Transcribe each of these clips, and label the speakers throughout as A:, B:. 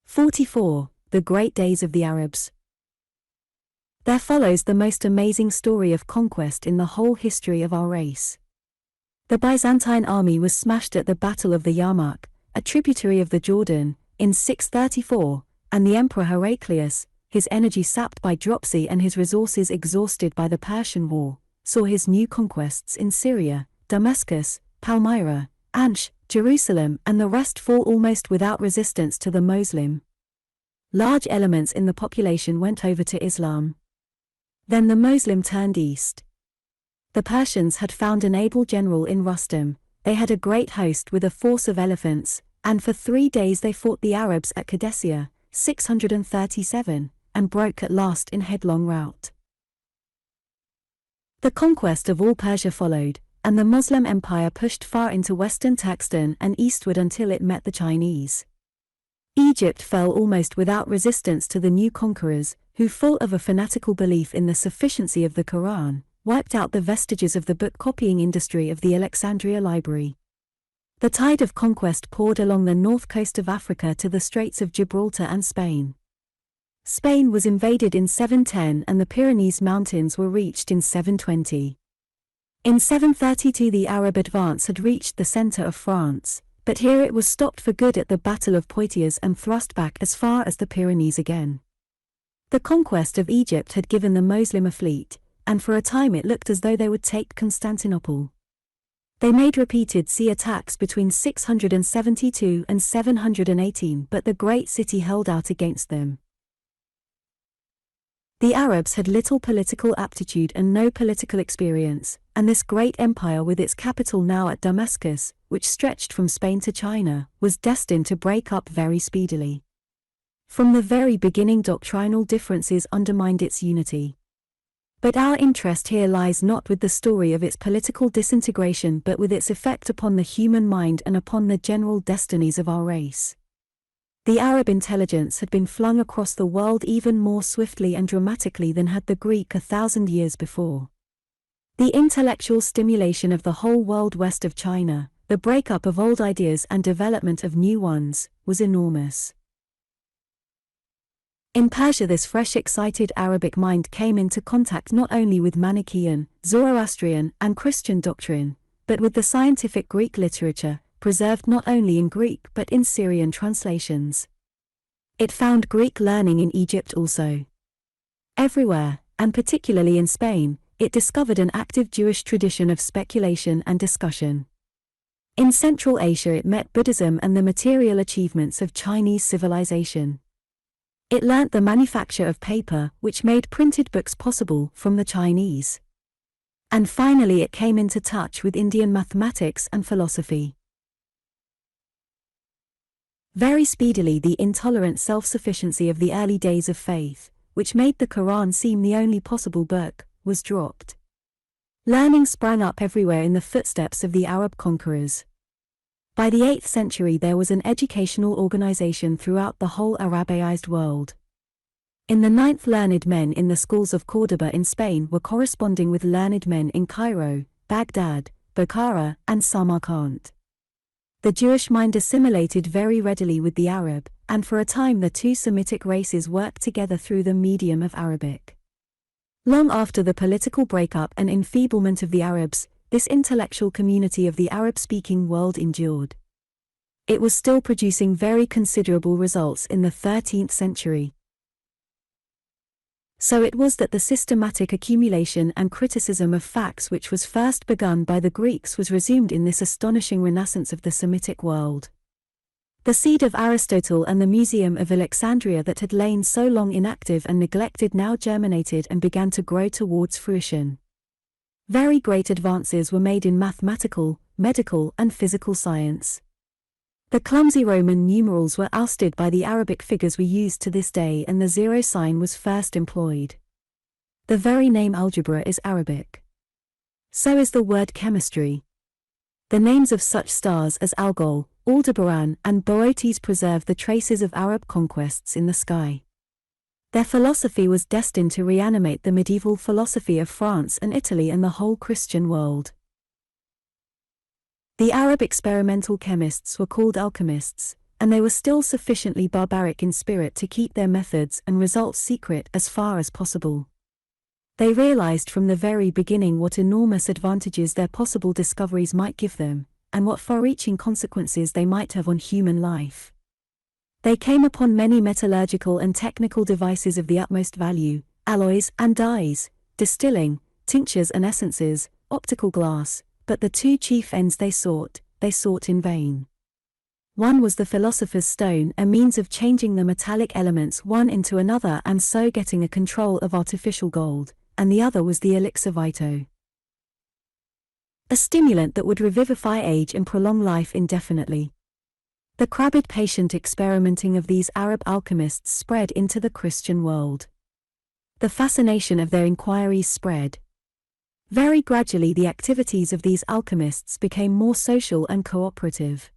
A: 44. The Great Days of the Arabs. There follows the most amazing story of conquest in the whole history of our race. The Byzantine army was smashed at the Battle of the Yarmouk, a tributary of the Jordan, in 634, and the Emperor Heraclius, his energy sapped by dropsy and his resources exhausted by the Persian War, saw his new conquests in Syria, Damascus, Palmyra, Ansh, Jerusalem and the rest fall almost without resistance to the Muslim. Large elements in the population went over to Islam. Then the Muslim turned east. The Persians had found an able general in Rustam. They had a great host with a force of elephants, and for 3 days they fought the Arabs at Qadesiyah, 637, and broke at last in headlong rout. The conquest of all Persia followed, and the Muslim Empire pushed far into western Turkestan and eastward until it met the Chinese. Egypt fell almost without resistance to the new conquerors, who, full of a fanatical belief in the sufficiency of the Quran, wiped out the vestiges of the book-copying industry of the Alexandria Library. The tide of conquest poured along the north coast of Africa to the Straits of Gibraltar and Spain. Spain was invaded in 710 and the Pyrenees Mountains were reached in 720. In 732 the Arab advance had reached the center of France, but here it was stopped for good at the Battle of Poitiers and thrust back as far as the Pyrenees again. The conquest of Egypt had given the Muslim a fleet, and for a time it looked as though they would take Constantinople. They made repeated sea attacks between 672 and 718, but the great city held out against them. The Arabs had little political aptitude and no political experience, and this great empire with its capital now at Damascus, which stretched from Spain to China, was destined to break up very speedily. From the very beginning doctrinal differences undermined its unity. But our interest here lies not with the story of its political disintegration but with its effect upon the human mind and upon the general destinies of our race. The Arab intelligence had been flung across the world even more swiftly and dramatically than had the Greek 1,000 years before. The intellectual stimulation of the whole world west of China, the breakup of old ideas and development of new ones, was enormous. In Persia this fresh excited Arabic mind came into contact not only with Manichaean, Zoroastrian and Christian doctrine, but with the scientific Greek literature, preserved not only in Greek but in Syrian translations. It found Greek learning in Egypt also. Everywhere, and particularly in Spain, it discovered an active Jewish tradition of speculation and discussion. In Central Asia it met Buddhism and the material achievements of Chinese civilization. It learnt the manufacture of paper, which made printed books possible, from the Chinese. And finally it came into touch with Indian mathematics and philosophy. Very speedily the intolerant self-sufficiency of the early days of faith, which made the Quran seem the only possible book, was dropped. Learning sprang up everywhere in the footsteps of the Arab conquerors. By the 8th century there was an educational organization throughout the whole Arabiized world. In the 9th learned men in the schools of Córdoba in Spain were corresponding with learned men in Cairo, Baghdad, Bukhara, and Samarkand. The Jewish mind assimilated very readily with the Arab, and for a time the two Semitic races worked together through the medium of Arabic. Long after the political breakup and enfeeblement of the Arabs, this intellectual community of the Arab-speaking world endured. It was still producing very considerable results in the 13th century. So it was that the systematic accumulation and criticism of facts which was first begun by the Greeks was resumed in this astonishing renaissance of the Semitic world. The seed of Aristotle and the Museum of Alexandria that had lain so long inactive and neglected now germinated and began to grow towards fruition. Very great advances were made in mathematical, medical and physical science. The clumsy Roman numerals were ousted by the Arabic figures we use to this day and the zero sign was first employed. The very name algebra is Arabic. So is the word chemistry. The names of such stars as Algol, Aldebaran and Boötes preserve the traces of Arab conquests in the sky. Their philosophy was destined to reanimate the medieval philosophy of France and Italy and the whole Christian world. The Arab experimental chemists were called alchemists, and they were still sufficiently barbaric in spirit to keep their methods and results secret as far as possible. They realized from the very beginning what enormous advantages their possible discoveries might give them, and what far-reaching consequences they might have on human life. They came upon many metallurgical and technical devices of the utmost value, alloys and dyes, distilling, tinctures and essences, optical glass, but the two chief ends they sought in vain. One was the philosopher's stone, a means of changing the metallic elements one into another and so getting a control of artificial gold, and the other was the elixir vitae, a stimulant that would revivify age and prolong life indefinitely. The crabbed patient experimenting of these Arab alchemists spread into the Christian world. The fascination of their inquiries spread. Very gradually the activities of these alchemists became more social and cooperative.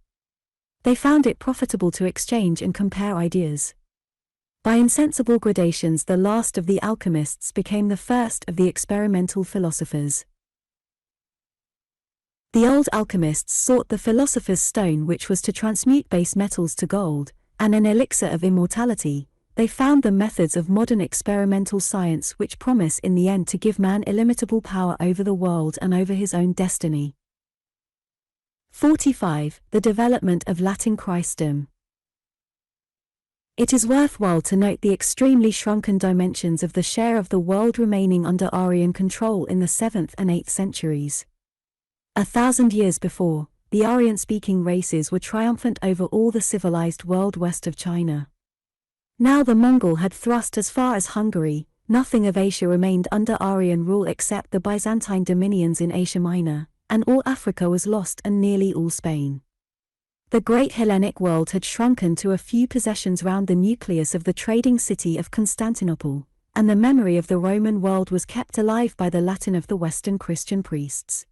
A: They found it profitable to exchange and compare ideas. By insensible gradations the last of the alchemists became the first of the experimental philosophers. The old alchemists sought the philosopher's stone, which was to transmute base metals to gold, and an elixir of immortality. They found the methods of modern experimental science which promise in the end to give man illimitable power over the world and over his own destiny. 45. The development of Latin Christendom. It is worthwhile to note the extremely shrunken dimensions of the share of the world remaining under Aryan control in the 7th and 8th centuries. 1,000 years before, the Aryan-speaking races were triumphant over all the civilized world west of China. Now the Mongol had thrust as far as Hungary. Nothing of Asia remained under Aryan rule except the Byzantine dominions in Asia Minor, and all Africa was lost and nearly all Spain. The great Hellenic world had shrunken to a few possessions round the nucleus of the trading city of Constantinople, and the memory of the Roman world was kept alive by the Latin of the Western Christian priests.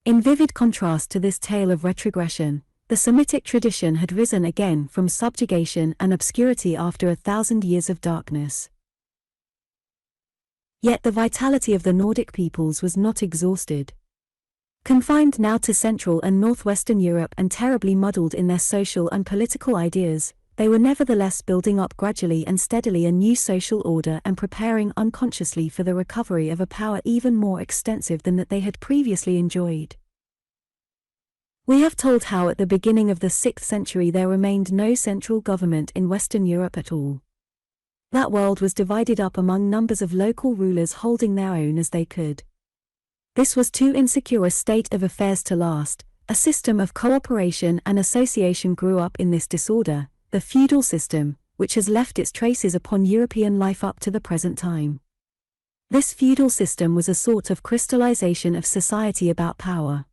A: In vivid contrast to this tale of retrogression, the Semitic tradition had risen again from subjugation and obscurity after 1,000 years of darkness. Yet the vitality of the Nordic peoples was not exhausted. Confined now to Central and Northwestern Europe and terribly muddled in their social and political ideas, they were nevertheless building up gradually and steadily a new social order and preparing unconsciously for the recovery of a power even more extensive than that they had previously enjoyed. We have told how at the beginning of the 6th century there remained no central government in Western Europe at all. That world was divided up among numbers of local rulers holding their own as they could. This was too insecure a state of affairs to last. A system of cooperation and association grew up in this disorder, the feudal system, which has left its traces upon European life up to the present time. This feudal system was a sort of crystallization of society about power.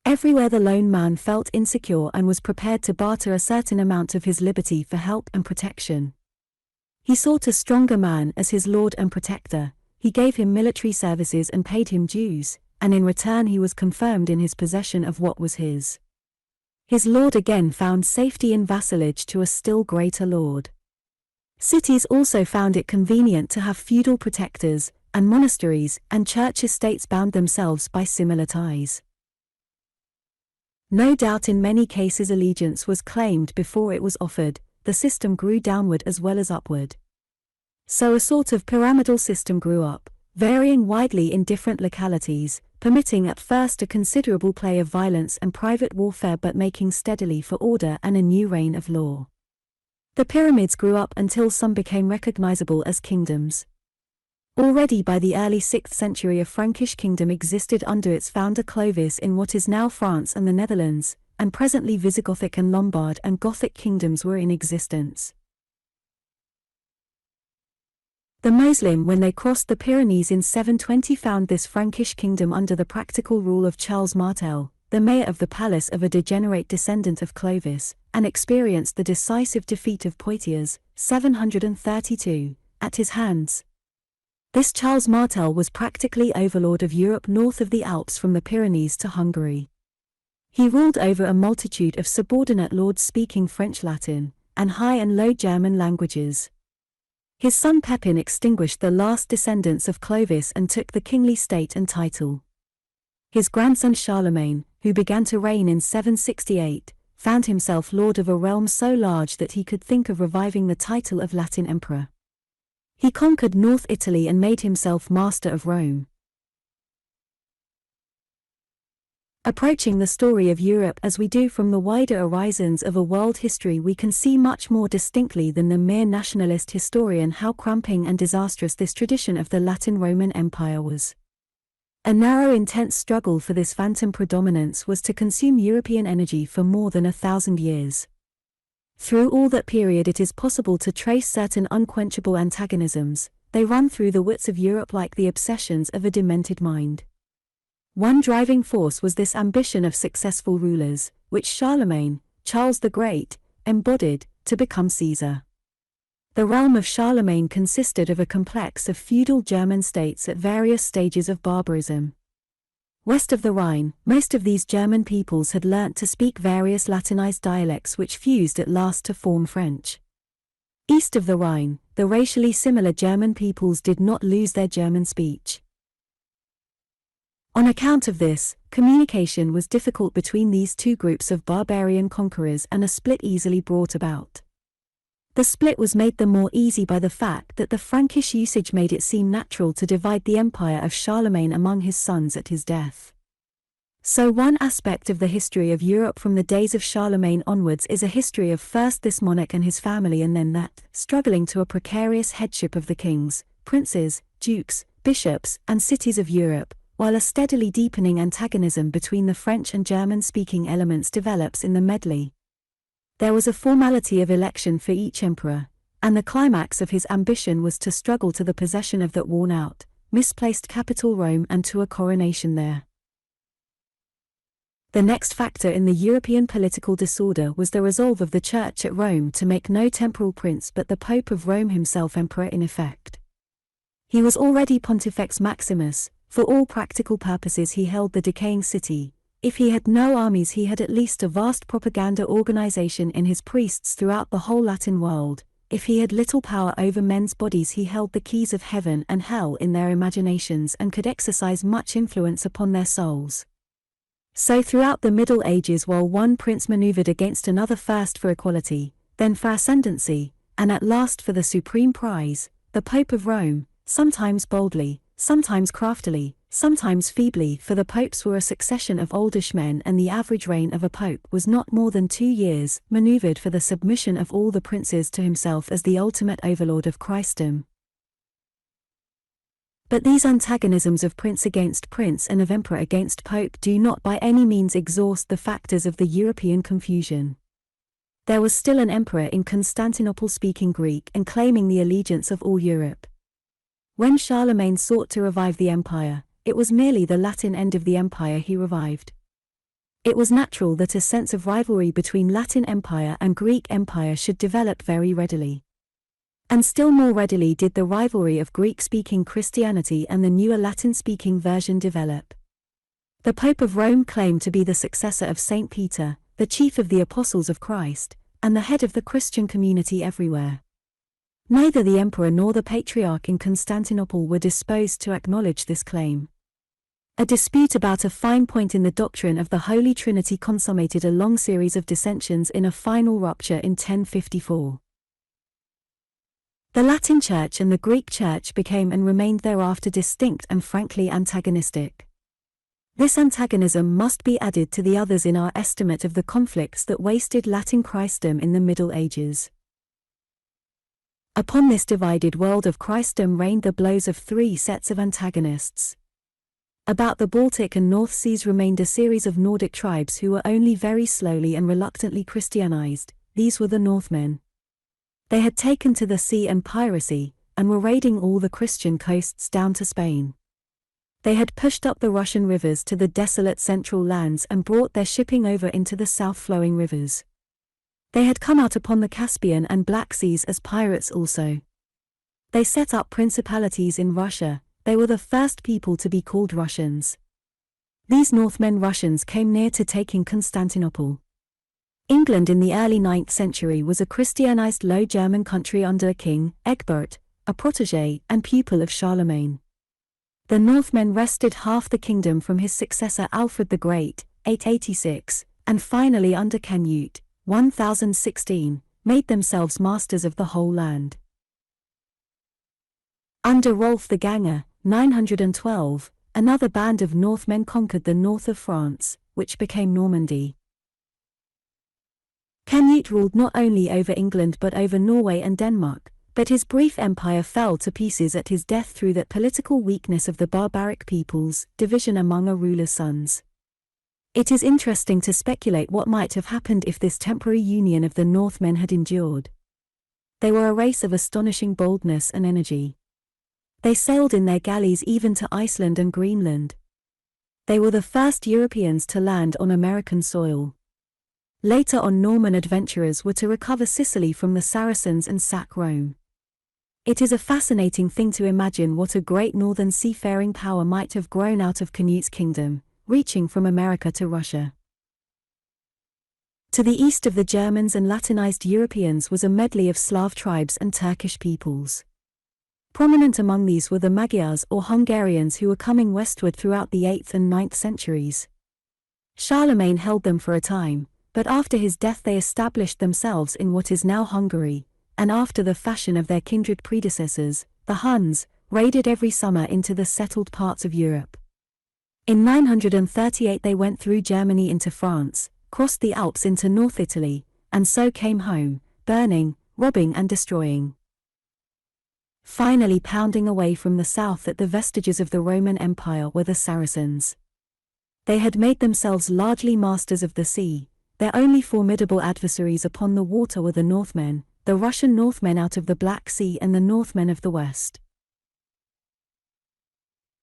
A: Everywhere the lone man felt insecure and was prepared to barter a certain amount of his liberty for help and protection. He sought a stronger man as his lord and protector. He gave him military services and paid him dues, and in return he was confirmed in his possession of what was his. His lord again found safety in vassalage to a still greater lord. Cities also found it convenient to have feudal protectors, and monasteries and church estates bound themselves by similar ties. No doubt in many cases allegiance was claimed before it was offered. The system grew downward as well as upward. So a sort of pyramidal system grew up, varying widely in different localities, permitting at first a considerable play of violence and private warfare but making steadily for order and a new reign of law. The pyramids grew up until some became recognizable as kingdoms. Already by the early 6th century a Frankish kingdom existed under its founder Clovis in what is now France and the Netherlands, and presently Visigothic and Lombard and Gothic kingdoms were in existence. The Moslem, when they crossed the Pyrenees in 720, found this Frankish kingdom under the practical rule of Charles Martel, the mayor of the palace of a degenerate descendant of Clovis, and experienced the decisive defeat of Poitiers, 732, at his hands. This Charles Martel was practically overlord of Europe north of the Alps from the Pyrenees to Hungary. He ruled over a multitude of subordinate lords speaking French, Latin, and High and Low German languages. His son Pepin extinguished the last descendants of Clovis and took the kingly state and title. His grandson Charlemagne, who began to reign in 768, found himself lord of a realm so large that he could think of reviving the title of Latin emperor. He conquered North Italy and made himself master of Rome. Approaching the story of Europe as we do from the wider horizons of a world history, we can see much more distinctly than the mere nationalist historian how cramping and disastrous this tradition of the Latin Roman Empire was. A narrow, intense struggle for this phantom predominance was to consume European energy for more than 1,000 years. Through all that period it is possible to trace certain unquenchable antagonisms. They run through the wits of Europe like the obsessions of a demented mind. One driving force was this ambition of successful rulers, which Charlemagne, Charles the Great, embodied, to become Caesar. The realm of Charlemagne consisted of a complex of feudal German states at various stages of barbarism. West of the Rhine, most of these German peoples had learnt to speak various Latinized dialects which fused at last to form French. East of the Rhine, the racially similar German peoples did not lose their German speech. On account of this, communication was difficult between these two groups of barbarian conquerors, and a split easily brought about. The split was made the more easy by the fact that the Frankish usage made it seem natural to divide the empire of Charlemagne among his sons at his death. So one aspect of the history of Europe from the days of Charlemagne onwards is a history of first this monarch and his family, and then that, struggling to a precarious headship of the kings, princes, dukes, bishops, and cities of Europe, while a steadily deepening antagonism between the French and German-speaking elements develops in the medley. There was a formality of election for each emperor, and the climax of his ambition was to struggle to the possession of that worn-out, misplaced capital Rome and to a coronation there. The next factor in the European political disorder was the resolve of the Church at Rome to make no temporal prince but the Pope of Rome himself emperor in effect. He was already Pontifex Maximus. For all practical purposes he held the decaying city. If he had no armies he had at least a vast propaganda organization in his priests throughout the whole Latin world. If he had little power over men's bodies he held the keys of heaven and hell in their imaginations and could exercise much influence upon their souls. So throughout the Middle Ages, while one prince maneuvered against another, first for equality, then for ascendancy, and at last for the supreme prize, the Pope of Rome, sometimes boldly, sometimes craftily, sometimes feebly, for the popes were a succession of oldish men and the average reign of a pope was not more than 2 years, maneuvered for the submission of all the princes to himself as the ultimate overlord of Christendom. But these antagonisms of prince against prince and of emperor against pope do not by any means exhaust the factors of the European confusion. There was still an emperor in Constantinople speaking Greek and claiming the allegiance of all Europe. When Charlemagne sought to revive the empire, it was merely the Latin end of the empire he revived. It was natural that a sense of rivalry between Latin Empire and Greek Empire should develop very readily. And still more readily did the rivalry of Greek-speaking Christianity and the newer Latin-speaking version develop. The Pope of Rome claimed to be the successor of Saint Peter, the chief of the apostles of Christ, and the head of the Christian community everywhere. Neither the emperor nor the patriarch in Constantinople were disposed to acknowledge this claim. A dispute about a fine point in the doctrine of the Holy Trinity consummated a long series of dissensions in a final rupture in 1054. The Latin Church and the Greek Church became and remained thereafter distinct and frankly antagonistic. This antagonism must be added to the others in our estimate of the conflicts that wasted Latin Christendom in the Middle Ages. Upon this divided world of Christendom reigned the blows of 3 sets of antagonists. About the Baltic and North Seas remained a series of Nordic tribes who were only very slowly and reluctantly Christianized. These were the Northmen. They had taken to the sea and piracy, and were raiding all the Christian coasts down to Spain. They had pushed up the Russian rivers to the desolate central lands and brought their shipping over into the south-flowing rivers. They had come out upon the Caspian and Black Seas as pirates also. They set up principalities in Russia. They were the first people to be called Russians. These Northmen Russians came near to taking Constantinople. England in the early 9th century was a Christianized Low German country under a king, Egbert, a protégé and pupil of Charlemagne. The Northmen wrested half the kingdom from his successor Alfred the Great, 886, and finally under Canute, 1016, made themselves masters of the whole land. Under Rolf the Ganger, 912, another band of Northmen conquered the north of France, which became Normandy. Canute ruled not only over England but over Norway and Denmark, but his brief empire fell to pieces at his death through that political weakness of the barbaric peoples, division among a ruler's sons. It is interesting to speculate what might have happened if this temporary union of the Northmen had endured. They were a race of astonishing boldness and energy. They sailed in their galleys even to Iceland and Greenland. They were the first Europeans to land on American soil. Later on, Norman adventurers were to recover Sicily from the Saracens and sack Rome. It is a fascinating thing to imagine what a great northern seafaring power might have grown out of Canute's kingdom, reaching from America to Russia. To the east of the Germans and Latinized Europeans was a medley of Slav tribes and Turkish peoples. Prominent among these were the Magyars or Hungarians who were coming westward throughout the 8th and 9th centuries. Charlemagne held them for a time, but after his death they established themselves in what is now Hungary, and after the fashion of their kindred predecessors, the Huns, raided every summer into the settled parts of Europe. In 938 they went through Germany into France, crossed the Alps into North Italy, and so came home, burning, robbing and destroying. Finally pounding away from the south at the vestiges of the Roman Empire were the Saracens. They had made themselves largely masters of the sea. Their only formidable adversaries upon the water were the Northmen, the Russian Northmen out of the Black Sea and the Northmen of the West.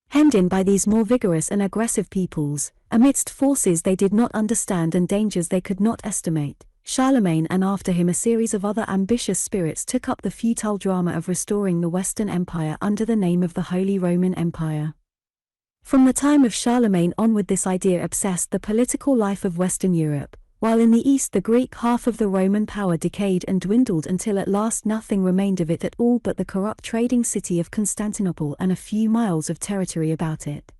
A: Hemmed in by these more vigorous and aggressive peoples, amidst forces they did not understand and dangers they could not estimate, Charlemagne and after him a series of other ambitious spirits took up the futile drama of restoring the Western Empire under the name of the Holy Roman Empire. From the time of Charlemagne onward this idea obsessed the political life of Western Europe, while in the east the Greek half of the Roman power decayed and dwindled until at last nothing remained of it at all but the corrupt trading city of Constantinople and a few miles of territory about it.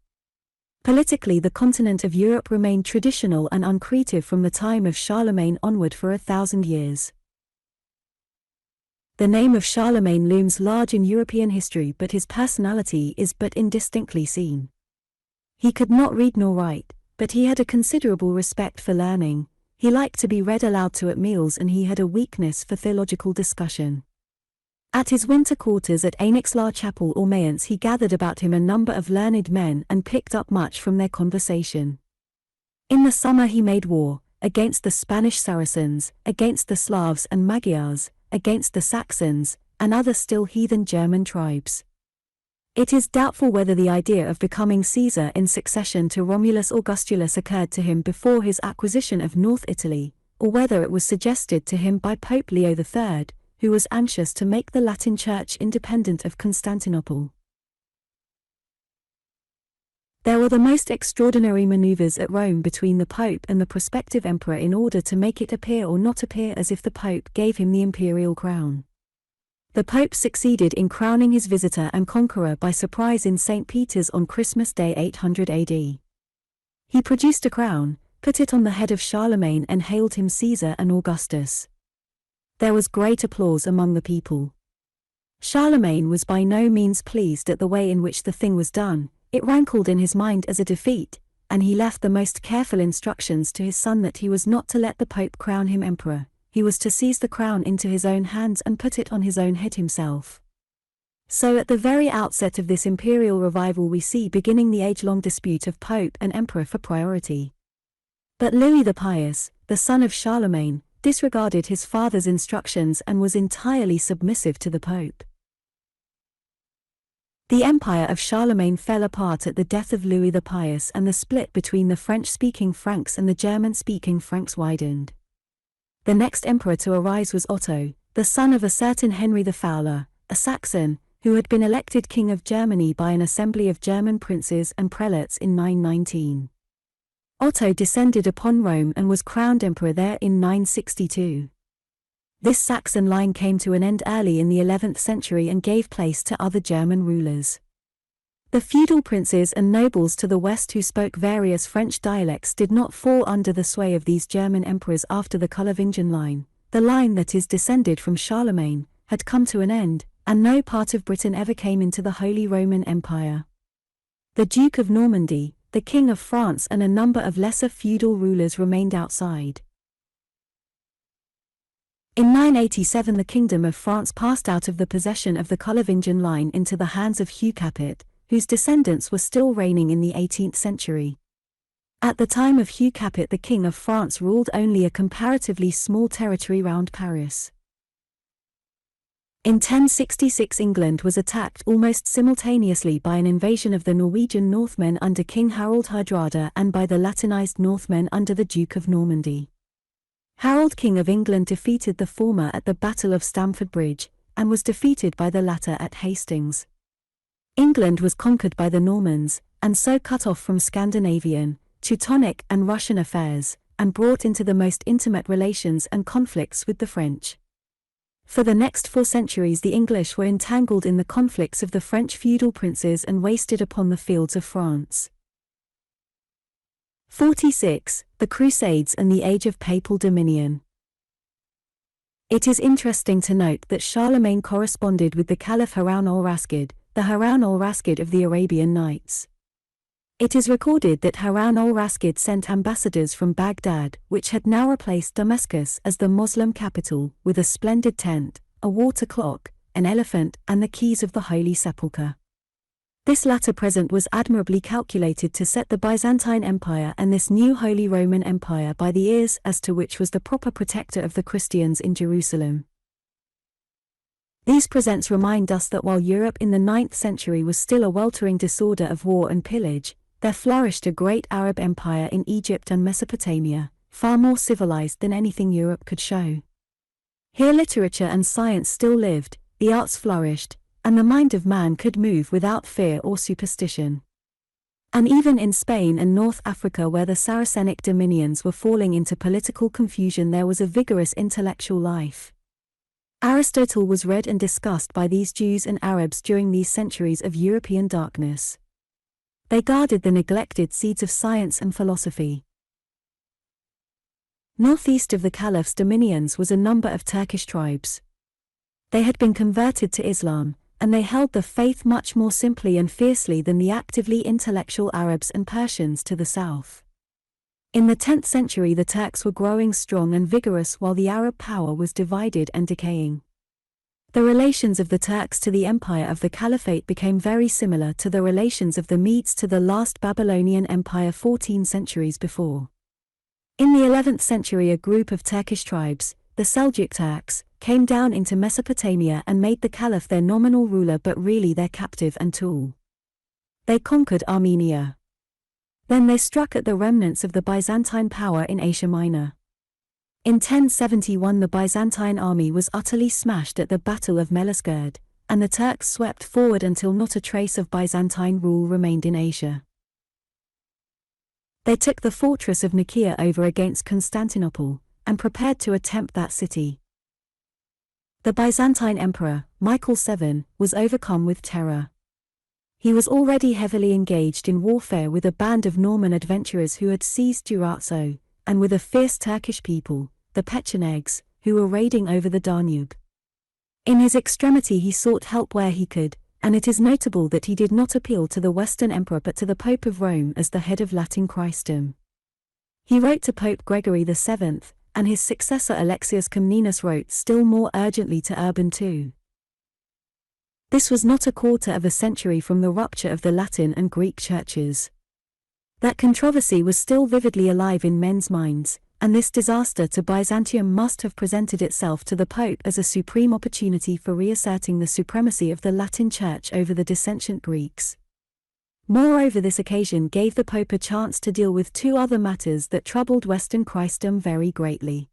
A: Politically the continent of Europe remained traditional and uncreative from the time of Charlemagne onward for 1,000 years. The name of Charlemagne looms large in European history but his personality is but indistinctly seen. He could not read nor write, but he had a considerable respect for learning. He liked to be read aloud to at meals and he had a weakness for theological discussion. At his winter quarters at Einixlar Chapel or Mayence he gathered about him a number of learned men and picked up much from their conversation. In the summer he made war, against the Spanish Saracens, against the Slavs and Magyars, against the Saxons, and other still heathen German tribes. It is doubtful whether the idea of becoming Caesar in succession to Romulus Augustulus occurred to him before his acquisition of North Italy, or whether it was suggested to him by Pope Leo III, who was anxious to make the Latin Church independent of Constantinople. There were the most extraordinary maneuvers at Rome between the Pope and the prospective emperor in order to make it appear or not appear as if the Pope gave him the imperial crown. The Pope succeeded in crowning his visitor and conqueror by surprise in St. Peter's on Christmas Day 800 AD. He produced a crown, put it on the head of Charlemagne and hailed him Caesar and Augustus. There was great applause among the people. Charlemagne was by no means pleased at the way in which the thing was done, it rankled in his mind as a defeat, and he left the most careful instructions to his son that he was not to let the Pope crown him emperor. He was to seize the crown into his own hands and put it on his own head himself. So at the very outset of this imperial revival we see beginning the age-long dispute of Pope and Emperor for priority. But Louis the Pious, the son of Charlemagne, disregarded his father's instructions and was entirely submissive to the Pope. The empire of Charlemagne fell apart at the death of Louis the Pious and the split between the French-speaking Franks and the German-speaking Franks widened. The next emperor to arise was Otto, the son of a certain Henry the Fowler, a Saxon, who had been elected king of Germany by an assembly of German princes and prelates in 919. Otto descended upon Rome and was crowned emperor there in 962. This Saxon line came to an end early in the 11th century and gave place to other German rulers. The feudal princes and nobles to the west who spoke various French dialects did not fall under the sway of these German emperors after the Carlovingian line, the line that is descended from Charlemagne, had come to an end, and no part of Britain ever came into the Holy Roman Empire. The Duke of Normandy, the King of France and a number of lesser feudal rulers remained outside. In 987 the Kingdom of France passed out of the possession of the Carlovingian line into the hands of Hugh Capet, whose descendants were still reigning in the 18th century. At the time of Hugh Capet the King of France ruled only a comparatively small territory round Paris. In 1066 England was attacked almost simultaneously by an invasion of the Norwegian Northmen under King Harold Hardrada and by the Latinized Northmen under the Duke of Normandy. Harold King of England defeated the former at the Battle of Stamford Bridge, and was defeated by the latter at Hastings. England was conquered by the Normans, and so cut off from Scandinavian, Teutonic and Russian affairs, and brought into the most intimate relations and conflicts with the French. For the next 4 centuries the English were entangled in the conflicts of the French feudal princes and wasted upon the fields of France. 46. The Crusades and the Age of Papal Dominion. It is interesting to note that Charlemagne corresponded with the Caliph Harun al-Rashid, the Harun al-Rashid of the Arabian Nights. It is recorded that Harun al-Rashid sent ambassadors from Baghdad, which had now replaced Damascus as the Muslim capital, with a splendid tent, a water clock, an elephant, and the keys of the Holy Sepulchre. This latter present was admirably calculated to set the Byzantine Empire and this new Holy Roman Empire by the ears as to which was the proper protector of the Christians in Jerusalem. These presents remind us that while Europe in the 9th century was still a weltering disorder of war and pillage, there flourished a great Arab empire in Egypt and Mesopotamia, far more civilized than anything Europe could show. Here literature and science still lived, the arts flourished, and the mind of man could move without fear or superstition. And even in Spain and North Africa where the Saracenic dominions were falling into political confusion there was a vigorous intellectual life. Aristotle was read and discussed by these Jews and Arabs during these centuries of European darkness. They guarded the neglected seeds of science and philosophy. Northeast of the Caliph's dominions was a number of Turkish tribes. They had been converted to Islam, and they held the faith much more simply and fiercely than the actively intellectual Arabs and Persians to the south. In the 10th century the Turks were growing strong and vigorous while the Arab power was divided and decaying. The relations of the Turks to the empire of the Caliphate became very similar to the relations of the Medes to the last Babylonian Empire 14 centuries before. In the 11th century a group of Turkish tribes, the Seljuk Turks, came down into Mesopotamia and made the Caliph their nominal ruler but really their captive and tool. They conquered Armenia. Then they struck at the remnants of the Byzantine power in Asia Minor. In 1071 the Byzantine army was utterly smashed at the Battle of Melisgerd, and the Turks swept forward until not a trace of Byzantine rule remained in Asia. They took the fortress of Nicaea over against Constantinople, and prepared to attempt that city. The Byzantine emperor, Michael VII, was overcome with terror. He was already heavily engaged in warfare with a band of Norman adventurers who had seized Durazzo, and with a fierce Turkish people, the Pechenegs, who were raiding over the Danube. In his extremity he sought help where he could, and it is notable that he did not appeal to the Western Emperor but to the Pope of Rome as the head of Latin Christendom. He wrote to Pope Gregory VII, and his successor Alexius Comnenus wrote still more urgently to Urban II. This was not a quarter of a century from the rupture of the Latin and Greek churches. That controversy was still vividly alive in men's minds, and this disaster to Byzantium must have presented itself to the Pope as a supreme opportunity for reasserting the supremacy of the Latin Church over the dissentient Greeks. Moreover, this occasion gave the Pope a chance to deal with 2 other matters that troubled Western Christendom very greatly.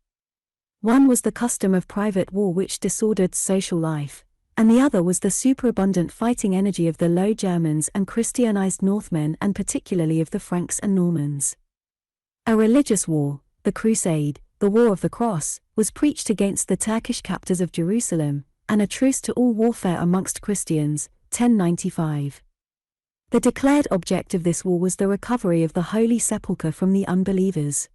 A: One was the custom of private war which disordered social life, and the other was the superabundant fighting energy of the Low Germans and Christianized Northmen and particularly of the Franks and Normans. A religious war, the Crusade, the War of the Cross, was preached against the Turkish captors of Jerusalem, and a truce to all warfare amongst Christians, 1095. The declared object of this war was the recovery of the Holy Sepulchre from the unbelievers.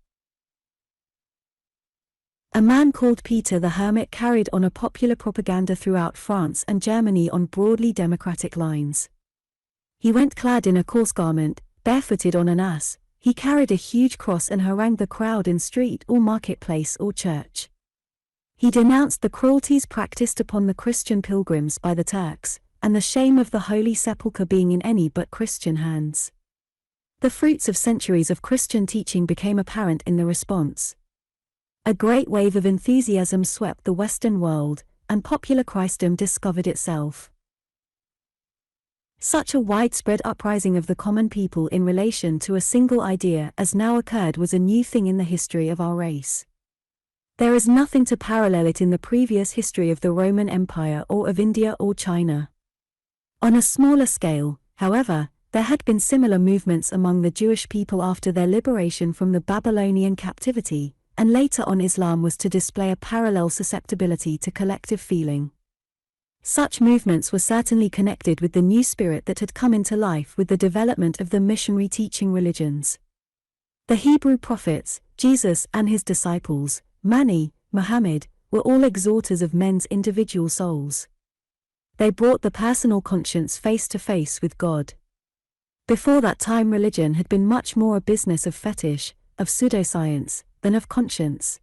A: A man called Peter the Hermit carried on a popular propaganda throughout France and Germany on broadly democratic lines. He went clad in a coarse garment, barefooted on an ass. He carried a huge cross and harangued the crowd in street or marketplace or church. He denounced the cruelties practiced upon the Christian pilgrims by the Turks, and the shame of the Holy Sepulchre being in any but Christian hands. The fruits of centuries of Christian teaching became apparent in the response. A great wave of enthusiasm swept the Western world, and popular Christendom discovered itself. Such a widespread uprising of the common people in relation to a single idea as now occurred was a new thing in the history of our race. There is nothing to parallel it in the previous history of the Roman Empire or of India or China. On a smaller scale, however, there had been similar movements among the Jewish people after their liberation from the Babylonian captivity, and later on Islam was to display a parallel susceptibility to collective feeling. Such movements were certainly connected with the new spirit that had come into life with the development of the missionary teaching religions. The Hebrew prophets, Jesus and his disciples, Mani, Muhammad, were all exhorters of men's individual souls. They brought the personal conscience face to face with God. Before that time religion had been much more a business of fetish, of pseudoscience, than of conscience.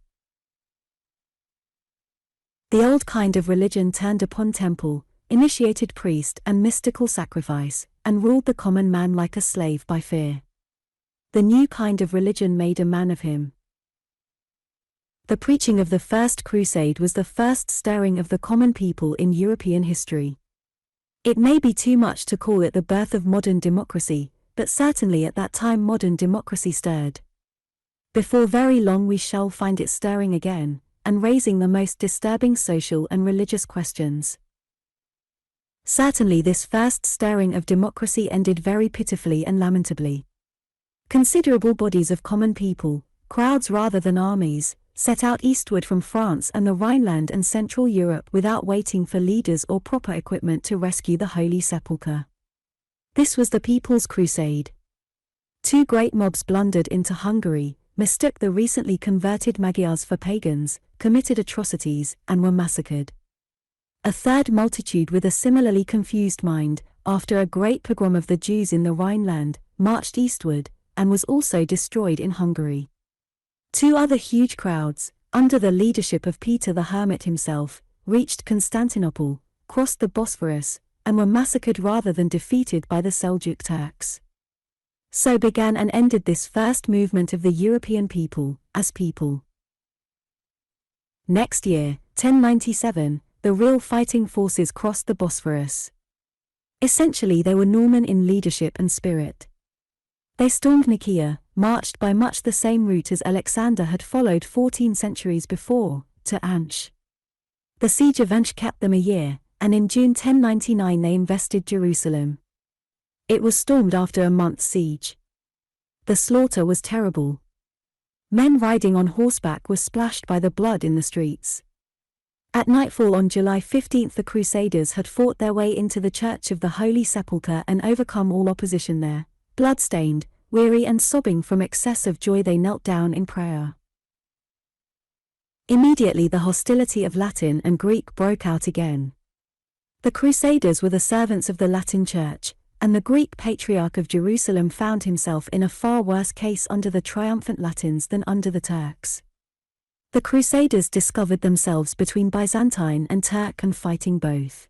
A: The old kind of religion turned upon temple, initiated priest and mystical sacrifice, and ruled the common man like a slave by fear. The new kind of religion made a man of him. The preaching of the First Crusade was the first stirring of the common people in European history. It may be too much to call it the birth of modern democracy, but certainly at that time modern democracy stirred. Before very long we shall find it stirring again, and raising the most disturbing social and religious questions. Certainly this first stirring of democracy ended very pitifully and lamentably. Considerable bodies of common people, crowds rather than armies, set out eastward from France and the Rhineland and Central Europe without waiting for leaders or proper equipment to rescue the Holy Sepulchre. This was the People's Crusade. Two great mobs blundered into Hungary, mistook the recently converted Magyars for pagans, committed atrocities, and were massacred. A third multitude with a similarly confused mind, after a great pogrom of the Jews in the Rhineland, marched eastward, and was also destroyed in Hungary. Two other huge crowds, under the leadership of Peter the Hermit himself, reached Constantinople, crossed the Bosphorus, and were massacred rather than defeated by the Seljuk Turks. So began and ended this first movement of the European people, as people. Next year, 1097, the real fighting forces crossed the Bosphorus. Essentially they were Norman in leadership and spirit. They stormed Nicaea, marched by much the same route as Alexander had followed 14 centuries before, to Ansh. The siege of Ansh kept them a year, and in June 1099 they invested Jerusalem. It was stormed after a month's siege. The slaughter was terrible. Men riding on horseback were splashed by the blood in the streets. At nightfall on July 15 the Crusaders had fought their way into the Church of the Holy Sepulchre and overcome all opposition there. Blood-stained, weary and sobbing from excess of joy they knelt down in prayer. Immediately the hostility of Latin and Greek broke out again. The Crusaders were the servants of the Latin Church, and the Greek Patriarch of Jerusalem found himself in a far worse case under the triumphant Latins than under the Turks. The Crusaders discovered themselves between Byzantine and Turk and fighting both.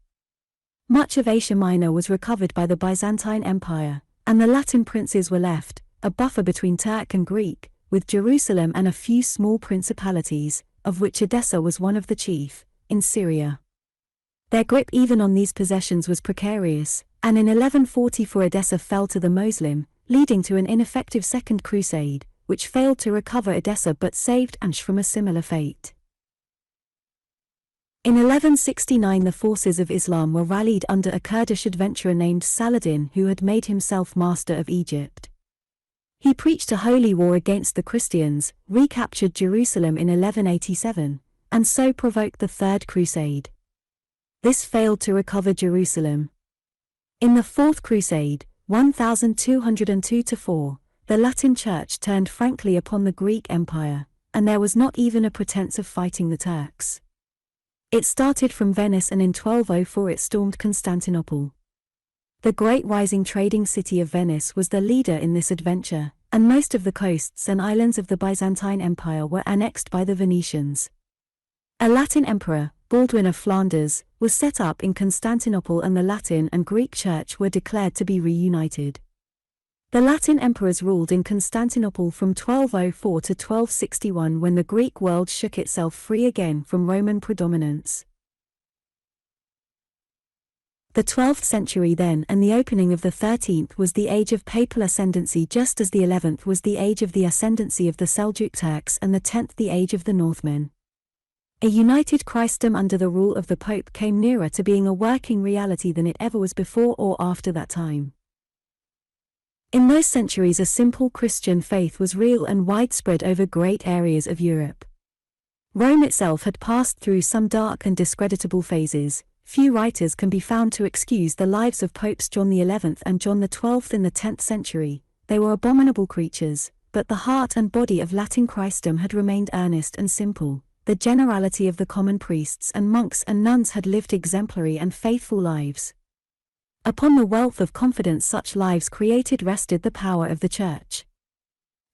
A: Much of Asia Minor was recovered by the Byzantine Empire, and the Latin princes were left, a buffer between Turk and Greek, with Jerusalem and a few small principalities, of which Edessa was one of the chief, in Syria. Their grip even on these possessions was precarious, and in 1144 Edessa fell to the Moslem, leading to an ineffective Second Crusade, which failed to recover Edessa but saved Ansh from a similar fate. In 1169 the forces of Islam were rallied under a Kurdish adventurer named Saladin who had made himself master of Egypt. He preached a holy war against the Christians, recaptured Jerusalem in 1187, and so provoked the Third Crusade. This failed to recover Jerusalem. In the Fourth Crusade, 1202–4, the Latin Church turned frankly upon the Greek Empire, and there was not even a pretense of fighting the Turks. It started from Venice, and in 1204 it stormed Constantinople. The great rising trading city of Venice was the leader in this adventure, and most of the coasts and islands of the Byzantine Empire were annexed by the Venetians. A Latin emperor, Baldwin of Flanders, was set up in Constantinople, and the Latin and Greek Church were declared to be reunited. The Latin emperors ruled in Constantinople from 1204 to 1261, when the Greek world shook itself free again from Roman predominance. The 12th century then, and the opening of the 13th, was the age of papal ascendancy, just as the 11th was the age of the ascendancy of the Seljuk Turks and the 10th the age of the Northmen. A united Christendom under the rule of the Pope came nearer to being a working reality than it ever was before or after that time. In those centuries, a simple Christian faith was real and widespread over great areas of Europe. Rome itself had passed through some dark and discreditable phases. Few writers can be found to excuse the lives of Popes John XI and John XII in the 10th century. They were abominable creatures, but the heart and body of Latin Christendom had remained earnest and simple. The generality of the common priests and monks and nuns had lived exemplary and faithful lives. Upon the wealth of confidence such lives created rested the power of the Church.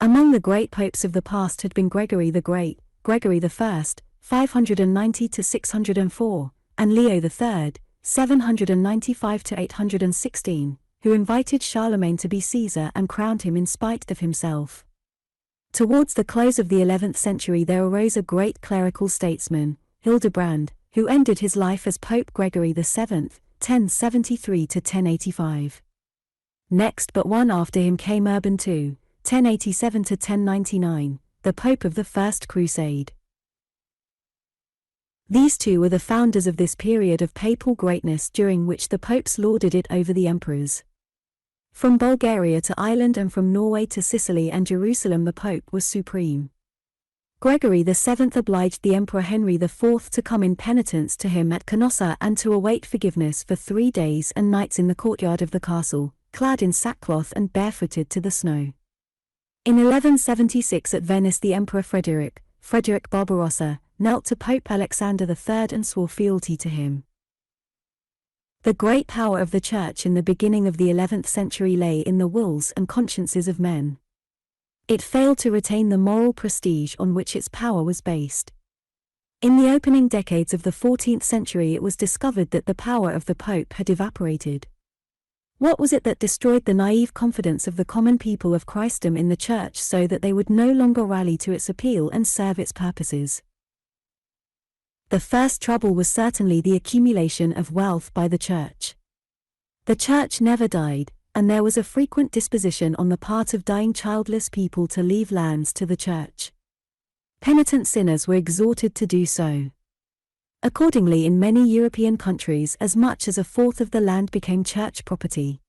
A: Among the great popes of the past had been Gregory the Great, Gregory I, 590–604, and Leo III, 795–816, who invited Charlemagne to be Caesar and crowned him in spite of himself. Towards the close of the 11th century there arose a great clerical statesman, Hildebrand, who ended his life as Pope Gregory VII, 1073–1085. Next but one after him came Urban II, 1087–1099, the Pope of the First Crusade. These two were the founders of this period of papal greatness during which the popes lorded it over the emperors. From Bulgaria to Ireland and from Norway to Sicily and Jerusalem the Pope was supreme. Gregory VII obliged the Emperor Henry IV to come in penitence to him at Canossa and to await forgiveness for 3 days and nights in the courtyard of the castle, clad in sackcloth and barefooted to the snow. In 1176 at Venice the Emperor Frederick Barbarossa, knelt to Pope Alexander III and swore fealty to him. The great power of the Church in the beginning of the 11th century lay in the wills and consciences of men. It failed to retain the moral prestige on which its power was based. In the opening decades of the 14th century it was discovered that the power of the Pope had evaporated. What was it that destroyed the naive confidence of the common people of Christendom in the Church so that they would no longer rally to its appeal and serve its purposes? The first trouble was certainly the accumulation of wealth by the Church. The Church never died, and there was a frequent disposition on the part of dying childless people to leave lands to the Church. Penitent sinners were exhorted to do so. Accordingly, in many European countries as much as a fourth of the land became Church property.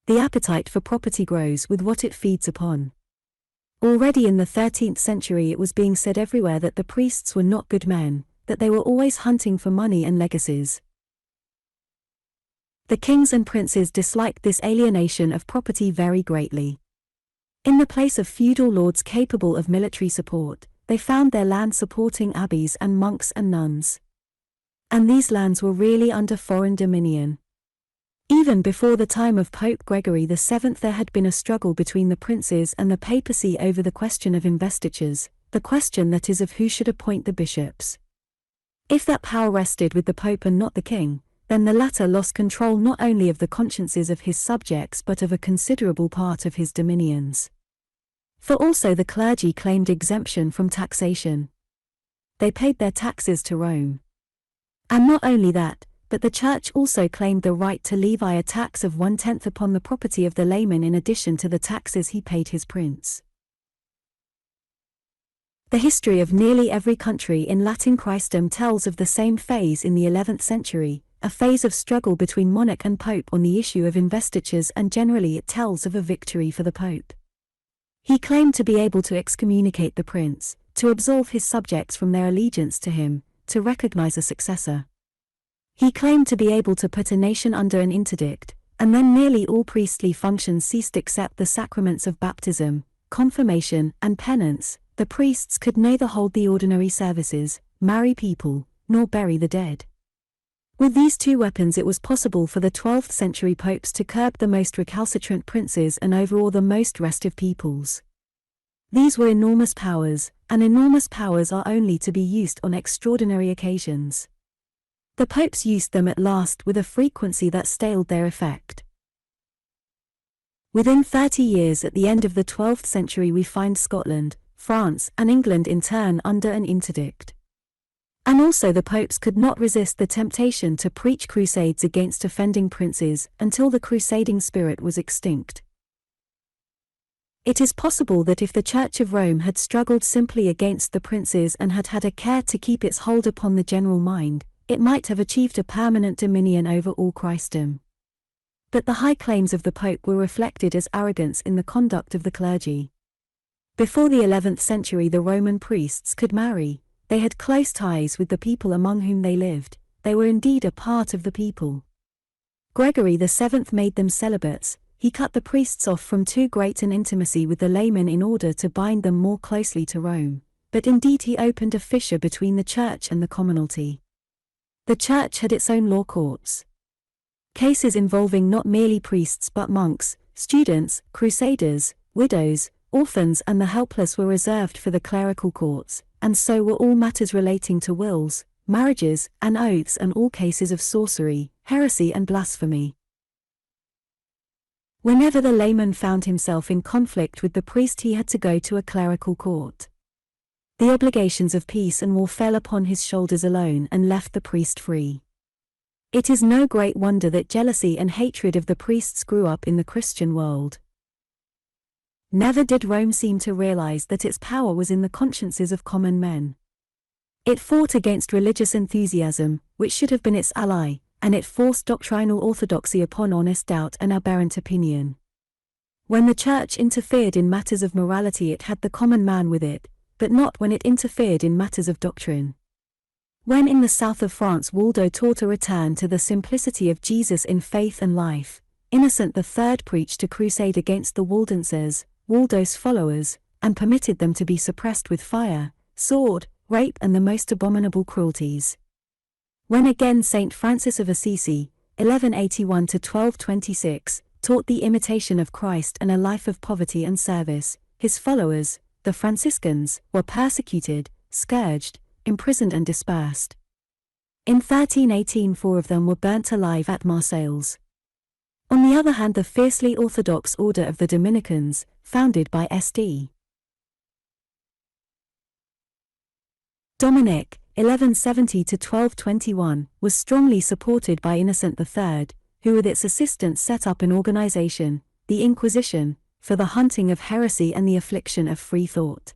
A: The appetite for property grows with what it feeds upon. Already in the 13th century it was being said everywhere that the priests were not good men, that they were always hunting for money and legacies. The kings and princes disliked this alienation of property very greatly. In the place of feudal lords capable of military support, they found their land supporting abbeys and monks and nuns. And these lands were really under foreign dominion. Even before the time of Pope Gregory VII there had been a struggle between the princes and the papacy over the question of investitures, the question that is of who should appoint the bishops. If that power rested with the Pope and not the king, then the latter lost control not only of the consciences of his subjects but of a considerable part of his dominions. For also the clergy claimed exemption from taxation. They paid their taxes to Rome. And not only that, but the Church also claimed the right to levy a tax of 1/10 upon the property of the layman in addition to the taxes he paid his prince. The history of nearly every country in Latin Christendom tells of the same phase in the 11th century, a phase of struggle between monarch and pope on the issue of investitures, and generally it tells of a victory for the pope. He claimed to be able to excommunicate the prince, to absolve his subjects from their allegiance to him, to recognize a successor. He claimed to be able to put a nation under an interdict, and then nearly all priestly functions ceased except the sacraments of baptism, confirmation, and penance. The priests could neither hold the ordinary services, marry people, nor bury the dead. With these two weapons it was possible for the 12th century popes to curb the most recalcitrant princes and overawe the most restive peoples. These were enormous powers, and enormous powers are only to be used on extraordinary occasions. The popes used them at last with a frequency that staled their effect. Within 30 years at the end of the 12th century we find Scotland, France, and England in turn under an interdict. And also the popes could not resist the temptation to preach crusades against offending princes until the crusading spirit was extinct. It is possible that if the Church of Rome had struggled simply against the princes and had had a care to keep its hold upon the general mind, it might have achieved a permanent dominion over all Christendom. But the high claims of the Pope were reflected as arrogance in the conduct of the clergy. Before the 11th century the Roman priests could marry, they had close ties with the people among whom they lived, they were indeed a part of the people. Gregory VII made them celibates. He cut the priests off from too great an intimacy with the laymen in order to bind them more closely to Rome, but indeed he opened a fissure between the Church and the commonalty. The Church had its own law courts. Cases involving not merely priests but monks, students, crusaders, widows, orphans and the helpless were reserved for the clerical courts, and so were all matters relating to wills, marriages, and oaths and all cases of sorcery, heresy and blasphemy. Whenever the layman found himself in conflict with the priest he had to go to a clerical court. The obligations of peace and war fell upon his shoulders alone and left the priest free. It is no great wonder that jealousy and hatred of the priests grew up in the Christian world. Never did Rome seem to realize that its power was in the consciences of common men. It fought against religious enthusiasm, which should have been its ally, and it forced doctrinal orthodoxy upon honest doubt and aberrant opinion. When the Church interfered in matters of morality it had the common man with it, but not when it interfered in matters of doctrine. When in the south of France Waldo taught a return to the simplicity of Jesus in faith and life, Innocent III preached a crusade against the Waldenses, Waldo's followers, and permitted them to be suppressed with fire, sword, rape and the most abominable cruelties. When again Saint Francis of Assisi, 1181–1226, taught the imitation of Christ and a life of poverty and service, his followers, the Franciscans, were persecuted, scourged, imprisoned and dispersed. In 1318 4 of them were burnt alive at Marseilles. On the other hand the fiercely orthodox order of the Dominicans, founded by St. Dominic, 1170–1221, was strongly supported by Innocent III, who with its assistance set up an organization, the Inquisition, for the hunting of heresy and the affliction of free thought.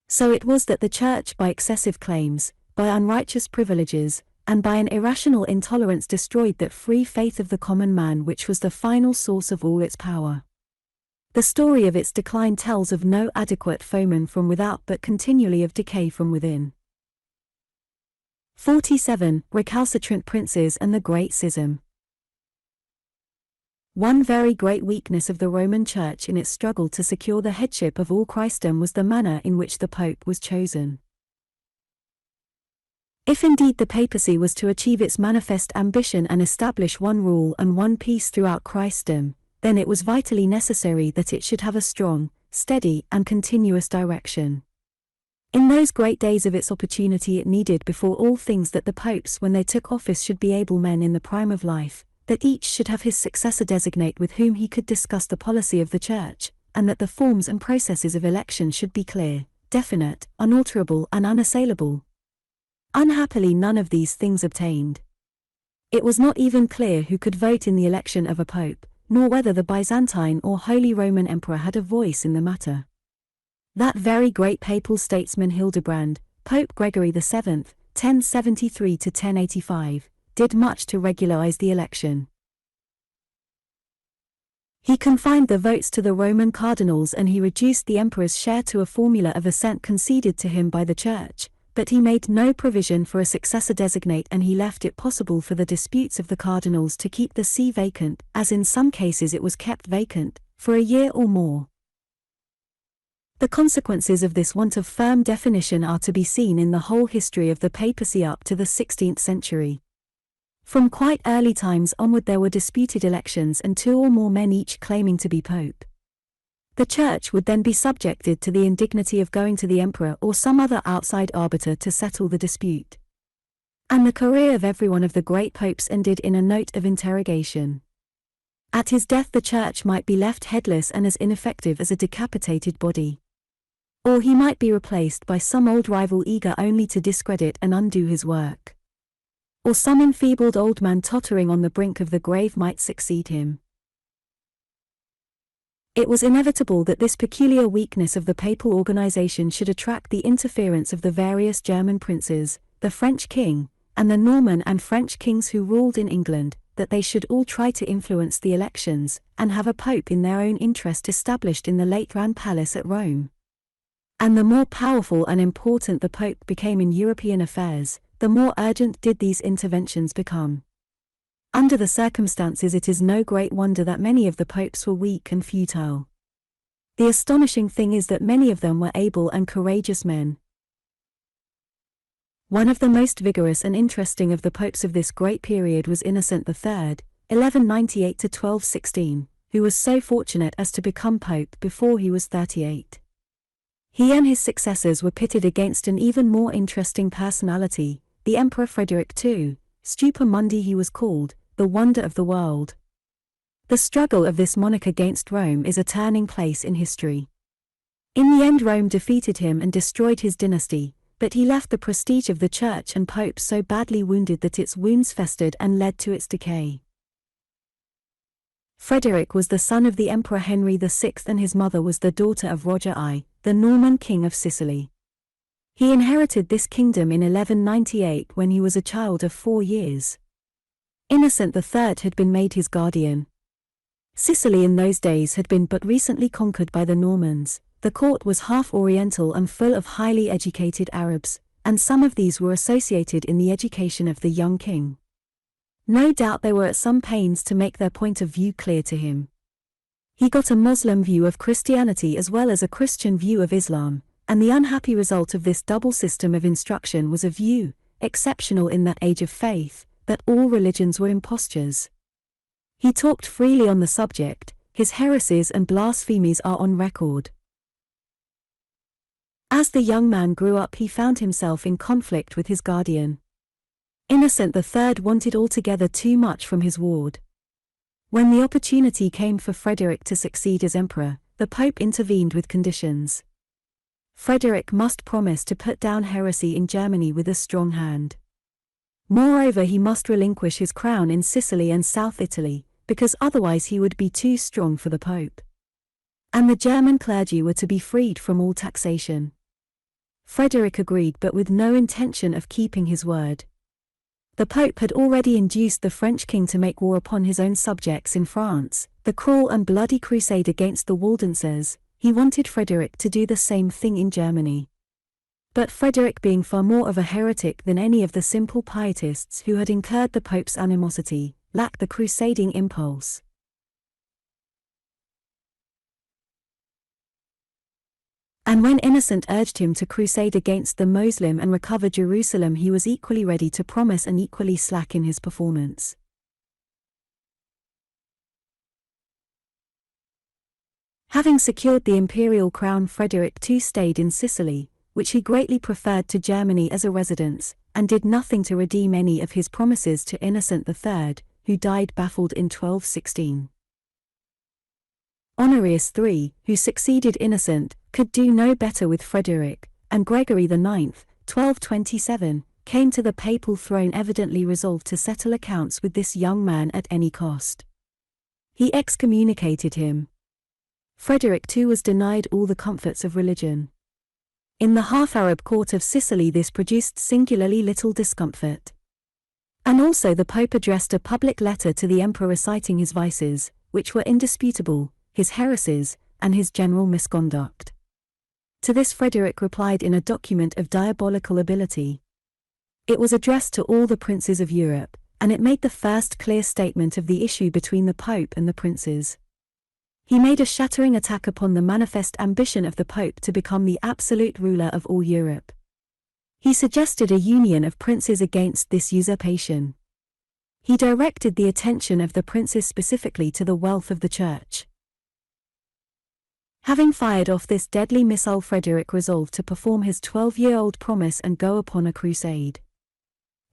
A: So it was that the Church by excessive claims, by unrighteous privileges, and by an irrational intolerance destroyed that free faith of the common man which was the final source of all its power. The story of its decline tells of no adequate foeman from without but continually of decay from within. 47. Recalcitrant princes and the Great Schism. One very great weakness of the Roman Church in its struggle to secure the headship of all Christendom was the manner in which the Pope was chosen. If indeed the papacy was to achieve its manifest ambition and establish one rule and one peace throughout Christendom, then it was vitally necessary that it should have a strong, steady, and continuous direction. In those great days of its opportunity it needed before all things that the popes when they took office should be able men in the prime of life, that each should have his successor designate with whom he could discuss the policy of the Church, and that the forms and processes of election should be clear, definite, unalterable and unassailable. Unhappily none of these things obtained. It was not even clear who could vote in the election of a pope, nor whether the Byzantine or Holy Roman Emperor had a voice in the matter. That very great papal statesman Hildebrand, Pope Gregory VII, 1073–1085, did much to regularize the election. He confined the votes to the Roman cardinals and he reduced the emperor's share to a formula of assent conceded to him by the Church, but he made no provision for a successor designate, and he left it possible for the disputes of the cardinals to keep the see vacant, as in some cases it was kept vacant, for a year or more. The consequences of this want of firm definition are to be seen in the whole history of the papacy up to the 16th century. From quite early times onward there were disputed elections and two or more men each claiming to be pope. The Church would then be subjected to the indignity of going to the emperor or some other outside arbiter to settle the dispute. And the career of every one of the great popes ended in a note of interrogation. At his death the Church might be left headless and as ineffective as a decapitated body. Or he might be replaced by some old rival eager only to discredit and undo his work. Or some enfeebled old man tottering on the brink of the grave might succeed him. It was inevitable that this peculiar weakness of the papal organization should attract the interference of the various German princes, the French king, and the Norman and French kings who ruled in England, that they should all try to influence the elections, and have a pope in their own interest established in the Lateran Palace at Rome. And the more powerful and important the pope became in European affairs, the more urgent did these interventions become. Under the circumstances it is no great wonder that many of the popes were weak and futile. The astonishing thing is that many of them were able and courageous men. One of the most vigorous and interesting of the popes of this great period was Innocent III, 1198 to 1216, who was so fortunate as to become pope before he was 38. He and his successors were pitted against an even more interesting personality, the Emperor Frederick II, Stupa Mundi he was called, the wonder of the world. The struggle of this monarch against Rome is a turning place in history. In the end Rome defeated him and destroyed his dynasty, but he left the prestige of the Church and Pope so badly wounded that its wounds festered and led to its decay. Frederick was the son of the Emperor Henry VI and his mother was the daughter of Roger I, the Norman king of Sicily. He inherited this kingdom in 1198 when he was a child of 4 years. Innocent III had been made his guardian. Sicily in those days had been but recently conquered by the Normans. The court was half Oriental and full of highly educated Arabs, and some of these were associated in the education of the young king. No doubt they were at some pains to make their point of view clear to him. He got a Muslim view of Christianity as well as a Christian view of Islam, and the unhappy result of this double system of instruction was a view, exceptional in that age of faith, that all religions were impostures. He talked freely on the subject, his heresies and blasphemies are on record. As the young man grew up he found himself in conflict with his guardian. Innocent III wanted altogether too much from his ward. When the opportunity came for Frederick to succeed as emperor, the Pope intervened with conditions. Frederick must promise to put down heresy in Germany with a strong hand. Moreover, he must relinquish his crown in Sicily and South Italy, because otherwise he would be too strong for the Pope. And the German clergy were to be freed from all taxation. Frederick agreed, but with no intention of keeping his word. The Pope had already induced the French king to make war upon his own subjects in France, the cruel and bloody crusade against the Waldenses. He wanted Frederick to do the same thing in Germany. But Frederick, being far more of a heretic than any of the simple pietists who had incurred the Pope's animosity, lacked the crusading impulse. And when Innocent urged him to crusade against the Moslem and recover Jerusalem, he was equally ready to promise and equally slack in his performance. Having secured the imperial crown, Frederick II stayed in Sicily, which he greatly preferred to Germany as a residence, and did nothing to redeem any of his promises to Innocent III, who died baffled in 1216. Honorius III, who succeeded Innocent, could do no better with Frederick, and Gregory IX, 1227, came to the papal throne evidently resolved to settle accounts with this young man at any cost. He excommunicated him. Frederick too was denied all the comforts of religion. In the half-Arab court of Sicily this produced singularly little discomfort. And also the Pope addressed a public letter to the emperor reciting his vices, which were indisputable, his heresies, and his general misconduct. To this Frederick replied in a document of diabolical ability. It was addressed to all the princes of Europe, and it made the first clear statement of the issue between the Pope and the princes. He made a shattering attack upon the manifest ambition of the Pope to become the absolute ruler of all Europe. He suggested a union of princes against this usurpation. He directed the attention of the princes specifically to the wealth of the Church. Having fired off this deadly missile, Frederick resolved to perform his 12-year-old promise and go upon a crusade.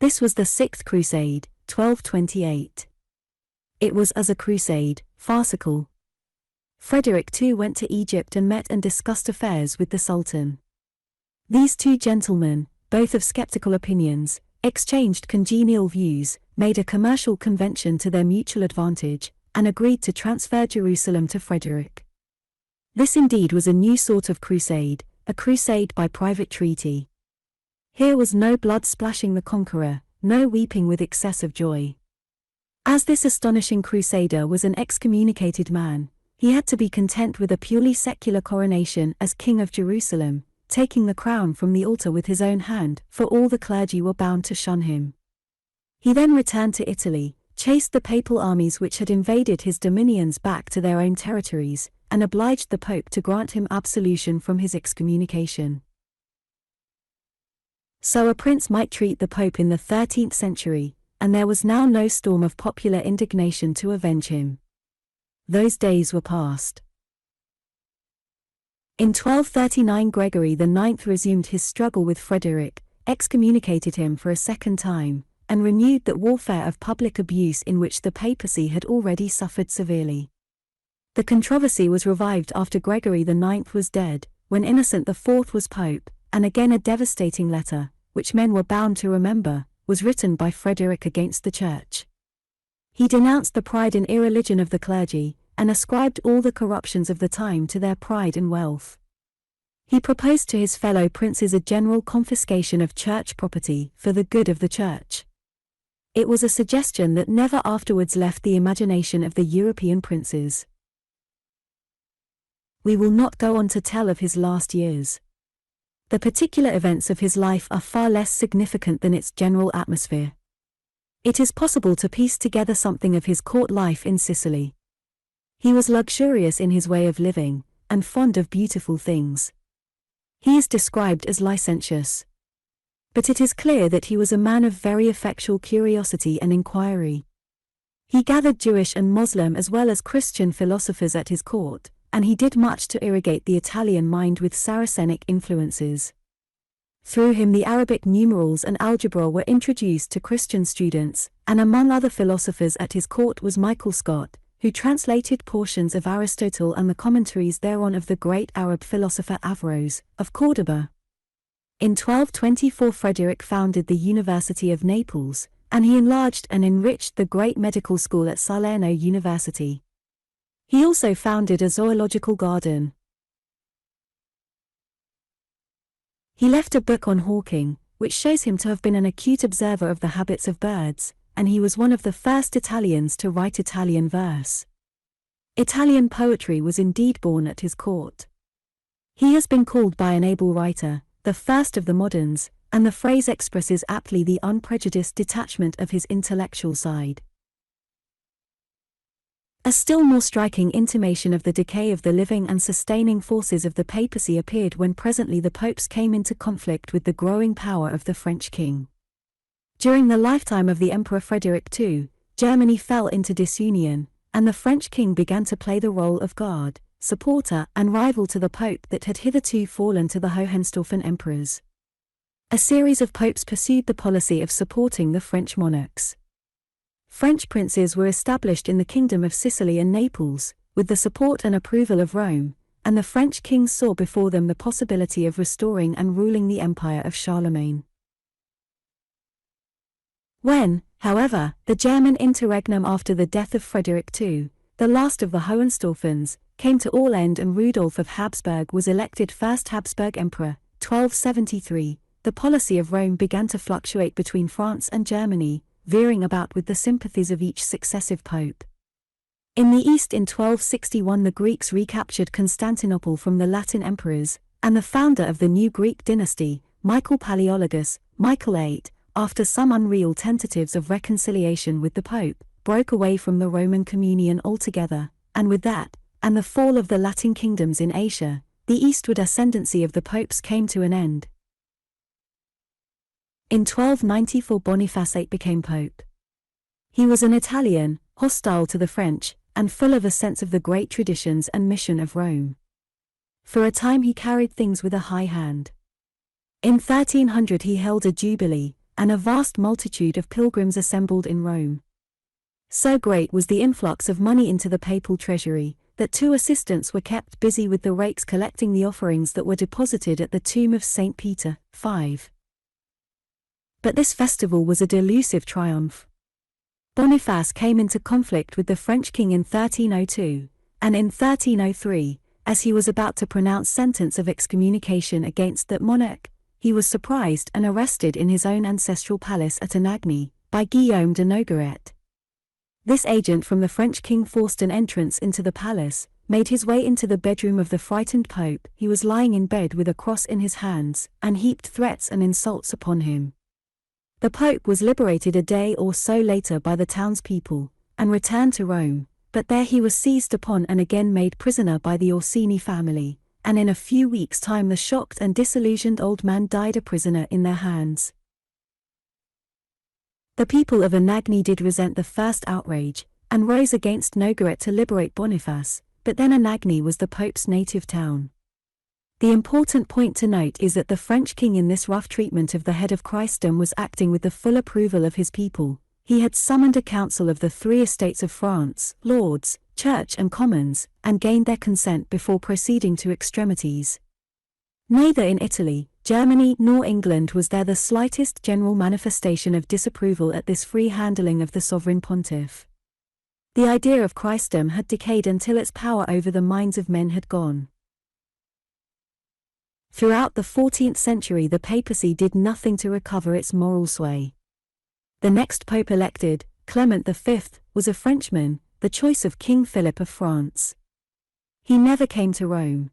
A: This was the Sixth Crusade, 1228. It was as a crusade, farcical. Frederick too went to Egypt and met and discussed affairs with the Sultan. These two gentlemen, both of skeptical opinions, exchanged congenial views, made a commercial convention to their mutual advantage, and agreed to transfer Jerusalem to Frederick. This indeed was a new sort of crusade, a crusade by private treaty. Here was no blood splashing the conqueror, no weeping with excess of joy. As this astonishing crusader was an excommunicated man, he had to be content with a purely secular coronation as King of Jerusalem, taking the crown from the altar with his own hand, for all the clergy were bound to shun him. He then returned to Italy, chased the papal armies which had invaded his dominions back to their own territories, and obliged the Pope to grant him absolution from his excommunication. So a prince might treat the Pope in the 13th century, and there was now no storm of popular indignation to avenge him. Those days were past. In 1239 Gregory IX resumed his struggle with Frederick, excommunicated him for a second time, and renewed that warfare of public abuse in which the papacy had already suffered severely. The controversy was revived after Gregory IX was dead, when Innocent IV was pope, and again a devastating letter, which men were bound to remember, was written by Frederick against the Church. He denounced the pride and irreligion of the clergy, and ascribed all the corruptions of the time to their pride and wealth. He proposed to his fellow princes a general confiscation of church property for the good of the Church. It was a suggestion that never afterwards left the imagination of the European princes. We will not go on to tell of his last years. The particular events of his life are far less significant than its general atmosphere. It is possible to piece together something of his court life in Sicily. He was luxurious in his way of living, and fond of beautiful things. He is described as licentious. But it is clear that he was a man of very effectual curiosity and inquiry. He gathered Jewish and Moslem as well as Christian philosophers at his court, and he did much to irrigate the Italian mind with Saracenic influences. Through him the Arabic numerals and algebra were introduced to Christian students, and among other philosophers at his court was Michael Scott, who translated portions of Aristotle and the commentaries thereon of the great Arab philosopher Averroes, of Córdoba. In 1224 Frederick founded the University of Naples, and he enlarged and enriched the great medical school at Salerno University. He also founded a zoological garden. He left a book on hawking, which shows him to have been an acute observer of the habits of birds, and he was one of the first Italians to write Italian verse. Italian poetry was indeed born at his court. He has been called by an able writer, the first of the moderns, and the phrase expresses aptly the unprejudiced detachment of his intellectual side. A still more striking intimation of the decay of the living and sustaining forces of the papacy appeared when presently the popes came into conflict with the growing power of the French king. During the lifetime of the Emperor Frederick II, Germany fell into disunion, and the French king began to play the role of guard, supporter and rival to the pope that had hitherto fallen to the Hohenstaufen emperors. A series of popes pursued the policy of supporting the French monarchs. French princes were established in the Kingdom of Sicily and Naples, with the support and approval of Rome, and the French kings saw before them the possibility of restoring and ruling the empire of Charlemagne. When, however, the German interregnum after the death of Frederick II, the last of the Hohenstaufens, came to all end and Rudolf of Habsburg was elected first Habsburg Emperor, 1273, the policy of Rome began to fluctuate between France and Germany, veering about with the sympathies of each successive pope. In the East in 1261 the Greeks recaptured Constantinople from the Latin emperors, and the founder of the new Greek dynasty, Michael Palaeologus, Michael VIII, after some unreal tentatives of reconciliation with the Pope, broke away from the Roman communion altogether, and with that, and the fall of the Latin kingdoms in Asia, the eastward ascendancy of the popes came to an end. In 1294 Boniface VIII became pope. He was an Italian, hostile to the French, and full of a sense of the great traditions and mission of Rome. For a time he carried things with a high hand. In 1300 he held a jubilee, and a vast multitude of pilgrims assembled in Rome. So great was the influx of money into the papal treasury, that 2 assistants were kept busy with the rakes collecting the offerings that were deposited at the tomb of St. Peter. 5. But this festival was a delusive triumph. Boniface came into conflict with the French king in 1302, and in 1303, as he was about to pronounce sentence of excommunication against that monarch, he was surprised and arrested in his own ancestral palace at Anagni, by Guillaume de Nogaret. This agent from the French king forced an entrance into the palace, made his way into the bedroom of the frightened pope. He was lying in bed with a cross in his hands, and heaped threats and insults upon him. The pope was liberated a day or so later by the townspeople, and returned to Rome, but there he was seized upon and again made prisoner by the Orsini family, and in a few weeks' time the shocked and disillusioned old man died a prisoner in their hands. The people of Anagni did resent the first outrage, and rose against Nogaret to liberate Boniface, but then Anagni was the pope's native town. The important point to note is that the French king in this rough treatment of the head of Christendom was acting with the full approval of his people. He had summoned a council of the 3 estates of France, lords, church and commons, and gained their consent before proceeding to extremities. Neither in Italy, Germany nor England was there the slightest general manifestation of disapproval at this free handling of the sovereign pontiff. The idea of Christendom had decayed until its power over the minds of men had gone. Throughout the 14th century the papacy did nothing to recover its moral sway. The next pope elected, Clement V, was a Frenchman, the choice of King Philip of France. He never came to Rome.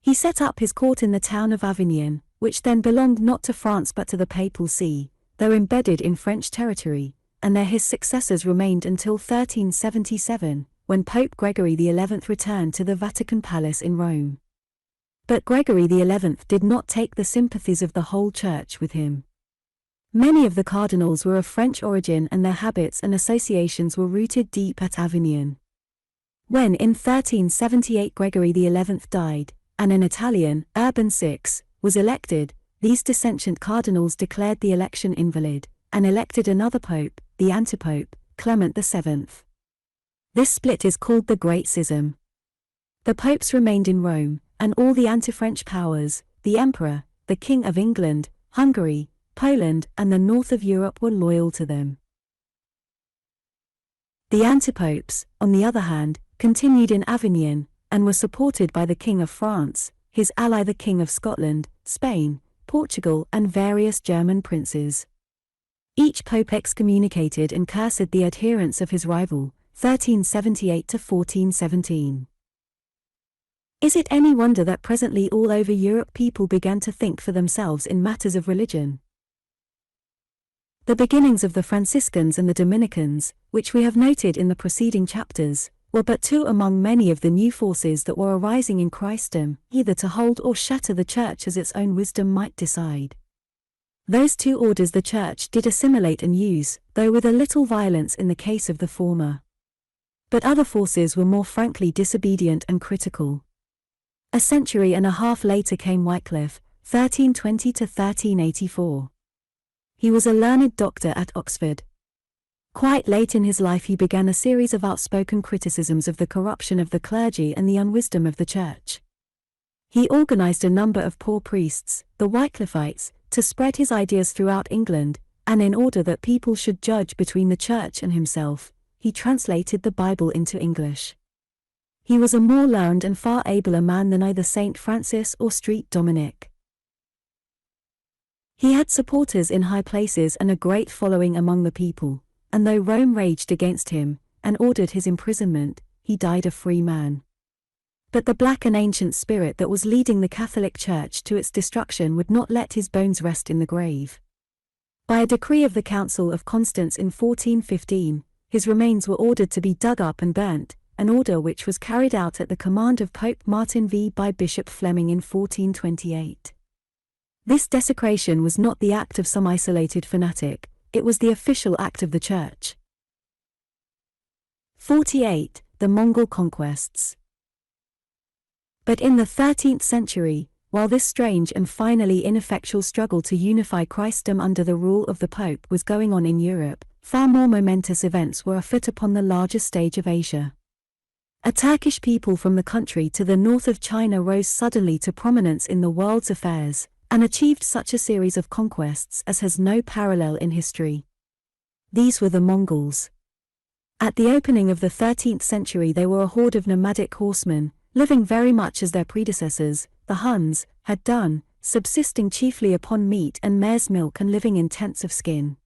A: He set up his court in the town of Avignon, which then belonged not to France but to the Papal See, though embedded in French territory, and there his successors remained until 1377, when Pope Gregory XI returned to the Vatican Palace in Rome. But Gregory XI did not take the sympathies of the whole Church with him. Many of the cardinals were of French origin and their habits and associations were rooted deep at Avignon. When in 1378 Gregory XI died, and an Italian, Urban VI, was elected, these dissentient cardinals declared the election invalid, and elected another pope, the antipope, Clement VII. This split is called the Great Schism. The popes remained in Rome, and all the anti-French powers, the Emperor, the King of England, Hungary, Poland and the north of Europe were loyal to them. The antipopes, on the other hand, continued in Avignon, and were supported by the King of France, his ally the King of Scotland, Spain, Portugal and various German princes. Each pope excommunicated and cursed the adherents of his rival, 1378 to 1417. Is it any wonder that presently all over Europe people began to think for themselves in matters of religion? The beginnings of the Franciscans and the Dominicans, which we have noted in the preceding chapters, were but 2 among many of the new forces that were arising in Christendom, either to hold or shatter the Church as its own wisdom might decide. Those 2 orders the Church did assimilate and use, though with a little violence in the case of the former. But other forces were more frankly disobedient and critical. A century and a half later came Wycliffe, 1320 to 1384. He was a learned doctor at Oxford. Quite late in his life he began a series of outspoken criticisms of the corruption of the clergy and the unwisdom of the Church. He organized a number of poor priests, the Wycliffites, to spread his ideas throughout England, and in order that people should judge between the Church and himself, he translated the Bible into English. He was a more learned and far abler man than either St. Francis or St. Dominic. He had supporters in high places and a great following among the people, and though Rome raged against him, and ordered his imprisonment, he died a free man. But the black and ancient spirit that was leading the Catholic Church to its destruction would not let his bones rest in the grave. By a decree of the Council of Constance in 1415, his remains were ordered to be dug up and burnt, an order which was carried out at the command of Pope Martin V by Bishop Fleming in 1428. This desecration was not the act of some isolated fanatic, it was the official act of the Church. 48. The Mongol Conquests. But in the 13th century, while this strange and finally ineffectual struggle to unify Christendom under the rule of the Pope was going on in Europe, far more momentous events were afoot upon the larger stage of Asia. A Turkish people from the country to the north of China rose suddenly to prominence in the world's affairs, and achieved such a series of conquests as has no parallel in history. These were the Mongols. At the opening of the 13th century they were a horde of nomadic horsemen, living very much as their predecessors, the Huns, had done, subsisting chiefly upon meat and mare's milk and living in tents of skin.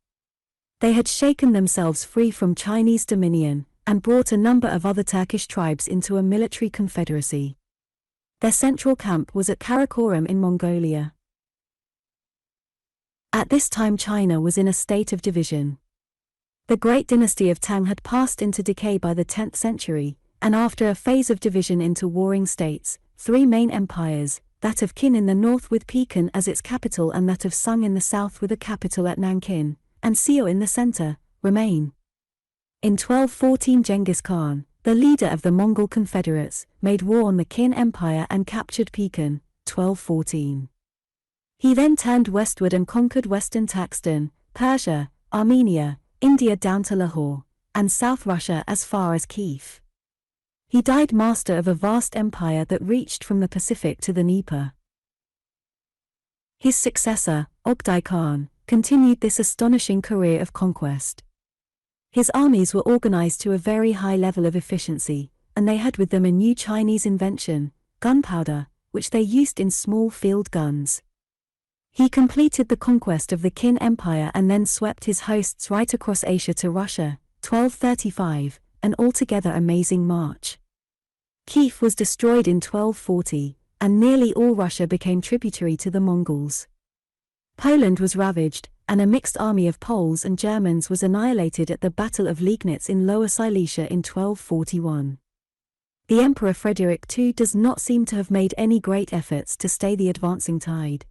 A: They had shaken themselves free from Chinese dominion, and brought a number of other Turkish tribes into a military confederacy. Their central camp was at Karakorum in Mongolia. At this time China was in a state of division. The great dynasty of Tang had passed into decay by the 10th century, and after a phase of division into warring states, three main empires, that of Qin in the north with Pekin as its capital and that of Sung in the south with a capital at Nankin, and Xi'an in the center, remain. In 1214 Genghis Khan, the leader of the Mongol confederates, made war on the Qin Empire and captured Pekin, 1214. He then turned westward and conquered western Turkestan, Persia, Armenia, India down to Lahore, and South Russia as far as Kiev. He died master of a vast empire that reached from the Pacific to the Dnieper. His successor, Ogdai Khan, continued this astonishing career of conquest. His armies were organized to a very high level of efficiency, and they had with them a new Chinese invention, gunpowder, which they used in small field guns. He completed the conquest of the Qin Empire and then swept his hosts right across Asia to Russia, 1235, an altogether amazing march. Kiev was destroyed in 1240, and nearly all Russia became tributary to the Mongols. Poland was ravaged, and a mixed army of Poles and Germans was annihilated at the Battle of Liegnitz in Lower Silesia in 1241. The Emperor Frederick II does not seem to have made any great efforts to stay the advancing tide.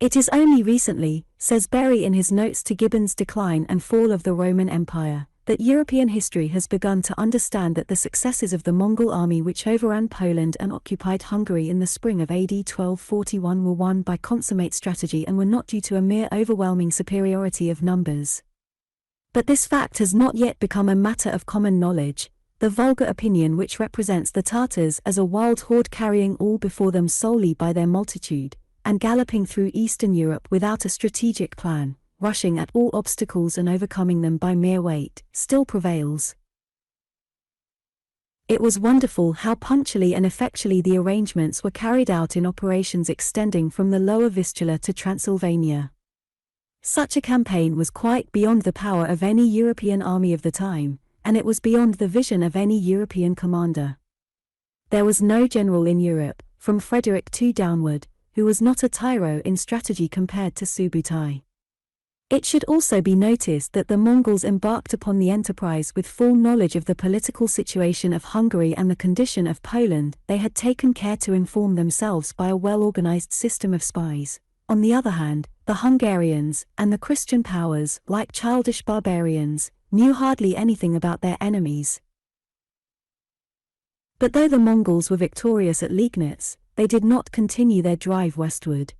A: It is only recently, says Berry in his notes to Gibbon's Decline and Fall of the Roman Empire, that European history has begun to understand that the successes of the Mongol army which overran Poland and occupied Hungary in the spring of AD 1241 were won by consummate strategy and were not due to a mere overwhelming superiority of numbers. But this fact has not yet become a matter of common knowledge. The vulgar opinion which represents the Tatars as a wild horde carrying all before them solely by their multitude, and galloping through Eastern Europe without a strategic plan, rushing at all obstacles and overcoming them by mere weight, still prevails. It was wonderful how punctually and effectually the arrangements were carried out in operations extending from the lower Vistula to Transylvania. Such a campaign was quite beyond the power of any European army of the time, and it was beyond the vision of any European commander. There was no general in Europe, from Frederick II downward, who was not a tyro in strategy compared to Subutai. It should also be noticed that the Mongols embarked upon the enterprise with full knowledge of the political situation of Hungary and the condition of Poland. They had taken care to inform themselves by a well-organized system of spies. On the other hand, the Hungarians, and the Christian powers, like childish barbarians, knew hardly anything about their enemies. But though the Mongols were victorious at Liegnitz, they did not continue their drive westward.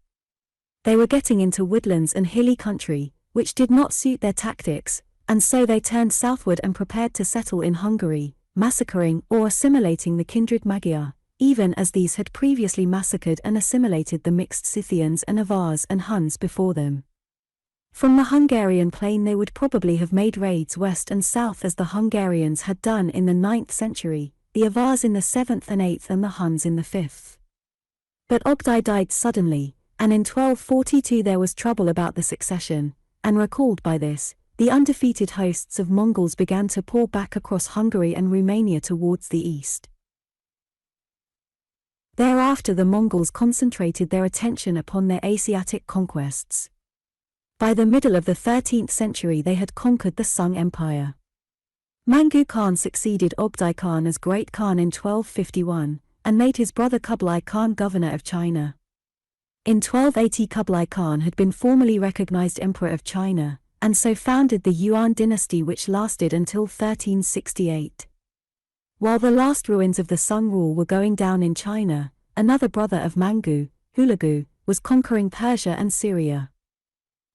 A: They were getting into woodlands and hilly country, which did not suit their tactics, and so they turned southward and prepared to settle in Hungary, massacring or assimilating the kindred Magyar, even as these had previously massacred and assimilated the mixed Scythians and Avars and Huns before them. From the Hungarian plain they would probably have made raids west and south as the Hungarians had done in the 9th century, the Avars in the 7th and 8th and the Huns in the 5th. But Ogdai died suddenly, and in 1242 there was trouble about the succession, and recalled by this, the undefeated hosts of Mongols began to pour back across Hungary and Romania towards the east. Thereafter the Mongols concentrated their attention upon their Asiatic conquests. By the middle of the 13th century they had conquered the Sung Empire. Mangu Khan succeeded Ogdai Khan as Great Khan in 1251, and made his brother Kublai Khan governor of China. In 1280 Kublai Khan had been formally recognized Emperor of China, and so founded the Yuan dynasty which lasted until 1368. While the last ruins of the Sung rule were going down in China, another brother of Mangu, Hulagu, was conquering Persia and Syria.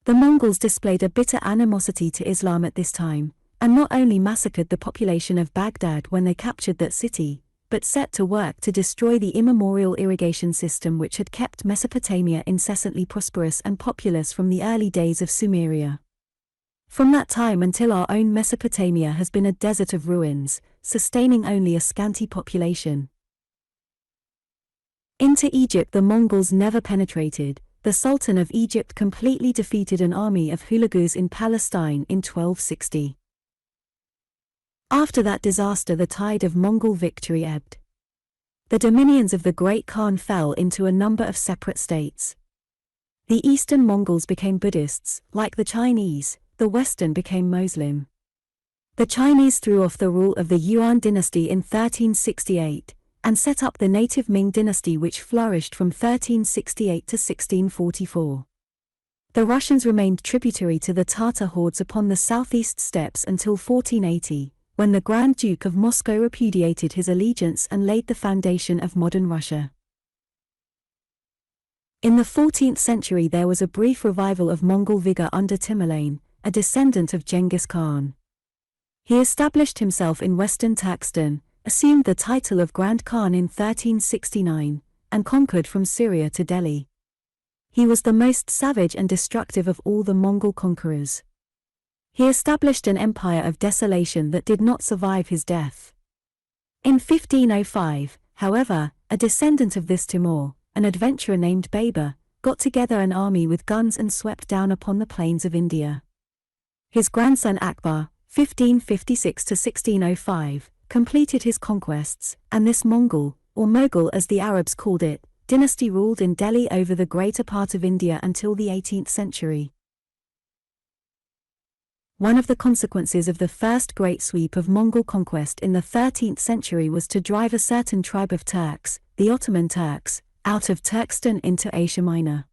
A: The Mongols displayed a bitter animosity to Islam at this time, and not only massacred the population of Baghdad when they captured that city, but set to work to destroy the immemorial irrigation system which had kept Mesopotamia incessantly prosperous and populous from the early days of Sumeria. From that time until our own Mesopotamia has been a desert of ruins, sustaining only a scanty population. Into Egypt the Mongols never penetrated. The Sultan of Egypt completely defeated an army of Hulagus in Palestine in 1260. After that disaster the tide of Mongol victory ebbed. The dominions of the Great Khan fell into a number of separate states. The Eastern Mongols became Buddhists, like the Chinese. The Western became Muslim. The Chinese threw off the rule of the Yuan dynasty in 1368, and set up the native Ming dynasty which flourished from 1368 to 1644. The Russians remained tributary to the Tatar hordes upon the southeast steppes until 1480, when the Grand Duke of Moscow repudiated his allegiance and laid the foundation of modern Russia. In the 14th century there was a brief revival of Mongol vigor under Tamerlane, a descendant of Genghis Khan. He established himself in western Turkestan, assumed the title of Grand Khan in 1369, and conquered from Syria to Delhi. He was the most savage and destructive of all the Mongol conquerors. He established an empire of desolation that did not survive his death. In 1505, however, a descendant of this Timur, an adventurer named Baber, got together an army with guns and swept down upon the plains of India. His grandson Akbar, 1556 to 1605, completed his conquests, and this Mongol, or Mughal as the Arabs called it, dynasty ruled in Delhi over the greater part of India until the 18th century. One of the consequences of the first great sweep of Mongol conquest in the 13th century was to drive a certain tribe of Turks, the Ottoman Turks, out of Turkestan into Asia Minor.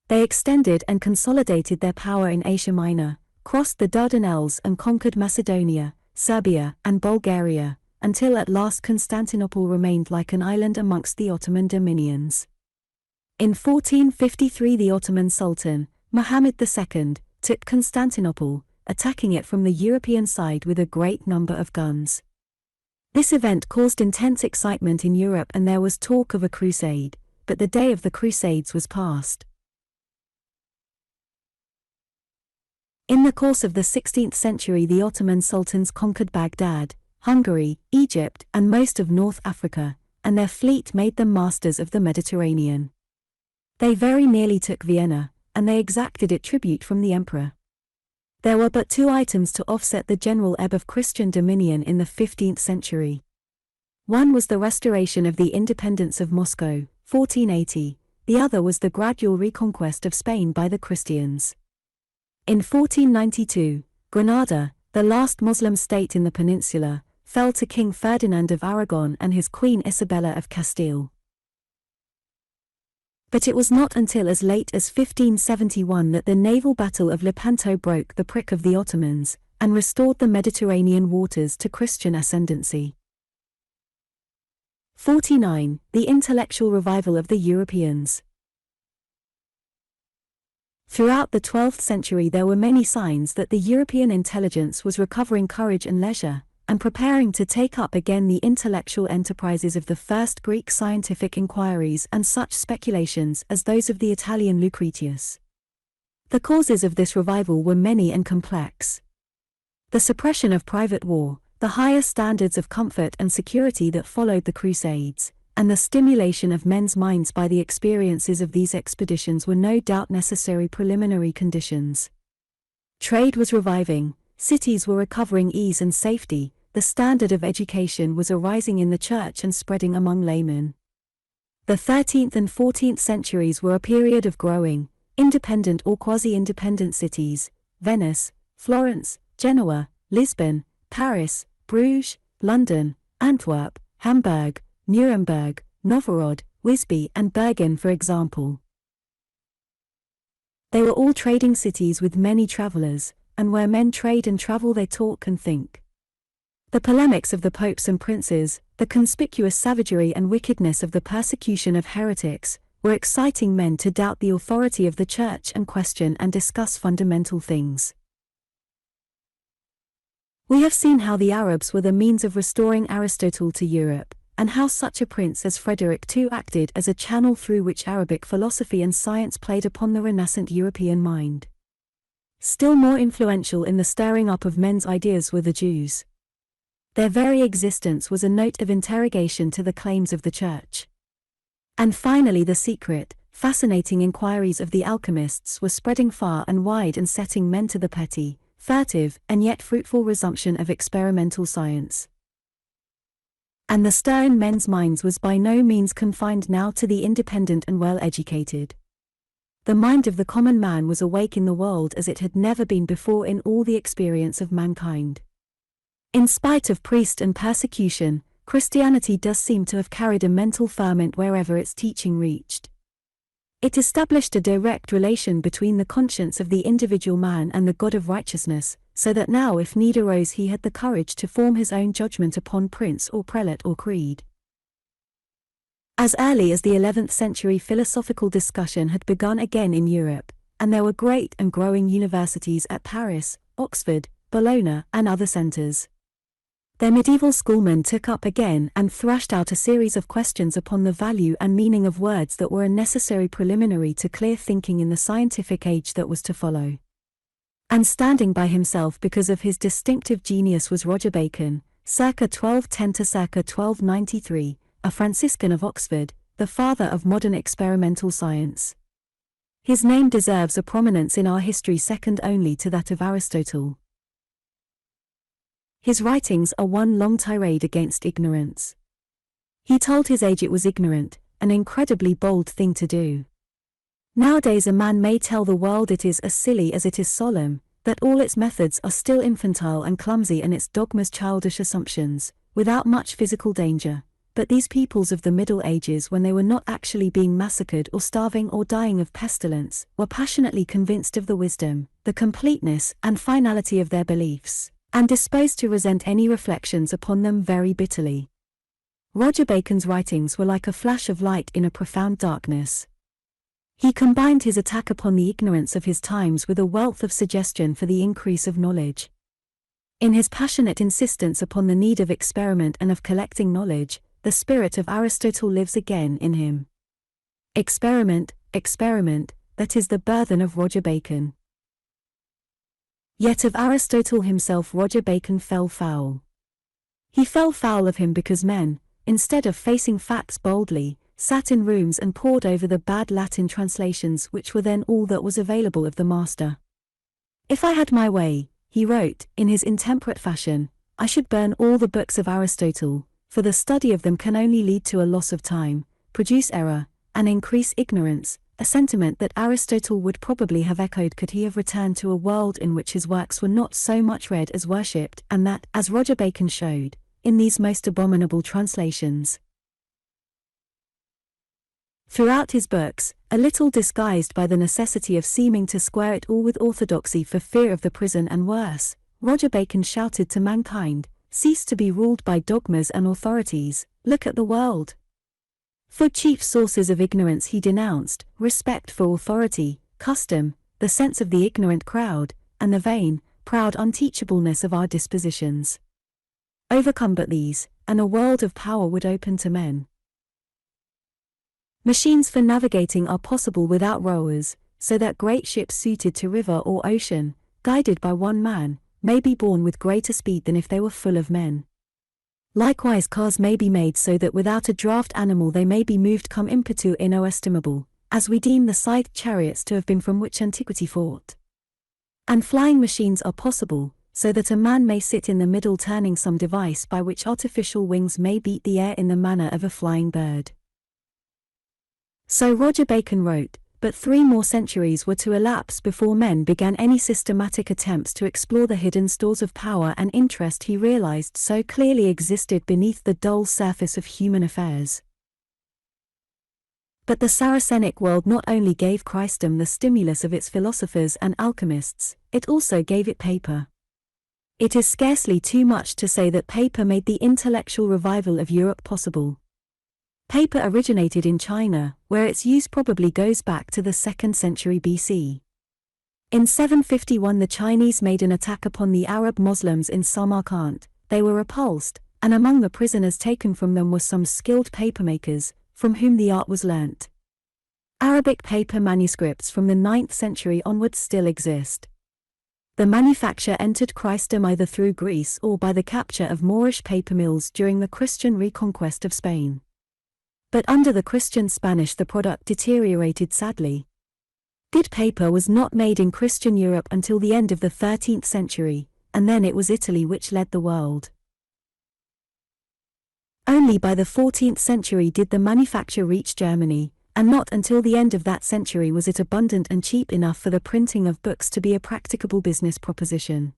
A: They extended and consolidated their power in Asia Minor, crossed the Dardanelles and conquered Macedonia, Serbia, and Bulgaria, until at last Constantinople remained like an island amongst the Ottoman dominions. In 1453 the Ottoman Sultan, Muhammad II, took Constantinople, attacking it from the European side with a great number of guns. This event caused intense excitement in Europe and there was talk of a crusade, but the day of the Crusades was past. In the course of the 16th century the Ottoman sultans conquered Baghdad, Hungary, Egypt, and most of North Africa, and their fleet made them masters of the Mediterranean. They very nearly took Vienna, and they exacted it tribute from the emperor. There were but two items to offset the general ebb of Christian dominion in the 15th century. One was the restoration of the independence of Moscow, 1480, the other was the gradual reconquest of Spain by the Christians. In 1492, Granada, the last Muslim state in the peninsula, fell to King Ferdinand of Aragon and his Queen Isabella of Castile. But it was not until as late as 1571 that the naval battle of Lepanto broke the prick of the Ottomans, and restored the Mediterranean waters to Christian ascendancy. 49. The intellectual revival of the Europeans. Throughout the 12th century there were many signs that the European intelligence was recovering courage and leisure, and preparing to take up again the intellectual enterprises of the first Greek scientific inquiries and such speculations as those of the Italian Lucretius. The causes of this revival were many and complex. The suppression of private war, the higher standards of comfort and security that followed the Crusades, and the stimulation of men's minds by the experiences of these expeditions were no doubt necessary preliminary conditions. Trade was reviving, cities were recovering ease and safety, the standard of education was arising in the church and spreading among laymen. The 13th and 14th centuries were a period of growing, independent or quasi-independent cities: Venice, Florence, Genoa, Lisbon, Paris, Bruges, London, Antwerp, Hamburg, Nuremberg, Novgorod, Wisby and Bergen, for example. They were all trading cities with many travelers, and where men trade and travel they talk and think. The polemics of the popes and princes, the conspicuous savagery and wickedness of the persecution of heretics, were exciting men to doubt the authority of the Church and question and discuss fundamental things. We have seen how the Arabs were the means of restoring Aristotle to Europe, and how such a prince as Frederick II acted as a channel through which Arabic philosophy and science played upon the renascent European mind. Still more influential in the stirring up of men's ideas were the Jews. Their very existence was a note of interrogation to the claims of the Church. And finally, the secret, fascinating inquiries of the alchemists were spreading far and wide and setting men to the petty, furtive, and yet fruitful resumption of experimental science. And the stir in men's minds was by no means confined now to the independent and well-educated. The mind of the common man was awake in the world as it had never been before in all the experience of mankind. In spite of priest and persecution, Christianity does seem to have carried a mental ferment wherever its teaching reached. It established a direct relation between the conscience of the individual man and the God of righteousness, so that now if need arose he had the courage to form his own judgment upon prince or prelate or creed. As early as the 11th century, philosophical discussion had begun again in Europe, and there were great and growing universities at Paris, Oxford, Bologna, and other centers. Their medieval schoolmen took up again and thrashed out a series of questions upon the value and meaning of words that were a necessary preliminary to clear thinking in the scientific age that was to follow. And standing by himself because of his distinctive genius was Roger Bacon, circa 1210 to circa 1293, a Franciscan of Oxford, the father of modern experimental science. His name deserves a prominence in our history second only to that of Aristotle. His writings are one long tirade against ignorance. He told his age it was ignorant, an incredibly bold thing to do. Nowadays a man may tell the world it is as silly as it is solemn, that all its methods are still infantile and clumsy and its dogmas childish assumptions, without much physical danger. But these peoples of the Middle Ages, when they were not actually being massacred or starving or dying of pestilence, were passionately convinced of the wisdom, the completeness and finality of their beliefs, and disposed to resent any reflections upon them very bitterly. Roger Bacon's writings were like a flash of light in a profound darkness. He combined his attack upon the ignorance of his times with a wealth of suggestion for the increase of knowledge. In his passionate insistence upon the need of experiment and of collecting knowledge, the spirit of Aristotle lives again in him. Experiment, experiment, that is the burthen of Roger Bacon. Yet of Aristotle himself Roger Bacon fell foul. He fell foul of him because men, instead of facing facts boldly, sat in rooms and pored over the bad Latin translations which were then all that was available of the master. "If I had my way," he wrote, in his intemperate fashion, "I should burn all the books of Aristotle, for the study of them can only lead to a loss of time, produce error, and increase ignorance," a sentiment that Aristotle would probably have echoed could he have returned to a world in which his works were not so much read as worshipped, and that, as Roger Bacon showed, in these most abominable translations. Throughout his books, a little disguised by the necessity of seeming to square it all with orthodoxy for fear of the prison and worse, Roger Bacon shouted to mankind, "Cease to be ruled by dogmas and authorities, look at the world." For chief sources of ignorance he denounced respect for authority, custom, the sense of the ignorant crowd, and the vain, proud unteachableness of our dispositions. Overcome but these, and a world of power would open to men. Machines for navigating are possible without rowers, so that great ships suited to river or ocean, guided by one man, may be borne with greater speed than if they were full of men. Likewise cars may be made so that without a draft animal they may be moved cum impetu inestimable, as we deem the scythed chariots to have been from which antiquity fought. And flying machines are possible, so that a man may sit in the middle turning some device by which artificial wings may beat the air in the manner of a flying bird. So Roger Bacon wrote, but 3 more centuries were to elapse before men began any systematic attempts to explore the hidden stores of power and interest he realized so clearly existed beneath the dull surface of human affairs. But the Saracenic world not only gave Christendom the stimulus of its philosophers and alchemists, it also gave it paper. It is scarcely too much to say that paper made the intellectual revival of Europe possible. Paper originated in China, where its use probably goes back to the 2nd century BC. In 751 the Chinese made an attack upon the Arab Muslims in Samarkand. They were repulsed, and among the prisoners taken from them were some skilled papermakers, from whom the art was learnt. Arabic paper manuscripts from the 9th century onwards still exist. The manufacture entered Christendom either through Greece or by the capture of Moorish paper mills during the Christian reconquest of Spain. But under the Christian Spanish the product deteriorated sadly. Good paper was not made in Christian Europe until the end of the 13th century, and then it was Italy which led the world. Only by the 14th century did the manufacture reach Germany, and not until the end of that century was it abundant and cheap enough for the printing of books to be a practicable business proposition.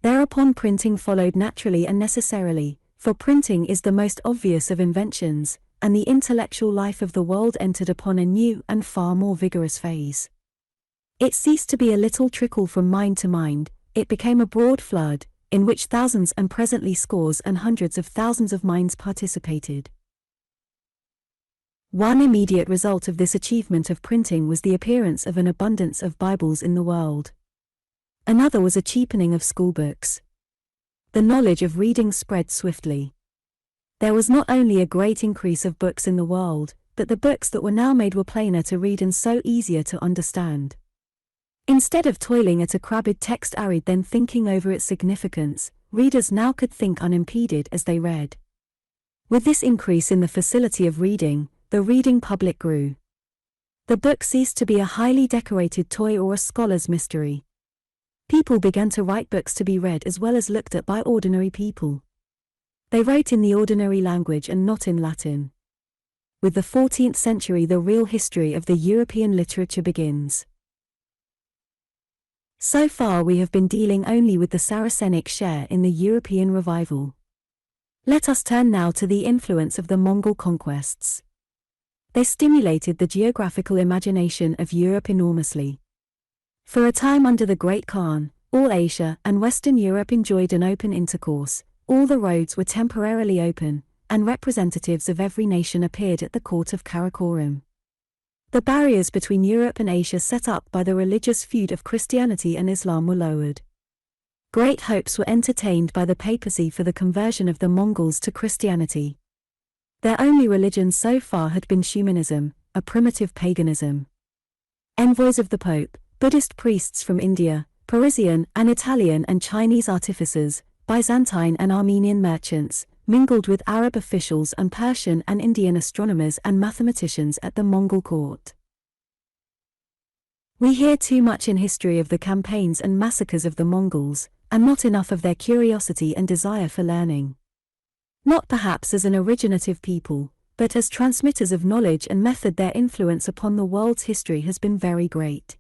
A: Thereupon printing followed naturally and necessarily, for printing is the most obvious of inventions, and the intellectual life of the world entered upon a new and far more vigorous phase. It ceased to be a little trickle from mind to mind, it became a broad flood, in which thousands and presently scores and hundreds of thousands of minds participated. One immediate result of this achievement of printing was the appearance of an abundance of Bibles in the world. Another was a cheapening of schoolbooks. The knowledge of reading spread swiftly. There was not only a great increase of books in the world, but the books that were now made were plainer to read and so easier to understand. Instead of toiling at a crabbed text arid then thinking over its significance, readers now could think unimpeded as they read. With this increase in the facility of reading, the reading public grew. The book ceased to be a highly decorated toy or a scholar's mystery. People began to write books to be read as well as looked at by ordinary people. They wrote in the ordinary language and not in Latin. With the 14th century the real history of the European literature begins. So far we have been dealing only with the Saracenic share in the European revival. Let us turn now to the influence of the Mongol conquests. They stimulated the geographical imagination of Europe enormously. For a time under the Great Khan, all Asia and Western Europe enjoyed an open intercourse, all the roads were temporarily open, and representatives of every nation appeared at the court of Karakorum. The barriers between Europe and Asia set up by the religious feud of Christianity and Islam were lowered. Great hopes were entertained by the papacy for the conversion of the Mongols to Christianity. Their only religion so far had been Shumanism, a primitive paganism. Envoys of the Pope, Buddhist priests from India, Parisian and Italian and Chinese artificers, Byzantine and Armenian merchants, mingled with Arab officials and Persian and Indian astronomers and mathematicians at the Mongol court. We hear too much in history of the campaigns and massacres of the Mongols, and not enough of their curiosity and desire for learning. Not perhaps as an originative people, but as transmitters of knowledge and method their influence upon the world's history has been very great.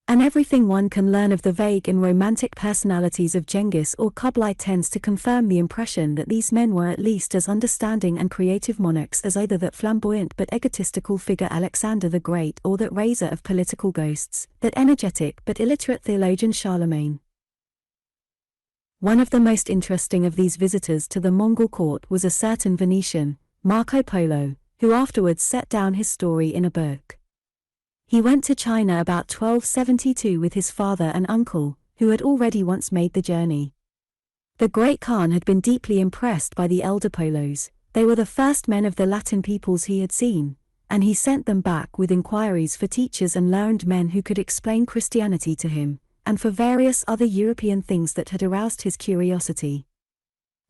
A: And everything one can learn of the vague and romantic personalities of Genghis or Kublai tends to confirm the impression that these men were at least as understanding and creative monarchs as either that flamboyant but egotistical figure Alexander the Great or that raiser of political ghosts, that energetic but illiterate theologian Charlemagne. One of the most interesting of these visitors to the Mongol court was a certain Venetian, Marco Polo, who afterwards set down his story in a book. He went to China about 1272 with his father and uncle, who had already once made the journey. The Great Khan had been deeply impressed by the elder Polos. They were the first men of the Latin peoples he had seen, and he sent them back with inquiries for teachers and learned men who could explain Christianity to him, and for various other European things that had aroused his curiosity.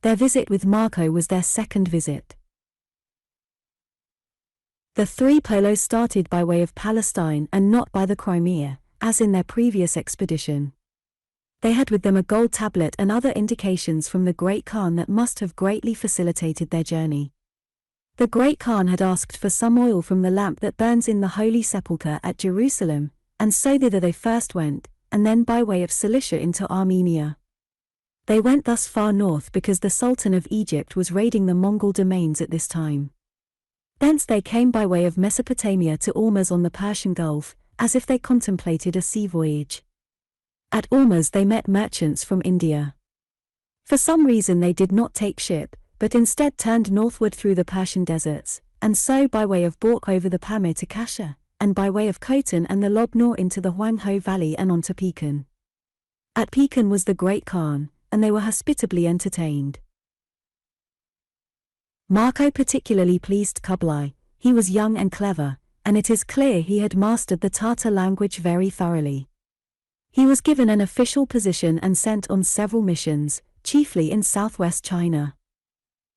A: Their visit with Marco was their second visit. The 3 Polos started by way of Palestine and not by the Crimea, as in their previous expedition. They had with them a gold tablet and other indications from the Great Khan that must have greatly facilitated their journey. The Great Khan had asked for some oil from the lamp that burns in the Holy Sepulchre at Jerusalem, and so thither they first went, and then by way of Cilicia into Armenia. They went thus far north because the Sultan of Egypt was raiding the Mongol domains at this time. Thence they came by way of Mesopotamia to Ormuz on the Persian Gulf, as if they contemplated a sea voyage. At Ormuz they met merchants from India. For some reason they did not take ship, but instead turned northward through the Persian deserts, and so by way of Balkh over the Pamir to Kasha, and by way of Khotan and the Lobnor into the Huangho Valley and on to Pekin. At Pekin was the Great Khan, and they were hospitably entertained. Marco particularly pleased Kublai. He was young and clever, and it is clear he had mastered the Tatar language very thoroughly. He was given an official position and sent on several missions, chiefly in southwest China.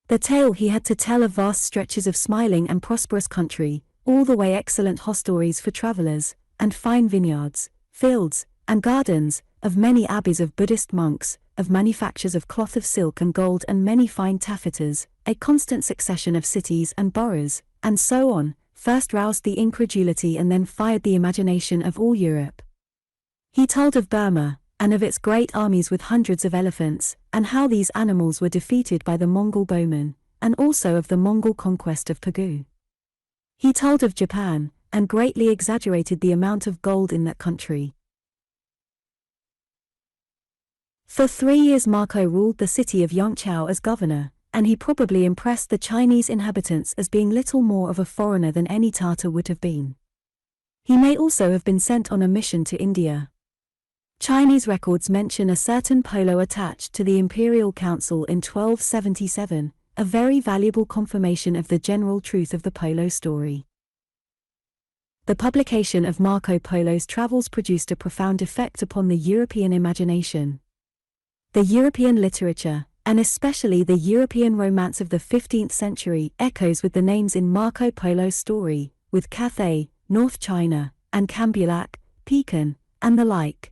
A: The tale he had to tell of vast stretches of smiling and prosperous country, all the way excellent hostelries for travelers, and fine vineyards, fields, and gardens, of many abbeys of Buddhist monks, of manufactures of cloth of silk and gold and many fine taffetas, a constant succession of cities and boroughs, and so on, first roused the incredulity and then fired the imagination of all Europe. He told of Burma, and of its great armies with hundreds of elephants, and how these animals were defeated by the Mongol bowmen, and also of the Mongol conquest of Pegu. He told of Japan, and greatly exaggerated the amount of gold in that country. For 3 years Marco ruled the city of Yongqiao as governor, and he probably impressed the Chinese inhabitants as being little more of a foreigner than any Tartar would have been. He may also have been sent on a mission to India. Chinese records mention a certain Polo attached to the Imperial Council in 1277, a very valuable confirmation of the general truth of the Polo story. The publication of Marco Polo's travels produced a profound effect upon the European imagination. The European literature, and especially the European romance of the 15th century, echoes with the names in Marco Polo's story, with Cathay, North China, and Cambulac, Pekin, and the like.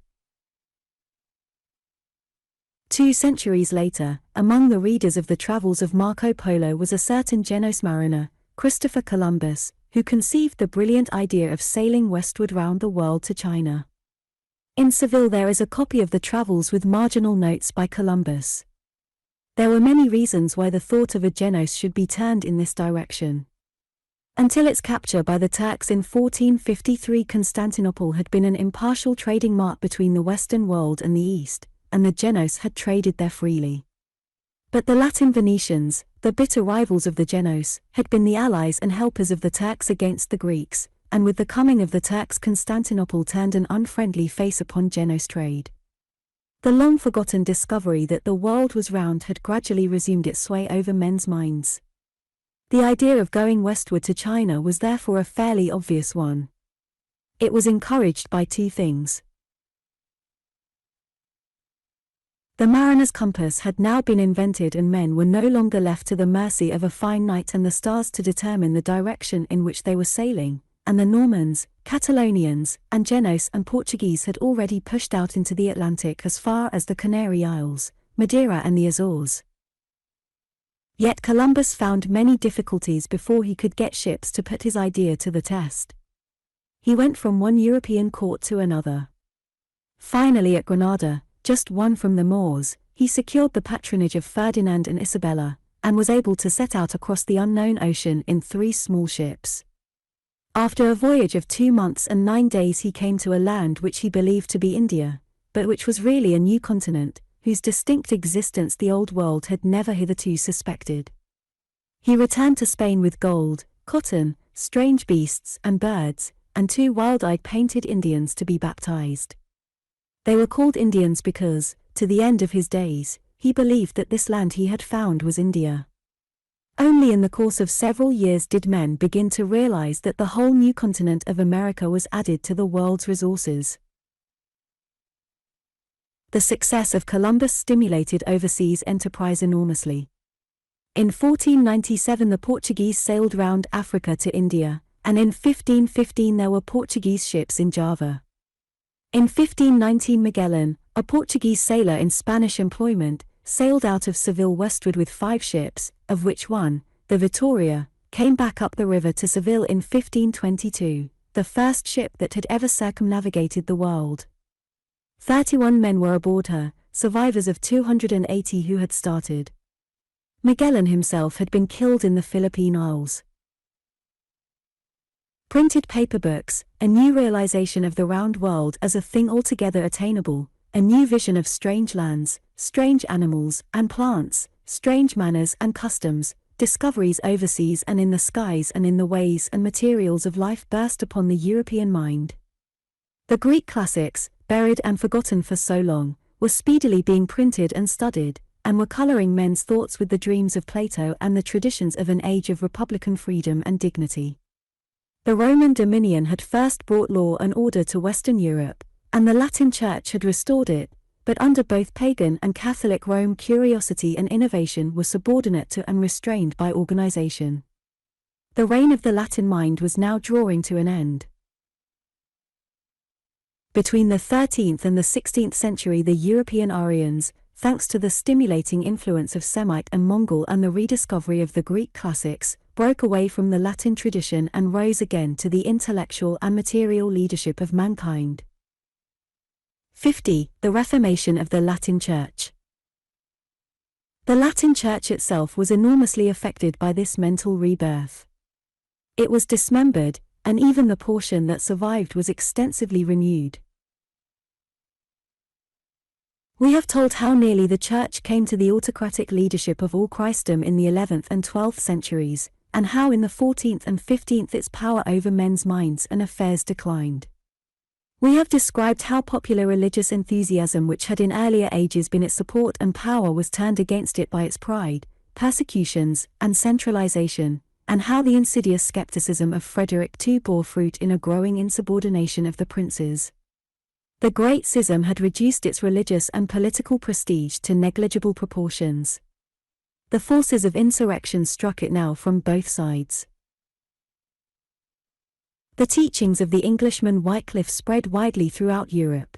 A: 2 centuries later, among the readers of the travels of Marco Polo was a certain Genoese mariner, Christopher Columbus, who conceived the brilliant idea of sailing westward round the world to China. In Seville there is a copy of the travels with marginal notes by Columbus. There were many reasons why the thought of a Genoese should be turned in this direction. Until its capture by the Turks in 1453, Constantinople had been an impartial trading mart between the Western world and the East, and the Genoese had traded there freely. But the Latin Venetians, the bitter rivals of the Genoese, had been the allies and helpers of the Turks against the Greeks, and with the coming of the Turks Constantinople turned an unfriendly face upon Genoese trade. The long-forgotten discovery that the world was round had gradually resumed its sway over men's minds. The idea of going westward to China was therefore a fairly obvious one. It was encouraged by 2 things. The mariner's compass had now been invented and men were no longer left to the mercy of a fine night and the stars to determine the direction in which they were sailing, and the Normans, Catalonians, and Genoese and Portuguese had already pushed out into the Atlantic as far as the Canary Isles, Madeira and the Azores. Yet Columbus found many difficulties before he could get ships to put his idea to the test. He went from one European court to another. Finally at Granada, just one from the Moors, he secured the patronage of Ferdinand and Isabella, and was able to set out across the unknown ocean in 3 small ships. After a voyage of 2 months and 9 days he came to a land which he believed to be India, but which was really a new continent, whose distinct existence the Old World had never hitherto suspected. He returned to Spain with gold, cotton, strange beasts and birds, and 2 wild-eyed painted Indians to be baptized. They were called Indians because, to the end of his days, he believed that this land he had found was India. Only in the course of several years did men begin to realize that the whole new continent of America was added to the world's resources. The success of Columbus stimulated overseas enterprise enormously. In 1497 the Portuguese sailed round Africa to India, and in 1515 there were Portuguese ships in Java. In 1519 Magellan, a Portuguese sailor in Spanish employment, sailed out of Seville westward with 5 ships, of which one, the Victoria, came back up the river to Seville in 1522, the first ship that had ever circumnavigated the world. 31 men were aboard her, survivors of 280 who had started. Magellan himself had been killed in the Philippine Isles. Printed paper books, a new realization of the round world as a thing altogether attainable, a new vision of strange lands, strange animals and plants, strange manners and customs, discoveries overseas and in the skies and in the ways and materials of life burst upon the European mind. The Greek classics, buried and forgotten for so long, were speedily being printed and studied, and were coloring men's thoughts with the dreams of Plato and the traditions of an age of republican freedom and dignity. The Roman dominion had first brought law and order to Western Europe, and the Latin Church had restored it, but under both pagan and Catholic Rome curiosity and innovation were subordinate to and restrained by organization. The reign of the Latin mind was now drawing to an end. Between the 13th and the 16th century the European Aryans, thanks to the stimulating influence of Semite and Mongol and the rediscovery of the Greek classics, broke away from the Latin tradition and rose again to the intellectual and material leadership of mankind. 50. The Reformation of the Latin Church. The Latin Church itself was enormously affected by this mental rebirth. It was dismembered, and even the portion that survived was extensively renewed. We have told how nearly the Church came to the autocratic leadership of all Christendom in the 11th and 12th centuries, and how in the 14th and 15th its power over men's minds and affairs declined. We have described how popular religious enthusiasm which had in earlier ages been its support and power was turned against it by its pride, persecutions, and centralization, and how the insidious skepticism of Frederick II bore fruit in a growing insubordination of the princes. The Great Schism had reduced its religious and political prestige to negligible proportions. The forces of insurrection struck it now from both sides. The teachings of the Englishman Wycliffe spread widely throughout Europe.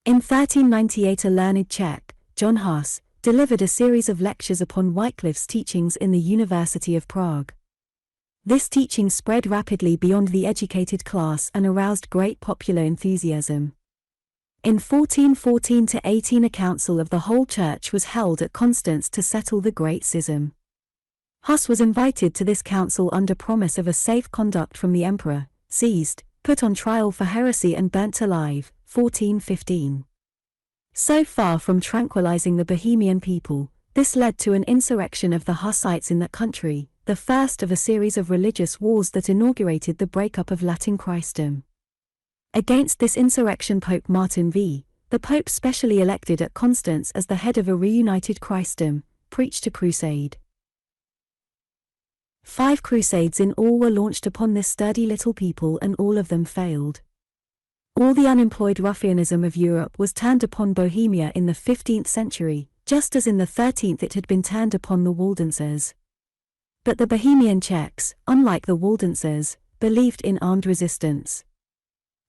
A: In 1398 a learned Czech, John Huss, delivered a series of lectures upon Wycliffe's teachings in the University of Prague. This teaching spread rapidly beyond the educated class and aroused great popular enthusiasm. In 1414–18 a council of the whole church was held at Constance to settle the Great Schism. Huss was invited to this council under promise of a safe conduct from the emperor, seized, put on trial for heresy and burnt alive, 1415. So far from tranquilizing the Bohemian people, this led to an insurrection of the Hussites in that country, the first of a series of religious wars that inaugurated the breakup of Latin Christendom. Against this insurrection Pope Martin V, the Pope specially elected at Constance as the head of a reunited Christendom, preached a crusade. 5 crusades in all were launched upon this sturdy little people and all of them failed. All the unemployed ruffianism of Europe was turned upon Bohemia in the 15th century, just as in the 13th it had been turned upon the Waldenses. But the Bohemian Czechs, unlike the Waldenses, believed in armed resistance.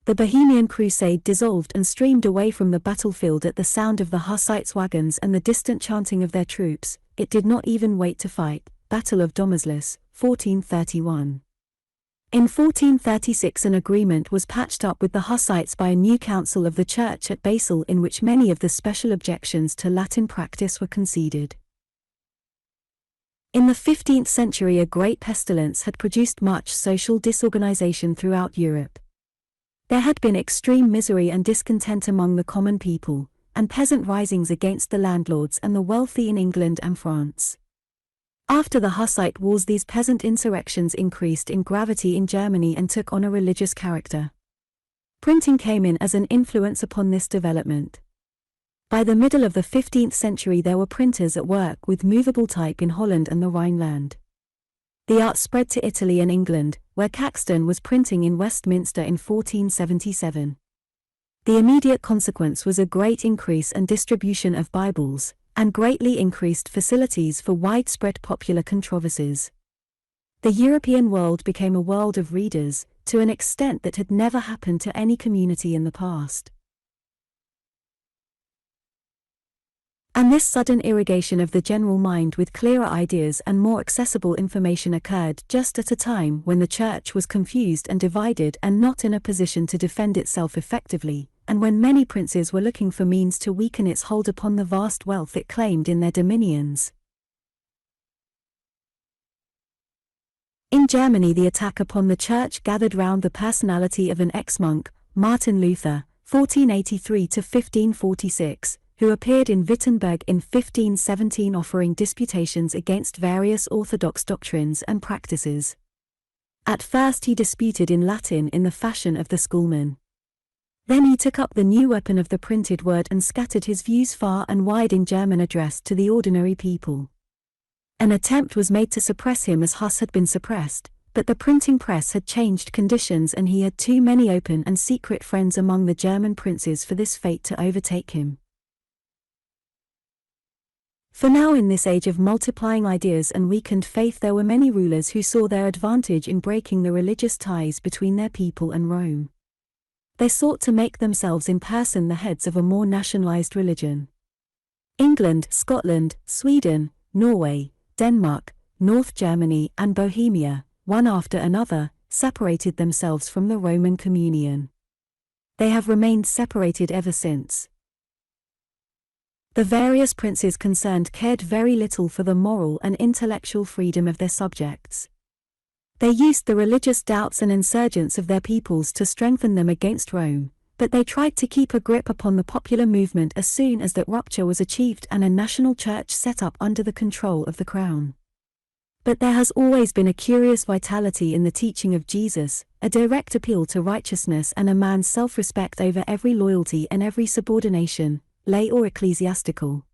A: The Bohemian Crusade dissolved and streamed away from the battlefield at the sound of the Hussites' wagons and the distant chanting of their troops. It did not even wait to fight. Battle of Domuslas, 1431. In 1436 an agreement was patched up with the Hussites by a new council of the Church at Basel in which many of the special objections to Latin practice were conceded. In the 15th century a great pestilence had produced much social disorganization throughout Europe. There had been extreme misery and discontent among the common people, and peasant risings against the landlords and the wealthy in England and France. After the Hussite wars these peasant insurrections increased in gravity in Germany and took on a religious character. Printing came in as an influence upon this development. By the middle of the 15th century there were printers at work with movable type in Holland and the Rhineland. The art spread to Italy and England, where Caxton was printing in Westminster in 1477. The immediate consequence was a great increase and distribution of Bibles, and greatly increased facilities for widespread popular controversies. The European world became a world of readers, to an extent that had never happened to any community in the past. And this sudden irrigation of the general mind with clearer ideas and more accessible information occurred just at a time when the Church was confused and divided and not in a position to defend itself effectively, and when many princes were looking for means to weaken its hold upon the vast wealth it claimed in their dominions. In Germany, the attack upon the Church gathered round the personality of an ex-monk, Martin Luther, 1483–1546, who appeared in Wittenberg in 1517 offering disputations against various orthodox doctrines and practices. At first he disputed in Latin in the fashion of the schoolmen. Then he took up the new weapon of the printed word and scattered his views far and wide in German addressed to the ordinary people. An attempt was made to suppress him as Huss had been suppressed, but the printing press had changed conditions and he had too many open and secret friends among the German princes for this fate to overtake him. For now, in this age of multiplying ideas and weakened faith, there were many rulers who saw their advantage in breaking the religious ties between their people and Rome. They sought to make themselves in person the heads of a more nationalized religion. England, Scotland, Sweden, Norway, Denmark, North Germany and Bohemia, one after another, separated themselves from the Roman communion. They have remained separated ever since. The various princes concerned cared very little for the moral and intellectual freedom of their subjects. They used the religious doubts and insurgents of their peoples to strengthen them against Rome, but they tried to keep a grip upon the popular movement as soon as that rupture was achieved and a national church set up under the control of the crown. But there has always been a curious vitality in the teaching of Jesus, a direct appeal to righteousness and a man's self-respect over every loyalty and every subordination, lay or ecclesiastical.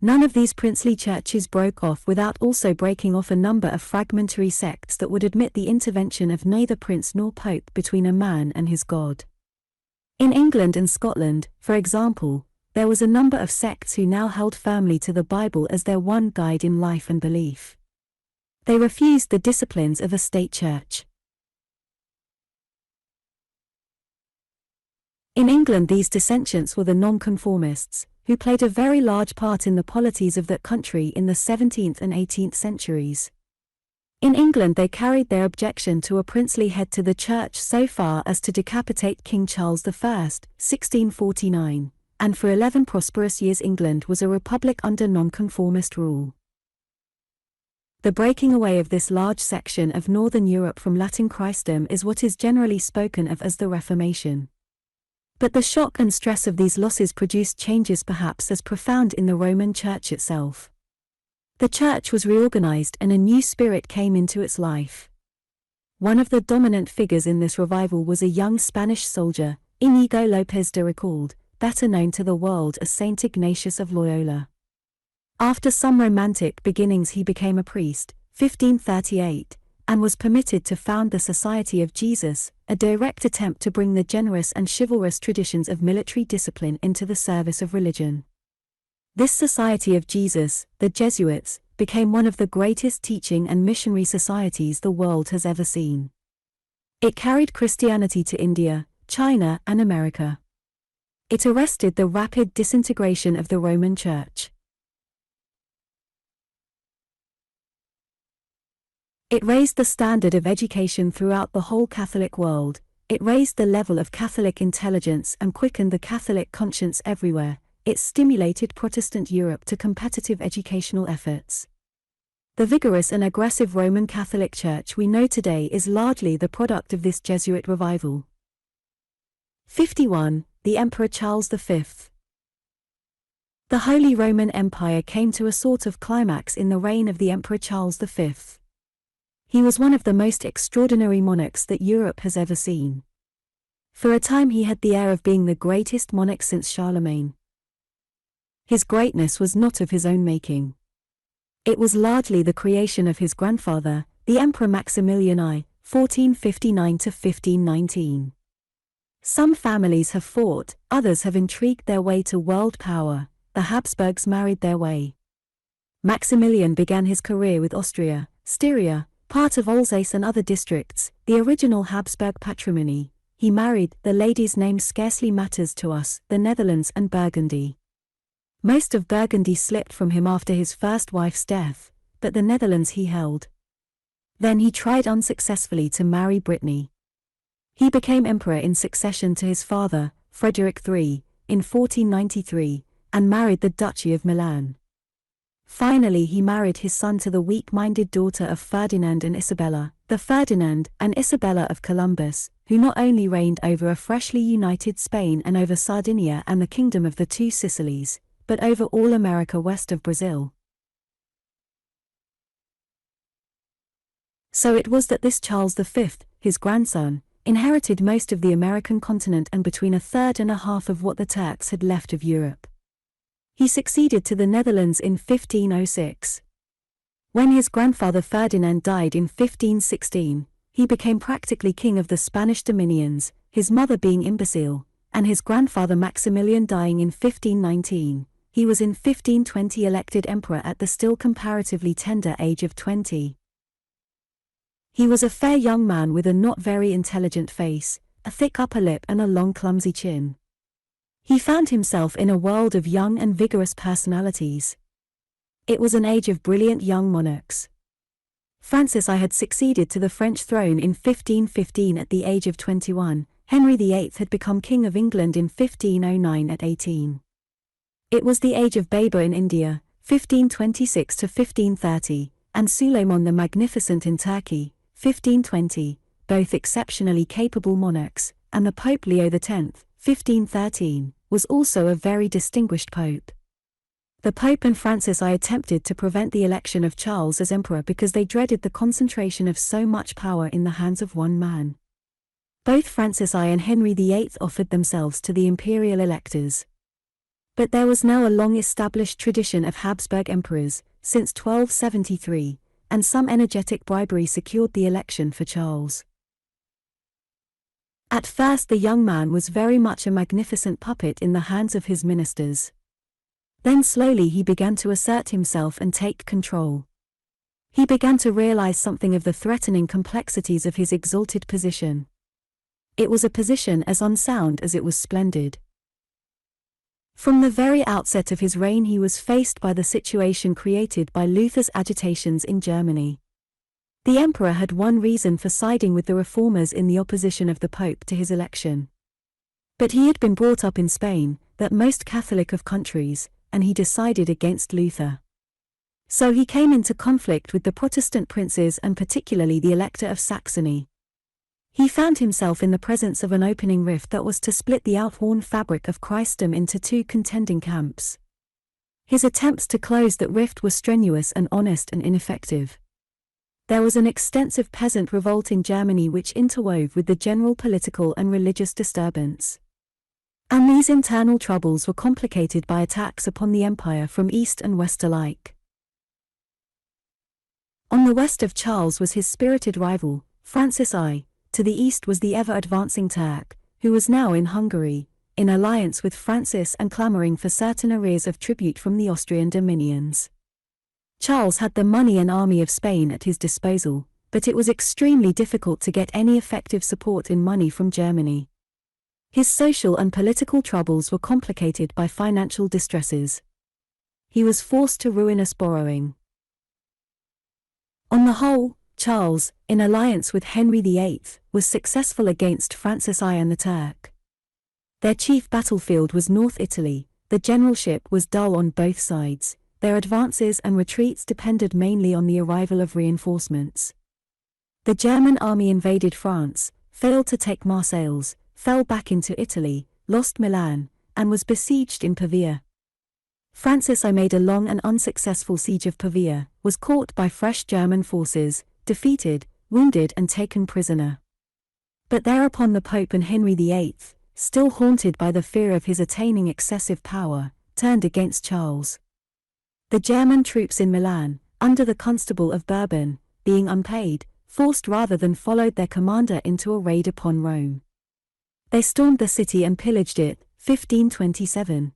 A: None of these princely churches broke off without also breaking off a number of fragmentary sects that would admit the intervention of neither prince nor pope between a man and his God. In England and Scotland, for example, there was a number of sects who now held firmly to the Bible as their one guide in life and belief. They refused the disciplines of a state church. In England, these dissentients were the nonconformists, who played a very large part in the polities of that country in the 17th and 18th centuries. In England, they carried their objection to a princely head to the church so far as to decapitate King Charles I, 1649, and for 11 prosperous years England was a republic under nonconformist rule. The breaking away of this large section of Northern Europe from Latin Christendom is what is generally spoken of as the Reformation. But the shock and stress of these losses produced changes perhaps as profound in the Roman Church itself. The Church was reorganized and a new spirit came into its life. One of the dominant figures in this revival was a young Spanish soldier, Íñigo López de Recalde, better known to the world as Saint Ignatius of Loyola. After some romantic beginnings he became a priest, 1538, and was permitted to found the Society of Jesus, a direct attempt to bring the generous and chivalrous traditions of military discipline into the service of religion. This Society of Jesus, the Jesuits, became one of the greatest teaching and missionary societies the world has ever seen. It carried Christianity to India, China, and America. It arrested the rapid disintegration of the Roman Church. It raised the standard of education throughout the whole Catholic world, it raised the level of Catholic intelligence and quickened the Catholic conscience everywhere, it stimulated Protestant Europe to competitive educational efforts. The vigorous and aggressive Roman Catholic Church we know today is largely the product of this Jesuit revival. 51. The Emperor Charles V. The Holy Roman Empire came to a sort of climax in the reign of the Emperor Charles V. He was one of the most extraordinary monarchs that Europe has ever seen. For a time he had the air of being the greatest monarch since Charlemagne. His greatness was not of his own making. It was largely the creation of his grandfather, the Emperor Maximilian I, 1459–1519. Some families have fought, others have intrigued their way to world power, the Habsburgs married their way. Maximilian began his career with Austria, Styria, part of Alsace and other districts, the original Habsburg patrimony. He married, the lady's name scarcely matters to us, the Netherlands and Burgundy. Most of Burgundy slipped from him after his first wife's death, but the Netherlands he held. Then he tried unsuccessfully to marry Brittany. He became emperor in succession to his father, Frederick III, in 1493, and married the Duchy of Milan. Finally he married his son to the weak-minded daughter of Ferdinand and Isabella, the Ferdinand and Isabella of Columbus, who not only reigned over a freshly united Spain and over Sardinia and the Kingdom of the Two Sicilies, but over all America west of Brazil. So it was that this Charles V, his grandson, inherited most of the American continent and between a third and a half of what the Turks had left of Europe. He succeeded to the Netherlands in 1506. When his grandfather Ferdinand died in 1516, he became practically king of the Spanish dominions, his mother being imbecile, and his grandfather Maximilian dying in 1519. He was in 1520 elected emperor at the still comparatively tender age of 20. He was a fair young man with a not very intelligent face, a thick upper lip and a long clumsy chin. He found himself in a world of young and vigorous personalities. It was an age of brilliant young monarchs. Francis I had succeeded to the French throne in 1515 at the age of 21, Henry VIII had become King of England in 1509 at 18. It was the age of Babur in India, 1526 to 1530, and Suleiman the Magnificent in Turkey, 1520, both exceptionally capable monarchs, and the Pope Leo X, 1513, was also a very distinguished pope. The Pope and Francis I attempted to prevent the election of Charles as emperor because they dreaded the concentration of so much power in the hands of one man. Both Francis I and Henry VIII offered themselves to the imperial electors. But there was now a long-established tradition of Habsburg emperors, since 1273, and some energetic bribery secured the election for Charles. At first the young man was very much a magnificent puppet in the hands of his ministers. Then slowly he began to assert himself and take control. He began to realize something of the threatening complexities of his exalted position. It was a position as unsound as it was splendid. From the very outset of his reign he was faced by the situation created by Luther's agitations in Germany. The emperor had one reason for siding with the reformers in the opposition of the Pope to his election. But he had been brought up in Spain, that most Catholic of countries, and he decided against Luther. So he came into conflict with the Protestant princes and particularly the Elector of Saxony. He found himself in the presence of an opening rift that was to split the outworn fabric of Christendom into two contending camps. His attempts to close that rift were strenuous and honest and ineffective. There was an extensive peasant revolt in Germany which interwove with the general political and religious disturbance. And these internal troubles were complicated by attacks upon the empire from east and west alike. On the west of Charles was his spirited rival, Francis I. To the east was the ever-advancing Turk, who was now in Hungary, in alliance with Francis and clamoring for certain arrears of tribute from the Austrian dominions. Charles had the money and army of Spain at his disposal, but it was extremely difficult to get any effective support in money from Germany. His social and political troubles were complicated by financial distresses. He was forced to ruinous borrowing. On the whole, Charles, in alliance with Henry VIII, was successful against Francis I and the Turk. Their chief battlefield was North Italy, the generalship was dull on both sides, their advances and retreats depended mainly on the arrival of reinforcements. The German army invaded France, failed to take Marseilles, fell back into Italy, lost Milan, and was besieged in Pavia. Francis I made a long and unsuccessful siege of Pavia, was caught by fresh German forces, defeated, wounded and taken prisoner. But thereupon the Pope and Henry VIII, still haunted by the fear of his attaining excessive power, turned against Charles. The German troops in Milan, under the Constable of Bourbon, being unpaid, forced rather than followed their commander into a raid upon Rome. They stormed the city and pillaged it, 1527.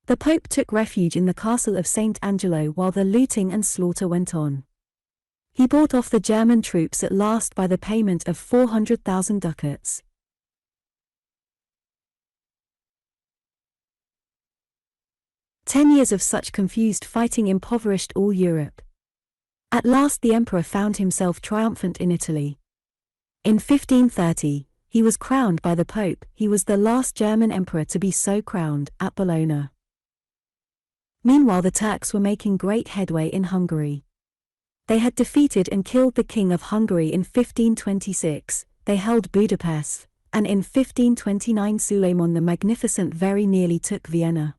A: The Pope took refuge in the castle of St. Angelo while the looting and slaughter went on. He bought off the German troops at last by the payment of 400,000 ducats. "10 years of such confused fighting impoverished all Europe. At last the emperor found himself triumphant in Italy. In 1530, he was crowned by the Pope. He was the last German emperor to be so crowned, at Bologna. Meanwhile the Turks were making great headway in Hungary. They had defeated and killed the King of Hungary in 1526, they held Budapest, and in 1529 Suleiman the Magnificent very nearly took Vienna.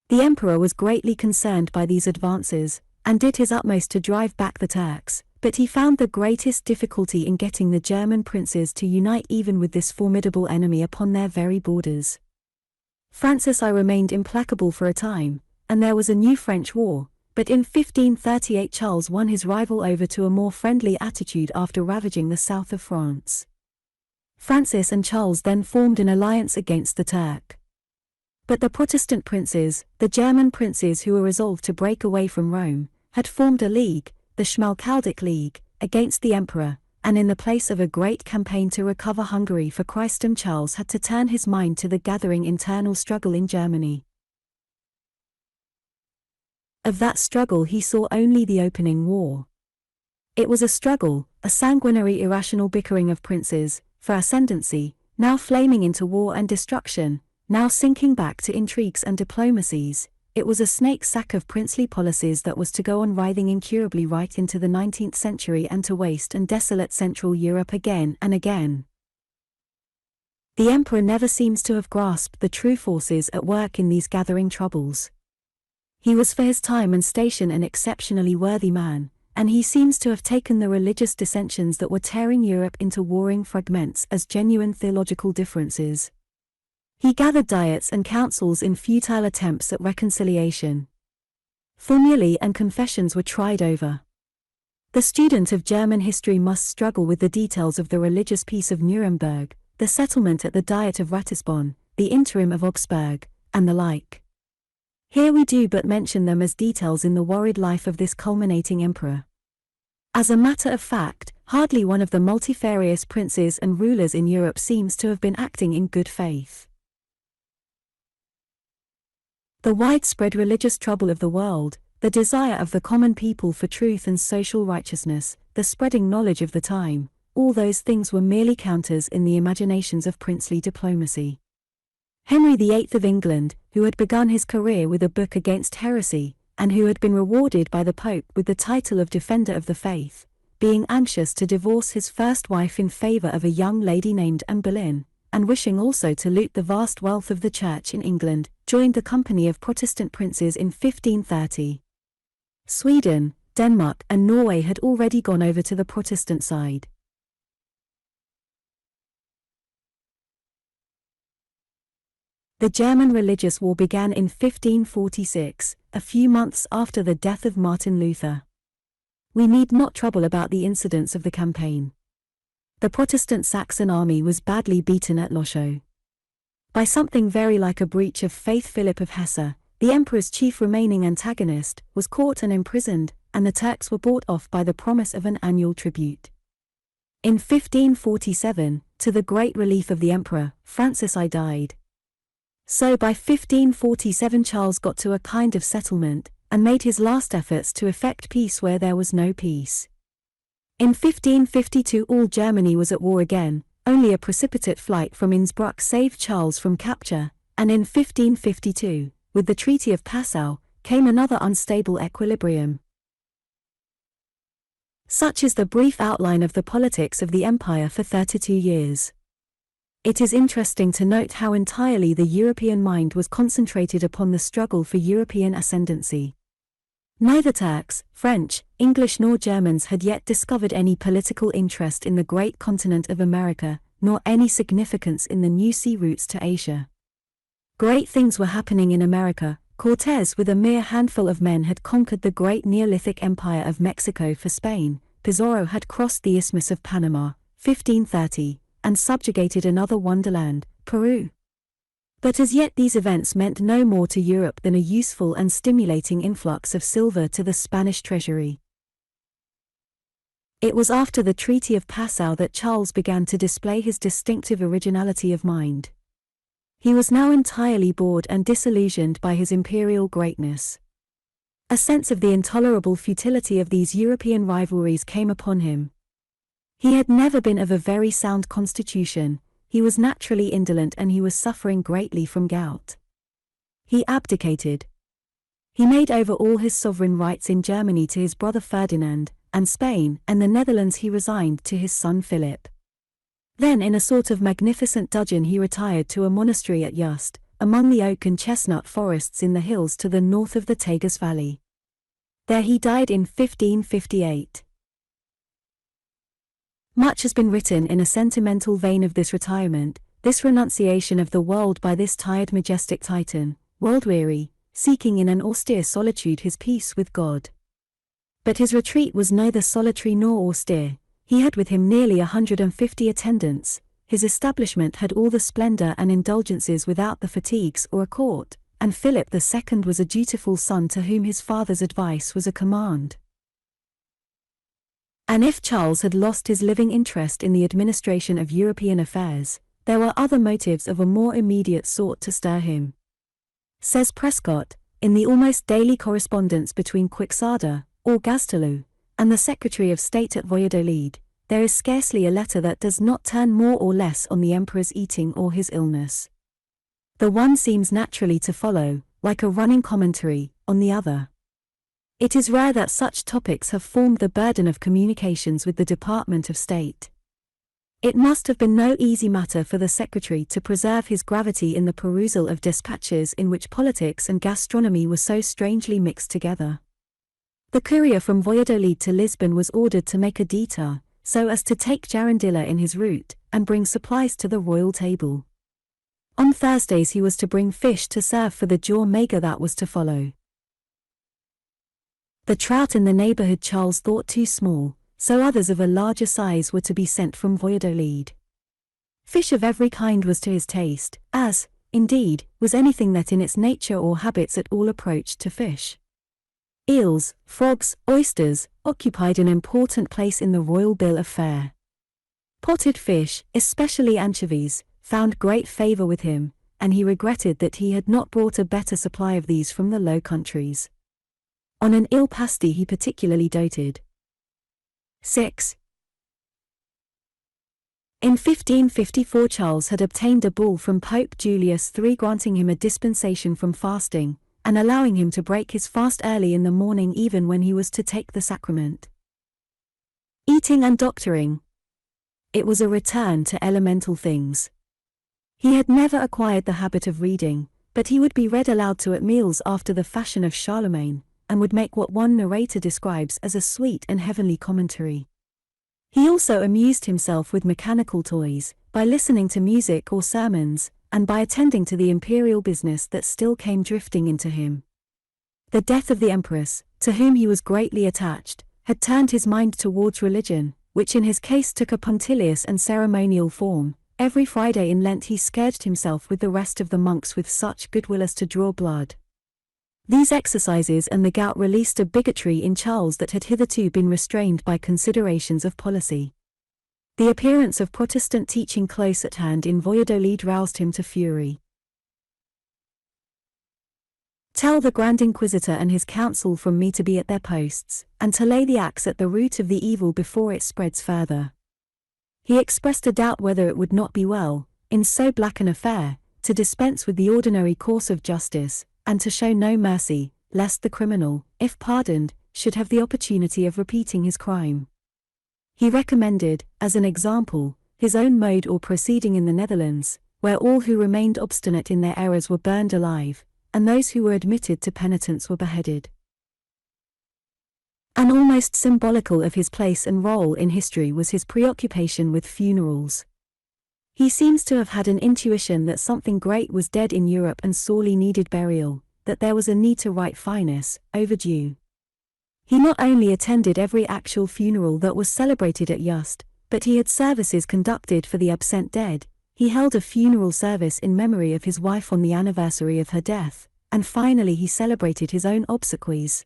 A: The emperor was greatly concerned by these advances, and did his utmost to drive back the Turks, but he found the greatest difficulty in getting the German princes to unite even with this formidable enemy upon their very borders. Francis I remained implacable for a time, and there was a new French war, but in 1538 Charles won his rival over to a more friendly attitude after ravaging the south of France. Francis and Charles then formed an alliance against the Turk. But the Protestant princes, the German princes who were resolved to break away from Rome, had formed a league, the Schmalkaldic League, against the emperor, and in the place of a great campaign to recover Hungary for Christendom Charles had to turn his mind to the gathering internal struggle in Germany. Of that struggle he saw only the opening war. It was a struggle, a sanguinary irrational bickering of princes, for ascendancy, now flaming into war and destruction, now sinking back to intrigues and diplomacies. It was a snake sack of princely policies that was to go on writhing incurably right into the 19th century and to waste and desolate Central Europe again and again. The emperor never seems to have grasped the true forces at work in these gathering troubles. He was for his time and station an exceptionally worthy man, and he seems to have taken the religious dissensions that were tearing Europe into warring fragments as genuine theological differences. He gathered diets and councils in futile attempts at reconciliation. Formulae and confessions were tried over. The student of German history must struggle with the details of the religious peace of Nuremberg, the settlement at the Diet of Ratisbon, the interim of Augsburg, and the like. Here we do but mention them as details in the worried life of this culminating emperor. As a matter of fact, hardly one of the multifarious princes and rulers in Europe seems to have been acting in good faith. The widespread religious trouble of the world, the desire of the common people for truth and social righteousness, the spreading knowledge of the time, all those things were merely counters in the imaginations of princely diplomacy. Henry VIII of England, who had begun his career with a book against heresy, and who had been rewarded by the Pope with the title of Defender of the Faith, being anxious to divorce his first wife in favor of a young lady named Anne Boleyn, and wishing also to loot the vast wealth of the Church in England, joined the company of Protestant princes in 1530. Sweden, Denmark and Norway had already gone over to the Protestant side. The German religious war began in 1546, a few months after the death of Martin Luther. We need not trouble about the incidents of the campaign. The Protestant Saxon army was badly beaten at Loschow. By something very like a breach of faith, Philip of Hesse, the emperor's chief remaining antagonist, was caught and imprisoned, and the Turks were bought off by the promise of an annual tribute. In 1547, to the great relief of the emperor, Francis I died. So by 1547 Charles got to a kind of settlement, and made his last efforts to effect peace where there was no peace. In 1552 all Germany was at war again, only a precipitate flight from Innsbruck saved Charles from capture, and in 1552, with the Treaty of Passau, came another unstable equilibrium. Such is the brief outline of the politics of the empire for 32 years. It is interesting to note how entirely the European mind was concentrated upon the struggle for European ascendancy. Neither Turks, French, English nor Germans had yet discovered any political interest in the great continent of America, nor any significance in the new sea routes to Asia. Great things were happening in America. Cortés with a mere handful of men had conquered the great Neolithic empire of Mexico for Spain, Pizarro had crossed the Isthmus of Panama, 1530, and subjugated another wonderland, Peru. But as yet these events meant no more to Europe than a useful and stimulating influx of silver to the Spanish treasury. It was after the Treaty of Passau that Charles began to display his distinctive originality of mind. He was now entirely bored and disillusioned by his imperial greatness. A sense of the intolerable futility of these European rivalries came upon him. He had never been of a very sound constitution, he was naturally indolent and he was suffering greatly from gout. He abdicated. He made over all his sovereign rights in Germany to his brother Ferdinand, and Spain and the Netherlands he resigned to his son Philip. Then in a sort of magnificent dudgeon he retired to a monastery at Just, among the oak and chestnut forests in the hills to the north of the Tagus Valley. There he died in 1558. Much has been written in a sentimental vein of this retirement, this renunciation of the world by this tired majestic Titan, world-weary, seeking in an austere solitude his peace with God. But his retreat was neither solitary nor austere. He had with him nearly 150 attendants, his establishment had all the splendor and indulgences without the fatigues or a court, and Philip II was a dutiful son to whom his father's advice was a command. And if Charles had lost his living interest in the administration of European affairs, there were other motives of a more immediate sort to stir him. Says Prescott, in the almost daily correspondence between Quixada, or Gaztelu, and the Secretary of State at Valladolid, there is scarcely a letter that does not turn more or less on the emperor's eating or his illness. The one seems naturally to follow, like a running commentary, on the other. It is rare that such topics have formed the burden of communications with the Department of State. It must have been no easy matter for the secretary to preserve his gravity in the perusal of dispatches in which politics and gastronomy were so strangely mixed together. The courier from Valladolid to Lisbon was ordered to make a detour, so as to take Jarandilla in his route, and bring supplies to the royal table. On Thursdays he was to bring fish to serve for the jaw maker that was to follow. The trout in the neighborhood Charles thought too small, so others of a larger size were to be sent from Valladolid. Fish of every kind was to his taste, as, indeed, was anything that in its nature or habits at all approached to fish. Eels, frogs, oysters, occupied an important place in the royal bill of fare. Potted fish, especially anchovies, found great favor with him, and he regretted that he had not brought a better supply of these from the Low Countries. On an eel pasty he particularly doted. 6. In 1554 Charles had obtained a bull from Pope Julius III granting him a dispensation from fasting, and allowing him to break his fast early in the morning even when he was to take the sacrament. Eating and doctoring. It was a return to elemental things. He had never acquired the habit of reading, but he would be read aloud to at meals after the fashion of Charlemagne, and would make what one narrator describes as a sweet and heavenly commentary. He also amused himself with mechanical toys, by listening to music or sermons, and by attending to the imperial business that still came drifting into him. The death of the empress, to whom he was greatly attached, had turned his mind towards religion, which in his case took a punctilious and ceremonial form. Every Friday in Lent he scourged himself with the rest of the monks with such goodwill as to draw blood. These exercises and the gout released a bigotry in Charles that had hitherto been restrained by considerations of policy. The appearance of Protestant teaching close at hand in Valladolid roused him to fury. Tell the Grand Inquisitor and his council from me to be at their posts, and to lay the axe at the root of the evil before it spreads further. He expressed a doubt whether it would not be well, in so black an affair, to dispense with the ordinary course of justice, and to show no mercy, lest the criminal, if pardoned, should have the opportunity of repeating his crime. He recommended, as an example, his own mode or proceeding in the Netherlands, where all who remained obstinate in their errors were burned alive, and those who were admitted to penitence were beheaded. And almost symbolical of his place and role in history was his preoccupation with funerals. He seems to have had an intuition that something great was dead in Europe and sorely needed burial, that there was a need to right finance, overdue. He not only attended every actual funeral that was celebrated at Just, but he had services conducted for the absent dead. He held a funeral service in memory of his wife on the anniversary of her death, and finally he celebrated his own obsequies.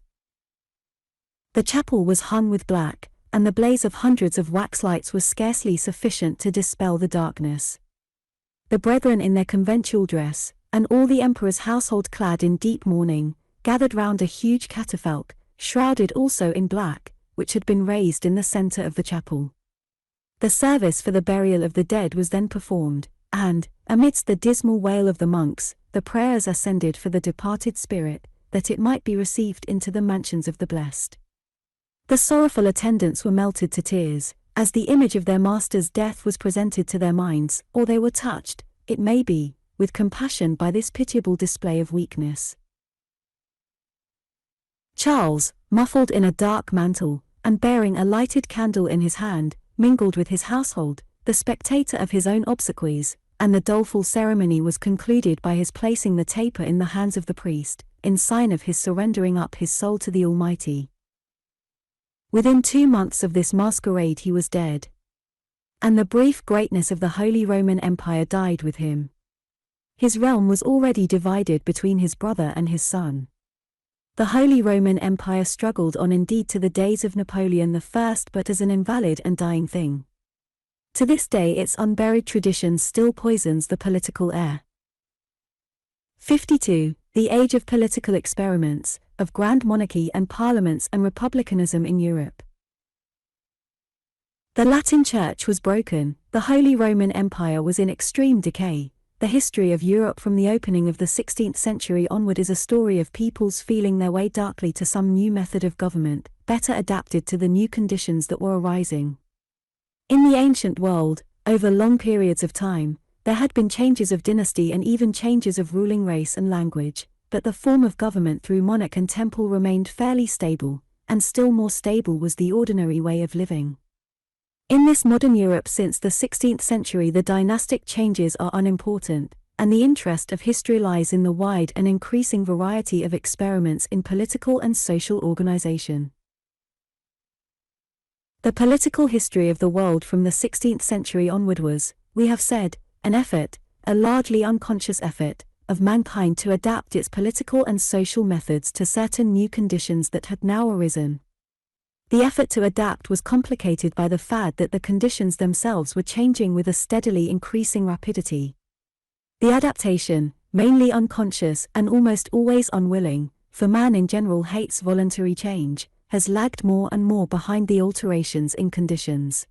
A: The chapel was hung with black, and the blaze of hundreds of waxlights was scarcely sufficient to dispel the darkness. The brethren in their conventual dress, and all the emperor's household clad in deep mourning, gathered round a huge catafalque, shrouded also in black, which had been raised in the center of the chapel. The service for the burial of the dead was then performed, and, amidst the dismal wail of the monks, the prayers ascended for the departed spirit, that it might be received into the mansions of the blessed. The sorrowful attendants were melted to tears, as the image of their master's death was presented to their minds, or they were touched, it may be, with compassion by this pitiable display of weakness. Charles, muffled in a dark mantle, and bearing a lighted candle in his hand, mingled with his household, the spectator of his own obsequies, and the doleful ceremony was concluded by his placing the taper in the hands of the priest, in sign of his surrendering up his soul to the Almighty. Within 2 months of this masquerade he was dead. And the brief greatness of the Holy Roman Empire died with him. His realm was already divided between his brother and his son. The Holy Roman Empire struggled on indeed to the days of Napoleon I, but as an invalid and dying thing. To this day its unburied tradition still poisons the political air. 52. The age of political experiments, of grand monarchy and parliaments and republicanism in Europe. The Latin Church was broken, the Holy Roman Empire was in extreme decay. The history of Europe from the opening of the 16th century onward is a story of peoples feeling their way darkly to some new method of government, better adapted to the new conditions that were arising. In the ancient world, over long periods of time, there had been changes of dynasty and even changes of ruling race and language, but the form of government through monarch and temple remained fairly stable, and still more stable was the ordinary way of living. In this modern Europe since the 16th century the dynastic changes are unimportant, and the interest of history lies in the wide and increasing variety of experiments in political and social organization. The political history of the world from the 16th century onward was, we have said, an effort, a largely unconscious effort, of mankind to adapt its political and social methods to certain new conditions that had now arisen. The effort to adapt was complicated by the fact that the conditions themselves were changing with a steadily increasing rapidity. The adaptation, mainly unconscious and almost always unwilling, for man in general hates voluntary change, has lagged more and more behind the alterations in conditions.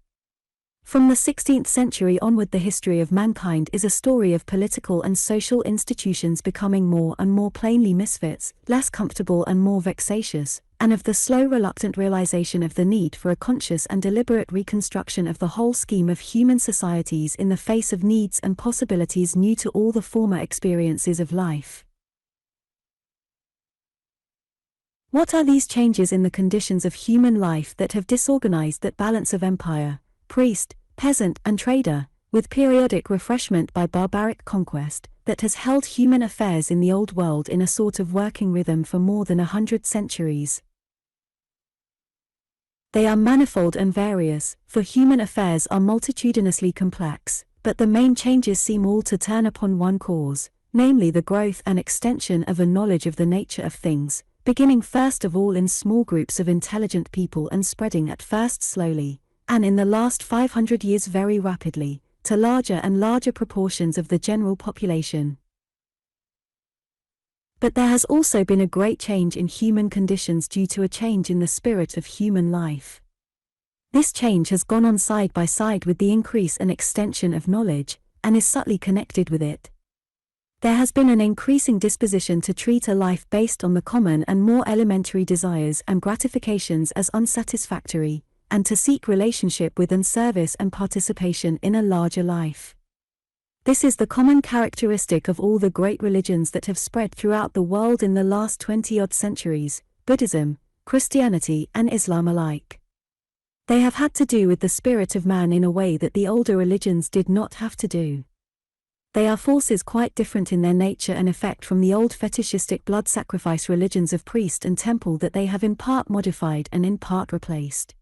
A: From the 16th century onward the history of mankind is a story of political and social institutions becoming more and more plainly misfits, less comfortable and more vexatious, and of the slow reluctant realization of the need for a conscious and deliberate reconstruction of the whole scheme of human societies in the face of needs and possibilities new to all the former experiences of life. What are these changes in the conditions of human life that have disorganized that balance of empire, priest, peasant and trader, with periodic refreshment by barbaric conquest, that has held human affairs in the old world in a sort of working rhythm for more than 100 centuries? They are manifold and various, for human affairs are multitudinously complex, but the main changes seem all to turn upon one cause, namely the growth and extension of a knowledge of the nature of things, beginning first of all in small groups of intelligent people and spreading at first slowly, and in the last 500 years very rapidly, to larger and larger proportions of the general population. But there has also been a great change in human conditions due to a change in the spirit of human life. This change has gone on side by side with the increase and extension of knowledge, and is subtly connected with it. There has been an increasing disposition to treat a life based on the common and more elementary desires and gratifications as unsatisfactory, and to seek relationship with and service and participation in a larger life. This is the common characteristic of all the great religions that have spread throughout the world in the last 20-odd centuries, Buddhism, Christianity and Islam alike. They have had to do with the spirit of man in a way that the older religions did not have to do. They are forces quite different in their nature and effect from the old fetishistic blood sacrifice religions of priest and temple that they have in part modified and in part replaced.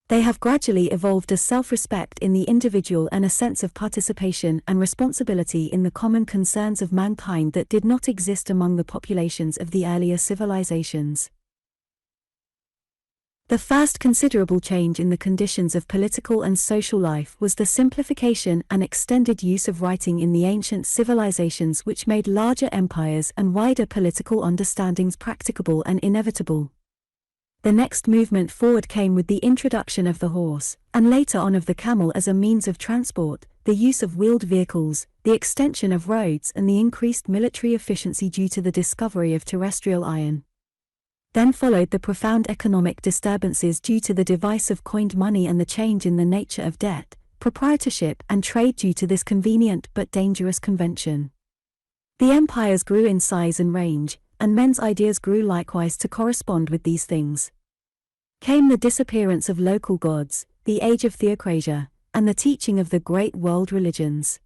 A: They have gradually evolved a self-respect in the individual and a sense of participation and responsibility in the common concerns of mankind that did not exist among the populations of the earlier civilizations. The first considerable change in the conditions of political and social life was the simplification and extended use of writing in the ancient civilizations, which made larger empires and wider political understandings practicable and inevitable. The next movement forward came with the introduction of the horse, and later on of the camel as a means of transport, the use of wheeled vehicles, the extension of roads, and the increased military efficiency due to the discovery of terrestrial iron. Then followed the profound economic disturbances due to the device of coined money and the change in the nature of debt, proprietorship, and trade due to this convenient but dangerous convention. The empires grew in size and range, and men's ideas grew likewise to correspond with these things. Came the disappearance of local gods, the age of theocracia, and the teaching of the great world religions.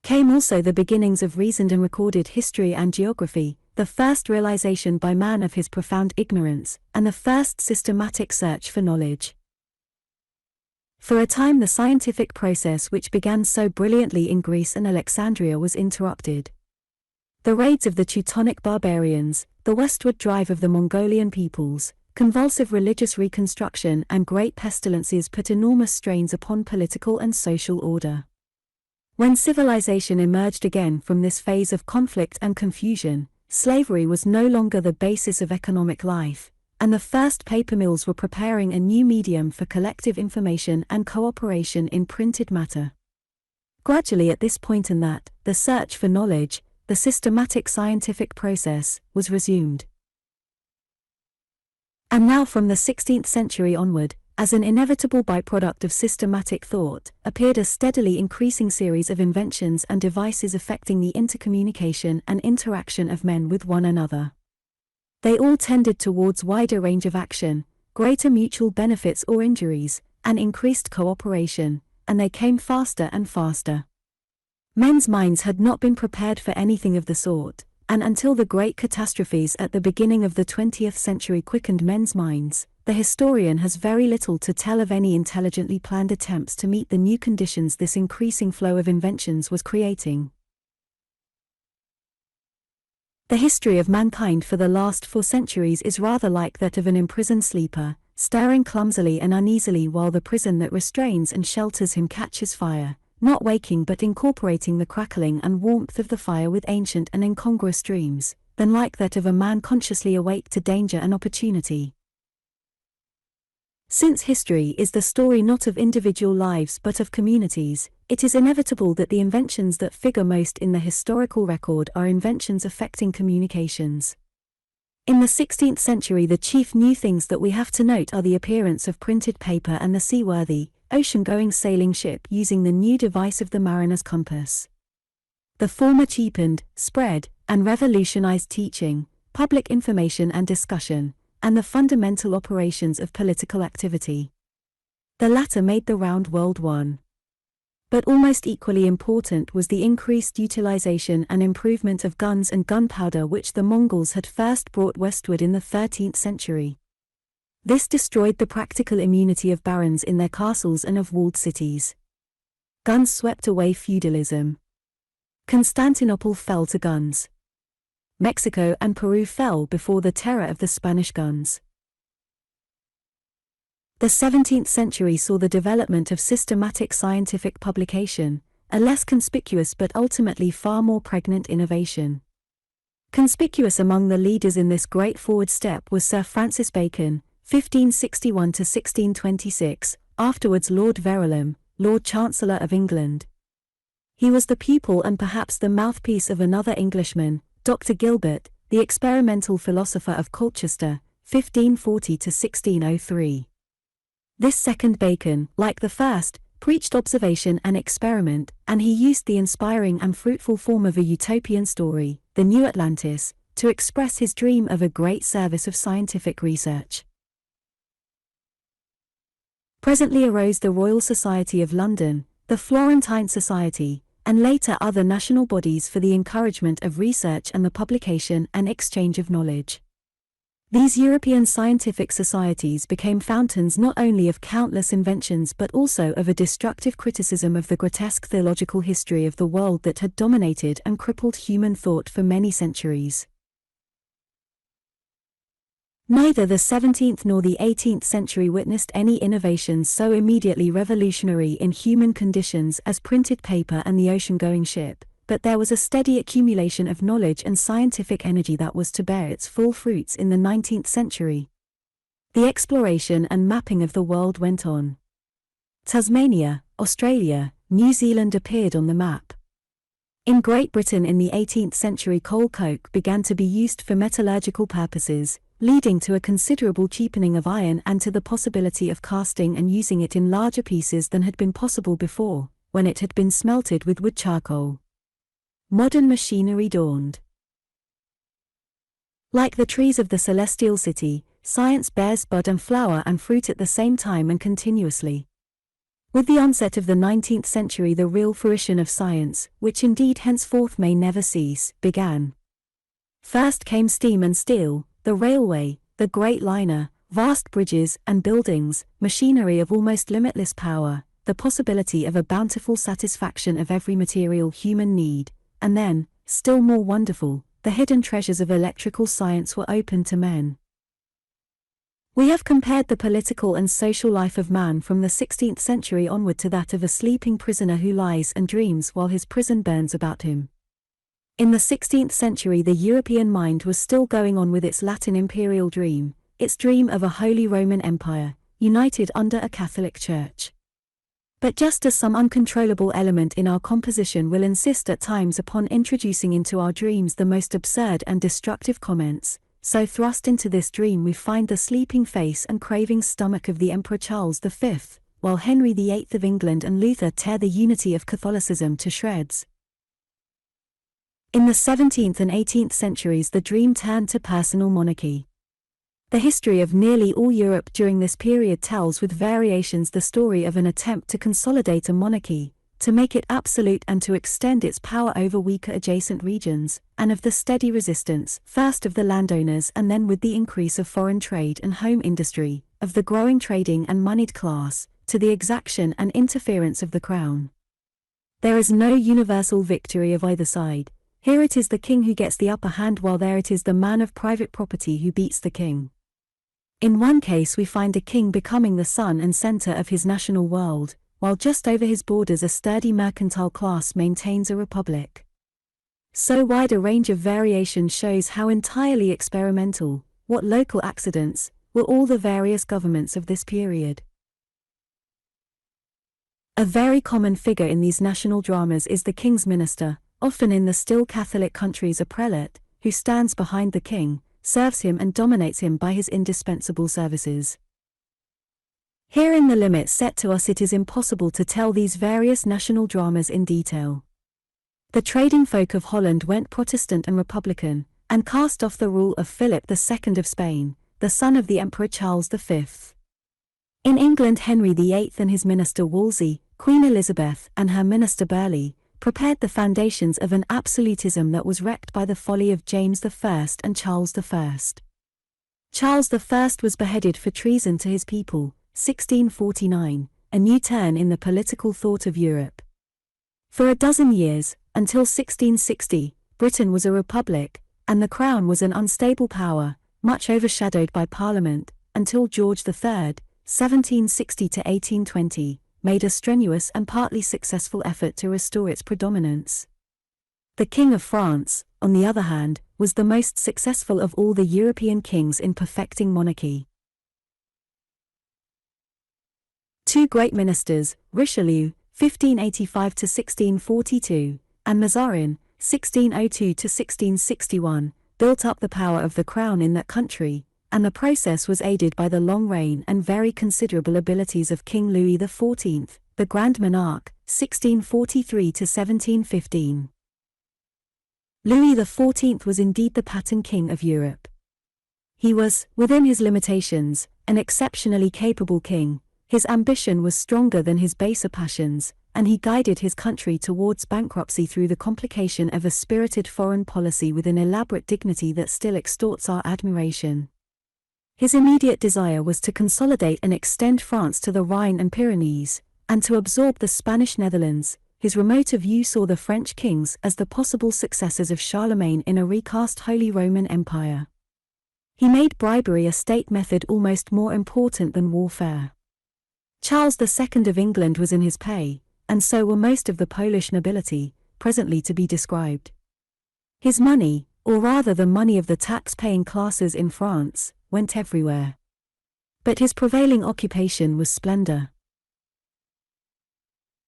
A: Came also the beginnings of reasoned and recorded history and geography, the first realization by man of his profound ignorance, and the first systematic search for knowledge. For a time the scientific process which began so brilliantly in Greece and Alexandria was interrupted. The raids of the Teutonic barbarians, the westward drive of the Mongolian peoples, convulsive religious reconstruction and great pestilences put enormous strains upon political and social order. When civilization emerged again from this phase of conflict and confusion, slavery was no longer the basis of economic life, and the first paper mills were preparing a new medium for collective information and cooperation in printed matter. Gradually at this point in that, the search for knowledge, the systematic scientific process, was resumed. And now from the 16th century onward, as an inevitable byproduct of systematic thought, appeared a steadily increasing series of inventions and devices affecting the intercommunication and interaction of men with one another. They all tended towards wider range of action, greater mutual benefits or injuries, and increased cooperation, and they came faster and faster. Men's minds had not been prepared for anything of the sort, and until the great catastrophes at the beginning of the 20th century quickened men's minds, the historian has very little to tell of any intelligently planned attempts to meet the new conditions this increasing flow of inventions was creating. The history of mankind for the last 4 centuries is rather like that of an imprisoned sleeper, stirring clumsily and uneasily while the prison that restrains and shelters him catches fire, not waking but incorporating the crackling and warmth of the fire with ancient and incongruous dreams, than like that of a man consciously awake to danger and opportunity. Since history is the story not of individual lives but of communities, it is inevitable that the inventions that figure most in the historical record are inventions affecting communications. In the 16th century the chief new things that we have to note are the appearance of printed paper and the seaworthy, ocean-going sailing ship using the new device of the mariner's compass. The former cheapened, spread, and revolutionized teaching, public information and discussion, and the fundamental operations of political activity. The latter made the round world one. But almost equally important was the increased utilization and improvement of guns and gunpowder which the Mongols had first brought westward in the 13th century. This destroyed the practical immunity of barons in their castles and of walled cities. Guns swept away feudalism. Constantinople fell to guns. Mexico and Peru fell before the terror of the Spanish guns. The 17th century saw the development of systematic scientific publication, a less conspicuous but ultimately far more pregnant innovation. Conspicuous among the leaders in this great forward step was Sir Francis Bacon, 1561–1626, afterwards Lord Verulam, Lord Chancellor of England. He was the pupil and perhaps the mouthpiece of another Englishman, Dr. Gilbert, the experimental philosopher of Colchester, 1540–1603. This second Bacon, like the first, preached observation and experiment, and he used the inspiring and fruitful form of a utopian story, the New Atlantis, to express his dream of a great service of scientific research. Presently arose the Royal Society of London, the Florentine Society, and later other national bodies for the encouragement of research and the publication and exchange of knowledge. These European scientific societies became fountains not only of countless inventions but also of a destructive criticism of the grotesque theological history of the world that had dominated and crippled human thought for many centuries. Neither the 17th nor the 18th century witnessed any innovations so immediately revolutionary in human conditions as printed paper and the ocean-going ship, but there was a steady accumulation of knowledge and scientific energy that was to bear its full fruits in the 19th century. The exploration and mapping of the world went on. Tasmania, Australia, New Zealand appeared on the map. In Great Britain in the 18th century coal coke began to be used for metallurgical purposes, leading to a considerable cheapening of iron and to the possibility of casting and using it in larger pieces than had been possible before, when it had been smelted with wood charcoal. Modern machinery dawned. Like the trees of the celestial city, science bears bud and flower and fruit at the same time and continuously. With the onset of the 19th century, the real fruition of science, which indeed henceforth may never cease, began. First came steam and steel, the railway, the great liner, vast bridges and buildings, machinery of almost limitless power, the possibility of a bountiful satisfaction of every material human need, and then, still more wonderful, the hidden treasures of electrical science were opened to men. We have compared the political and social life of man from the 16th century onward to that of a sleeping prisoner who lies and dreams while his prison burns about him. In the 16th century, the European mind was still going on with its Latin imperial dream, its dream of a Holy Roman Empire, united under a Catholic Church. But just as some uncontrollable element in our composition will insist at times upon introducing into our dreams the most absurd and destructive comments, so thrust into this dream we find the sleeping face and craving stomach of the Emperor Charles V, while Henry VIII of England and Luther tear the unity of Catholicism to shreds. In the 17th and 18th centuries, the dream turned to personal monarchy. The history of nearly all Europe during this period tells with variations the story of an attempt to consolidate a monarchy, to make it absolute and to extend its power over weaker adjacent regions, and of the steady resistance, first of the landowners and then with the increase of foreign trade and home industry, of the growing trading and moneyed class, to the exaction and interference of the crown. There is no universal victory of either side. Here it is the king who gets the upper hand, while there it is the man of private property who beats the king. In one case we find a king becoming the sun and center of his national world, while just over his borders a sturdy mercantile class maintains a republic. So wide a range of variation shows how entirely experimental, what local accidents, were all the various governments of this period. A very common figure in these national dramas is the king's minister, often in the still Catholic countries a prelate, who stands behind the king, serves him and dominates him by his indispensable services. Herein the limit set to us, it is impossible to tell these various national dramas in detail. The trading folk of Holland went Protestant and Republican, and cast off the rule of Philip II of Spain, the son of the Emperor Charles V. In England, Henry VIII and his minister Wolsey, Queen Elizabeth and her minister Burleigh, prepared the foundations of an absolutism that was wrecked by the folly of James I and Charles I. Charles I was beheaded for treason to his people, 1649, a new turn in the political thought of Europe. For a dozen years, until 1660, Britain was a republic, and the crown was an unstable power, much overshadowed by Parliament, until George III, 1760 to 1820, made a strenuous and partly successful effort to restore its predominance. The King of France, on the other hand, was the most successful of all the European kings in perfecting monarchy. Two great ministers, Richelieu, 1585 to 1642, and Mazarin, 1602 to 1661, built up the power of the crown in that country, and the process was aided by the long reign and very considerable abilities of King Louis XIV, the Grand Monarch, 1643 to 1715. Louis XIV was indeed the pattern king of Europe. He was, within his limitations, an exceptionally capable king. His ambition was stronger than his baser passions, and he guided his country towards bankruptcy through the complication of a spirited foreign policy with an elaborate dignity that still extorts our admiration. His immediate desire was to consolidate and extend France to the Rhine and Pyrenees, and to absorb the Spanish Netherlands. His remoter view saw the French kings as the possible successors of Charlemagne in a recast Holy Roman Empire. He made bribery a state method almost more important than warfare. Charles II of England was in his pay, and so were most of the Polish nobility, presently to be described. His money, or rather the money of the tax-paying classes in France, went everywhere. But his prevailing occupation was splendor.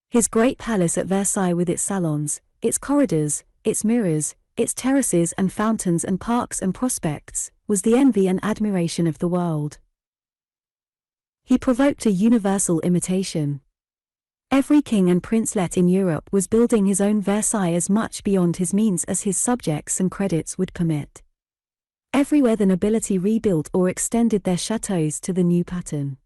A: His great palace at Versailles with its salons, its corridors, its mirrors, its terraces and fountains and parks and prospects, was the envy and admiration of the world. He provoked a universal imitation. Every king and princelet in Europe was building his own Versailles as much beyond his means as his subjects and credits would permit. Everywhere the nobility rebuilt or extended their chateaux to the new pattern.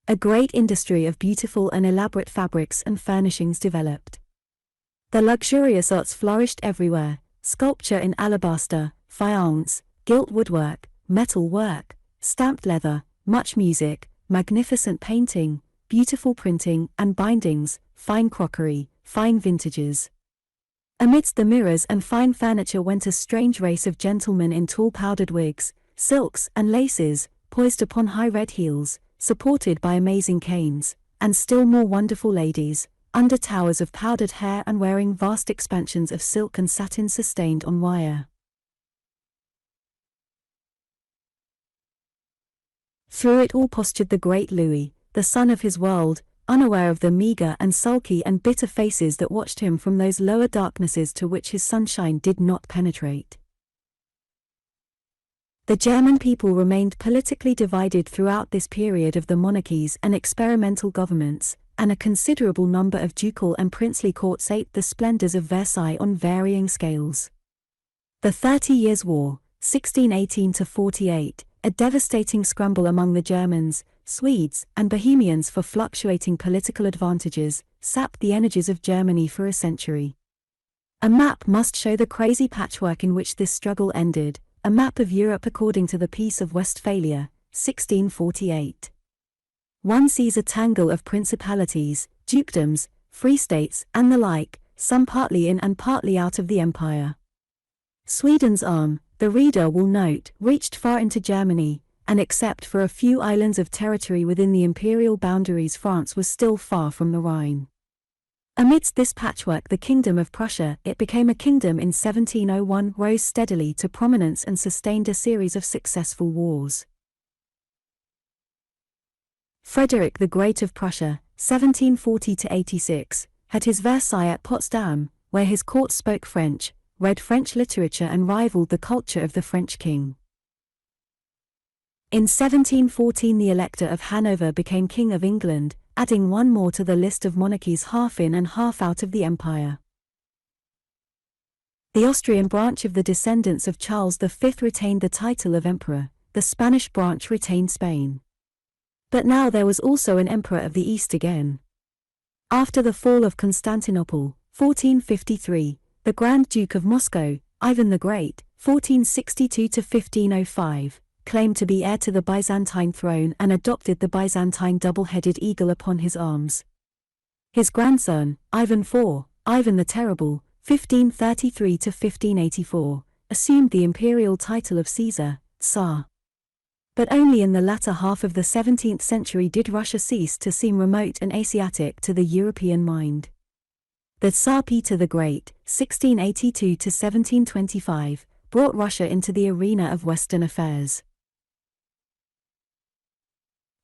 A: A great industry of beautiful and elaborate fabrics and furnishings developed. The luxurious arts flourished everywhere: sculpture in alabaster, faience, gilt woodwork, metal work, stamped leather, much music, magnificent painting, beautiful printing and bindings, fine crockery, fine vintages. Amidst the mirrors and fine furniture went a strange race of gentlemen in tall powdered wigs, silks and laces, poised upon high red heels, supported by amazing canes, and still more wonderful ladies, under towers of powdered hair and wearing vast expansions of silk and satin sustained on wire. Through it all postured the great Louis, the son of his world, unaware of the meager and sulky and bitter faces that watched him from those lower darknesses to which his sunshine did not penetrate. The German people remained politically divided throughout this period of the monarchies and experimental governments, and a considerable number of ducal and princely courts ate the splendors of Versailles on varying scales. The 30 Years' War, 1618–48, a devastating scramble among the Germans, Swedes, and Bohemians for fluctuating political advantages, sapped the energies of Germany for a century. A map must show the crazy patchwork in which this struggle ended, a map of Europe according to the Peace of Westphalia, 1648. One sees a tangle of principalities, dukedoms, free states, and the like, some partly in and partly out of the empire. Sweden's arm, the reader will note, reached far into Germany, and except for a few islands of territory within the imperial boundaries, France was still far from the Rhine. Amidst this patchwork, the Kingdom of Prussia, it became a kingdom in 1701, rose steadily to prominence and sustained a series of successful wars. Frederick the Great of Prussia, 1740–86, had his Versailles at Potsdam, where his court spoke French, read French literature and rivaled the culture of the French king. In 1714 the Elector of Hanover became King of England, adding one more to the list of monarchies half in and half out of the empire. The Austrian branch of the descendants of Charles V retained the title of Emperor, the Spanish branch retained Spain. But now there was also an Emperor of the East again. After the fall of Constantinople, 1453, the Grand Duke of Moscow, Ivan the Great, 1462–1505, claimed to be heir to the Byzantine throne and adopted the Byzantine double-headed eagle upon his arms. His grandson, Ivan IV, Ivan the Terrible, 1533–1584, assumed the imperial title of Caesar, Tsar. But only in the latter half of the 17th century did Russia cease to seem remote and Asiatic to the European mind. The Tsar Peter the Great, 1682–1725, brought Russia into the arena of Western affairs.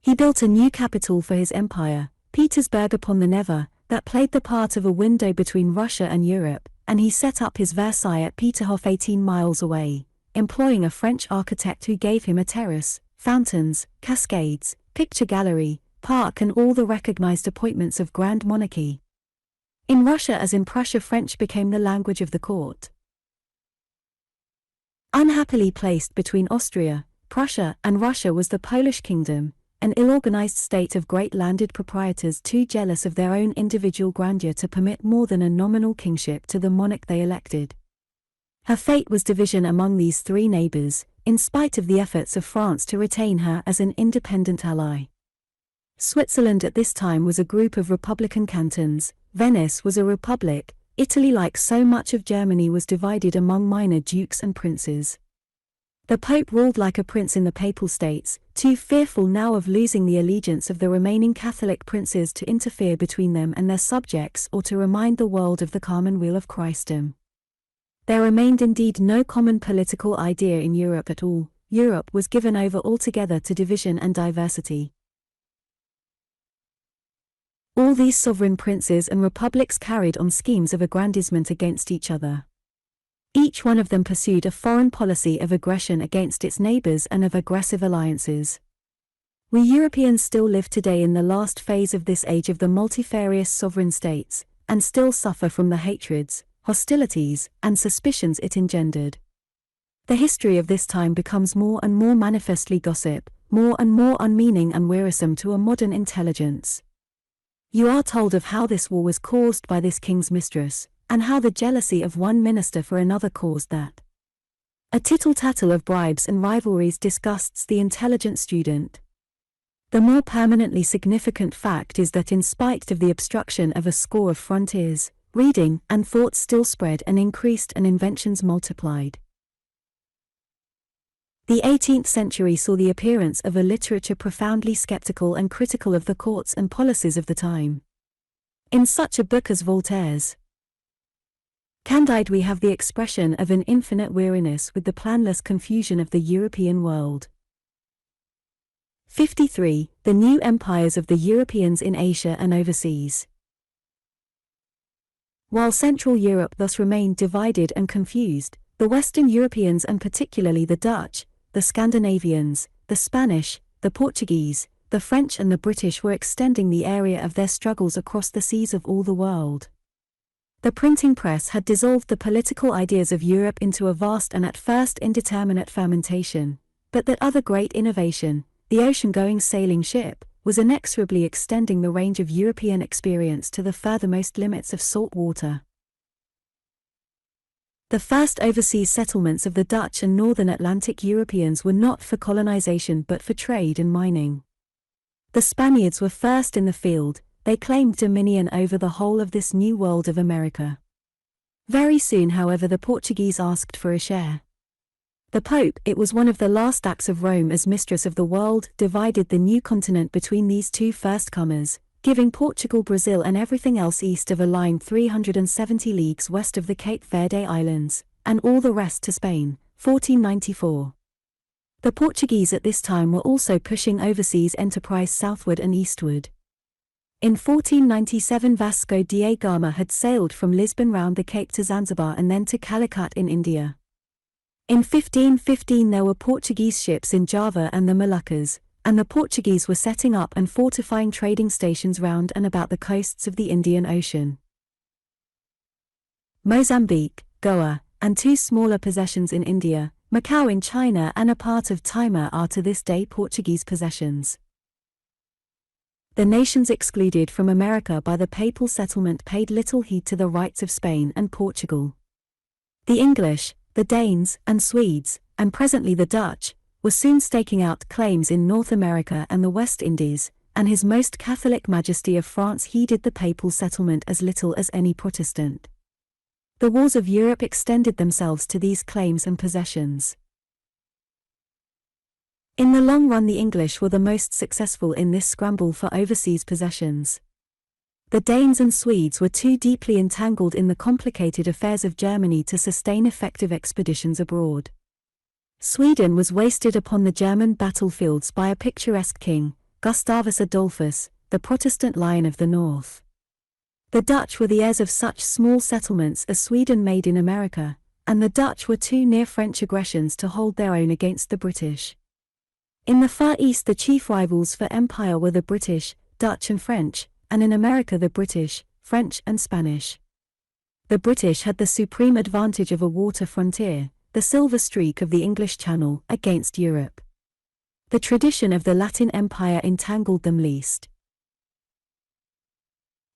A: He built a new capital for his empire, Petersburg upon the Neva, that played the part of a window between Russia and Europe, and he set up his Versailles at Peterhof 18 miles away, employing a French architect who gave him a terrace, fountains, cascades, picture gallery, park and all the recognized appointments of grand monarchy. In Russia as in Prussia, French became the language of the court. Unhappily placed between Austria, Prussia, and Russia was the Polish kingdom, an ill-organized state of great landed proprietors too jealous of their own individual grandeur to permit more than a nominal kingship to the monarch they elected. Her fate was division among these three neighbors, in spite of the efforts of France to retain her as an independent ally. Switzerland at this time was a group of republican cantons, Venice was a republic, Italy, like so much of Germany, was divided among minor dukes and princes. The Pope ruled like a prince in the Papal States, too fearful now of losing the allegiance of the remaining Catholic princes to interfere between them and their subjects or to remind the world of the commonweal of Christendom. There remained indeed no common political idea in Europe at all. Europe was given over altogether to division and diversity. All these sovereign princes and republics carried on schemes of aggrandizement against each other. Each one of them pursued a foreign policy of aggression against its neighbors and of aggressive alliances. We Europeans still live today in the last phase of this age of the multifarious sovereign states, and still suffer from the hatreds, hostilities, and suspicions it engendered. The history of this time becomes more and more manifestly gossip, more and more unmeaning and wearisome to a modern intelligence. You are told of how this war was caused by this king's mistress, and how the jealousy of one minister for another caused that. A tittle-tattle of bribes and rivalries disgusts the intelligent student. The more permanently significant fact is that in spite of the obstruction of a score of frontiers, reading and thought still spread and increased and inventions multiplied. The 18th century saw the appearance of a literature profoundly skeptical and critical of the courts and policies of the time. In such a book as Voltaire's Candide we have the expression of an infinite weariness with the planless confusion of the European world. 53. The new empires of the Europeans in Asia and overseas. While Central Europe thus remained divided and confused, the Western Europeans and particularly the Dutch, the Scandinavians, the Spanish, the Portuguese, the French and the British were extending the area of their struggles across the seas of all the world. The printing press had dissolved the political ideas of Europe into a vast and at first indeterminate fermentation, but that other great innovation, the ocean-going sailing ship, was inexorably extending the range of European experience to the furthermost limits of salt water. The first overseas settlements of the Dutch and northern Atlantic Europeans were not for colonization but for trade and mining. The Spaniards were first in the field. They claimed dominion over the whole of this new world of America. Very soon, however, the Portuguese asked for a share. The Pope, it was one of the last acts of Rome as mistress of the world, divided the new continent between these two first-comers, giving Portugal, Brazil and everything else east of a line 370 leagues west of the Cape Verde Islands, and all the rest to Spain, 1494. The Portuguese at this time were also pushing overseas enterprise southward and eastward. In 1497 Vasco da Gama had sailed from Lisbon round the Cape to Zanzibar and then to Calicut in India. In 1515 there were Portuguese ships in Java and the Moluccas, and the Portuguese were setting up and fortifying trading stations round and about the coasts of the Indian Ocean. Mozambique, Goa, and two smaller possessions in India, Macau in China and a part of Timor are to this day Portuguese possessions. The nations excluded from America by the papal settlement paid little heed to the rights of Spain and Portugal. The English, the Danes and Swedes, and presently the Dutch, were soon staking out claims in North America and the West Indies, and His Most Catholic Majesty of France heeded the papal settlement as little as any Protestant. The wars of Europe extended themselves to these claims and possessions. In the long run the English were the most successful in this scramble for overseas possessions. The Danes and Swedes were too deeply entangled in the complicated affairs of Germany to sustain effective expeditions abroad. Sweden was wasted upon the German battlefields by a picturesque king, Gustavus Adolphus, the Protestant Lion of the North. The Dutch were the heirs of such small settlements as Sweden made in America, and the Dutch were too near French aggressions to hold their own against the British. In the Far East the chief rivals for empire were the British, Dutch and French, and in America the British, French and Spanish. The British had the supreme advantage of a water frontier, the silver streak of the English Channel, against Europe. The tradition of the Latin Empire entangled them least.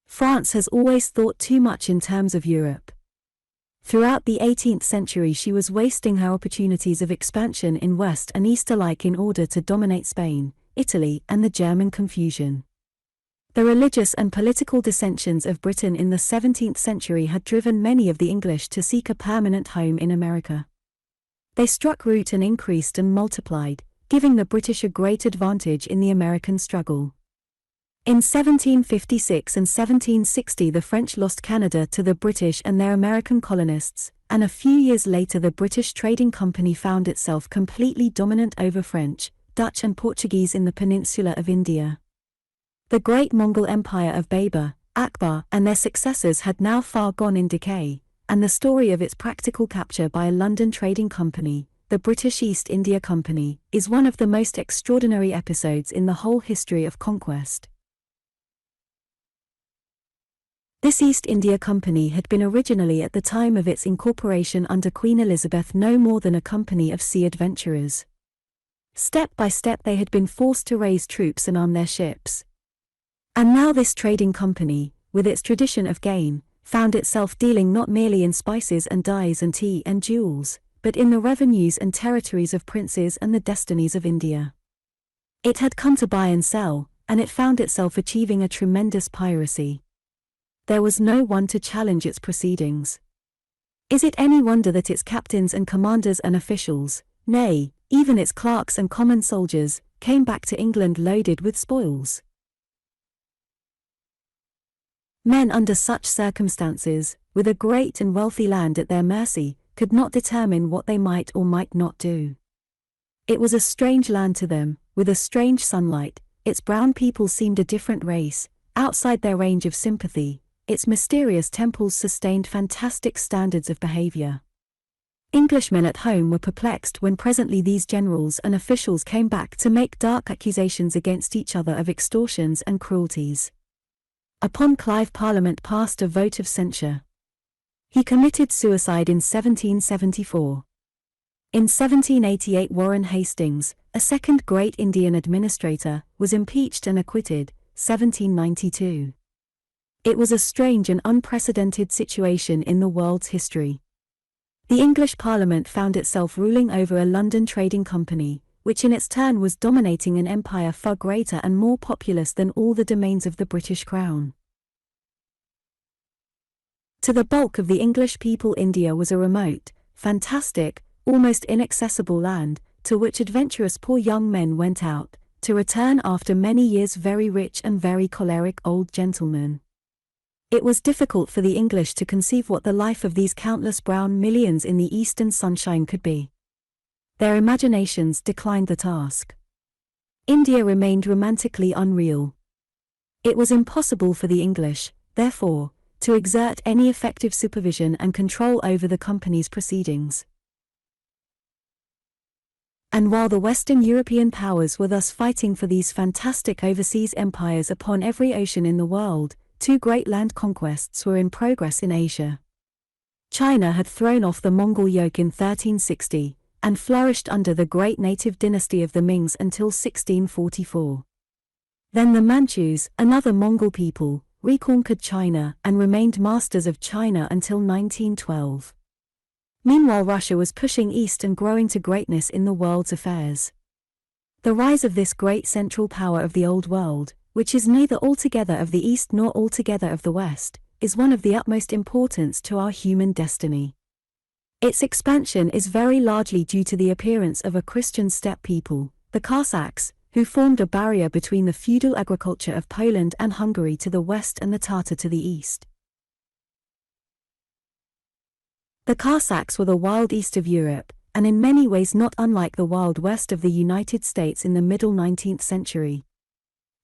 A: France has always thought too much in terms of Europe. Throughout the 18th century she was wasting her opportunities of expansion in West and East alike in order to dominate Spain, Italy and the German confusion. The religious and political dissensions of Britain in the 17th century had driven many of the English to seek a permanent home in America. They struck root and increased and multiplied, giving the British a great advantage in the American struggle. In 1756 and 1760 the French lost Canada to the British and their American colonists, and a few years later the British Trading Company found itself completely dominant over French, Dutch and Portuguese in the peninsula of India. The great Mongol Empire of Babur, Akbar and their successors had now far gone in decay, and the story of its practical capture by a London trading company, the British East India Company, is one of the most extraordinary episodes in the whole history of conquest. This East India Company had been originally at the time of its incorporation under Queen Elizabeth no more than a company of sea adventurers. Step by step they had been forced to raise troops and arm their ships. And now this trading company, with its tradition of gain, found itself dealing not merely in spices and dyes and tea and jewels, but in the revenues and territories of princes and the destinies of India. It had come to buy and sell, and it found itself achieving a tremendous piracy. There was no one to challenge its proceedings. Is it any wonder that its captains and commanders and officials, nay, even its clerks and common soldiers, came back to England loaded with spoils? Men under such circumstances, with a great and wealthy land at their mercy, could not determine what they might or might not do. It was a strange land to them, with a strange sunlight. Its brown people seemed a different race, outside their range of sympathy. Its mysterious temples sustained fantastic standards of behavior. Englishmen at home were perplexed when presently these generals and officials came back to make dark accusations against each other of extortions and cruelties. Upon Clive Parliament passed a vote of censure. He committed suicide in 1774. In 1788 Warren Hastings, a second great Indian administrator, was impeached and acquitted, 1792. It was a strange and unprecedented situation in the world's history. The English Parliament found itself ruling over a London trading company, which in its turn was dominating an empire far greater and more populous than all the domains of the British Crown. To the bulk of the English people India was a remote, fantastic, almost inaccessible land, to which adventurous poor young men went out, to return after many years very rich and very choleric old gentlemen. It was difficult for the English to conceive what the life of these countless brown millions in the eastern sunshine could be. Their imaginations declined the task. India remained romantically unreal. It was impossible for the English, therefore, to exert any effective supervision and control over the company's proceedings. And while the Western European powers were thus fighting for these fantastic overseas empires upon every ocean in the world, two great land conquests were in progress in Asia. China had thrown off the Mongol yoke in 1360, and flourished under the great native dynasty of the Mings until 1644. Then the Manchus, another Mongol people, reconquered China and remained masters of China until 1912. Meanwhile Russia was pushing east and growing to greatness in the world's affairs. The rise of this great central power of the Old World, which is neither altogether of the East nor altogether of the West, is one of the utmost importance to our human destiny. Its expansion is very largely due to the appearance of a Christian steppe people, the Cossacks, who formed a barrier between the feudal agriculture of Poland and Hungary to the west and the Tatar to the east. The Cossacks were the wild east of Europe, and in many ways not unlike the wild west of the United States in the middle 19th century.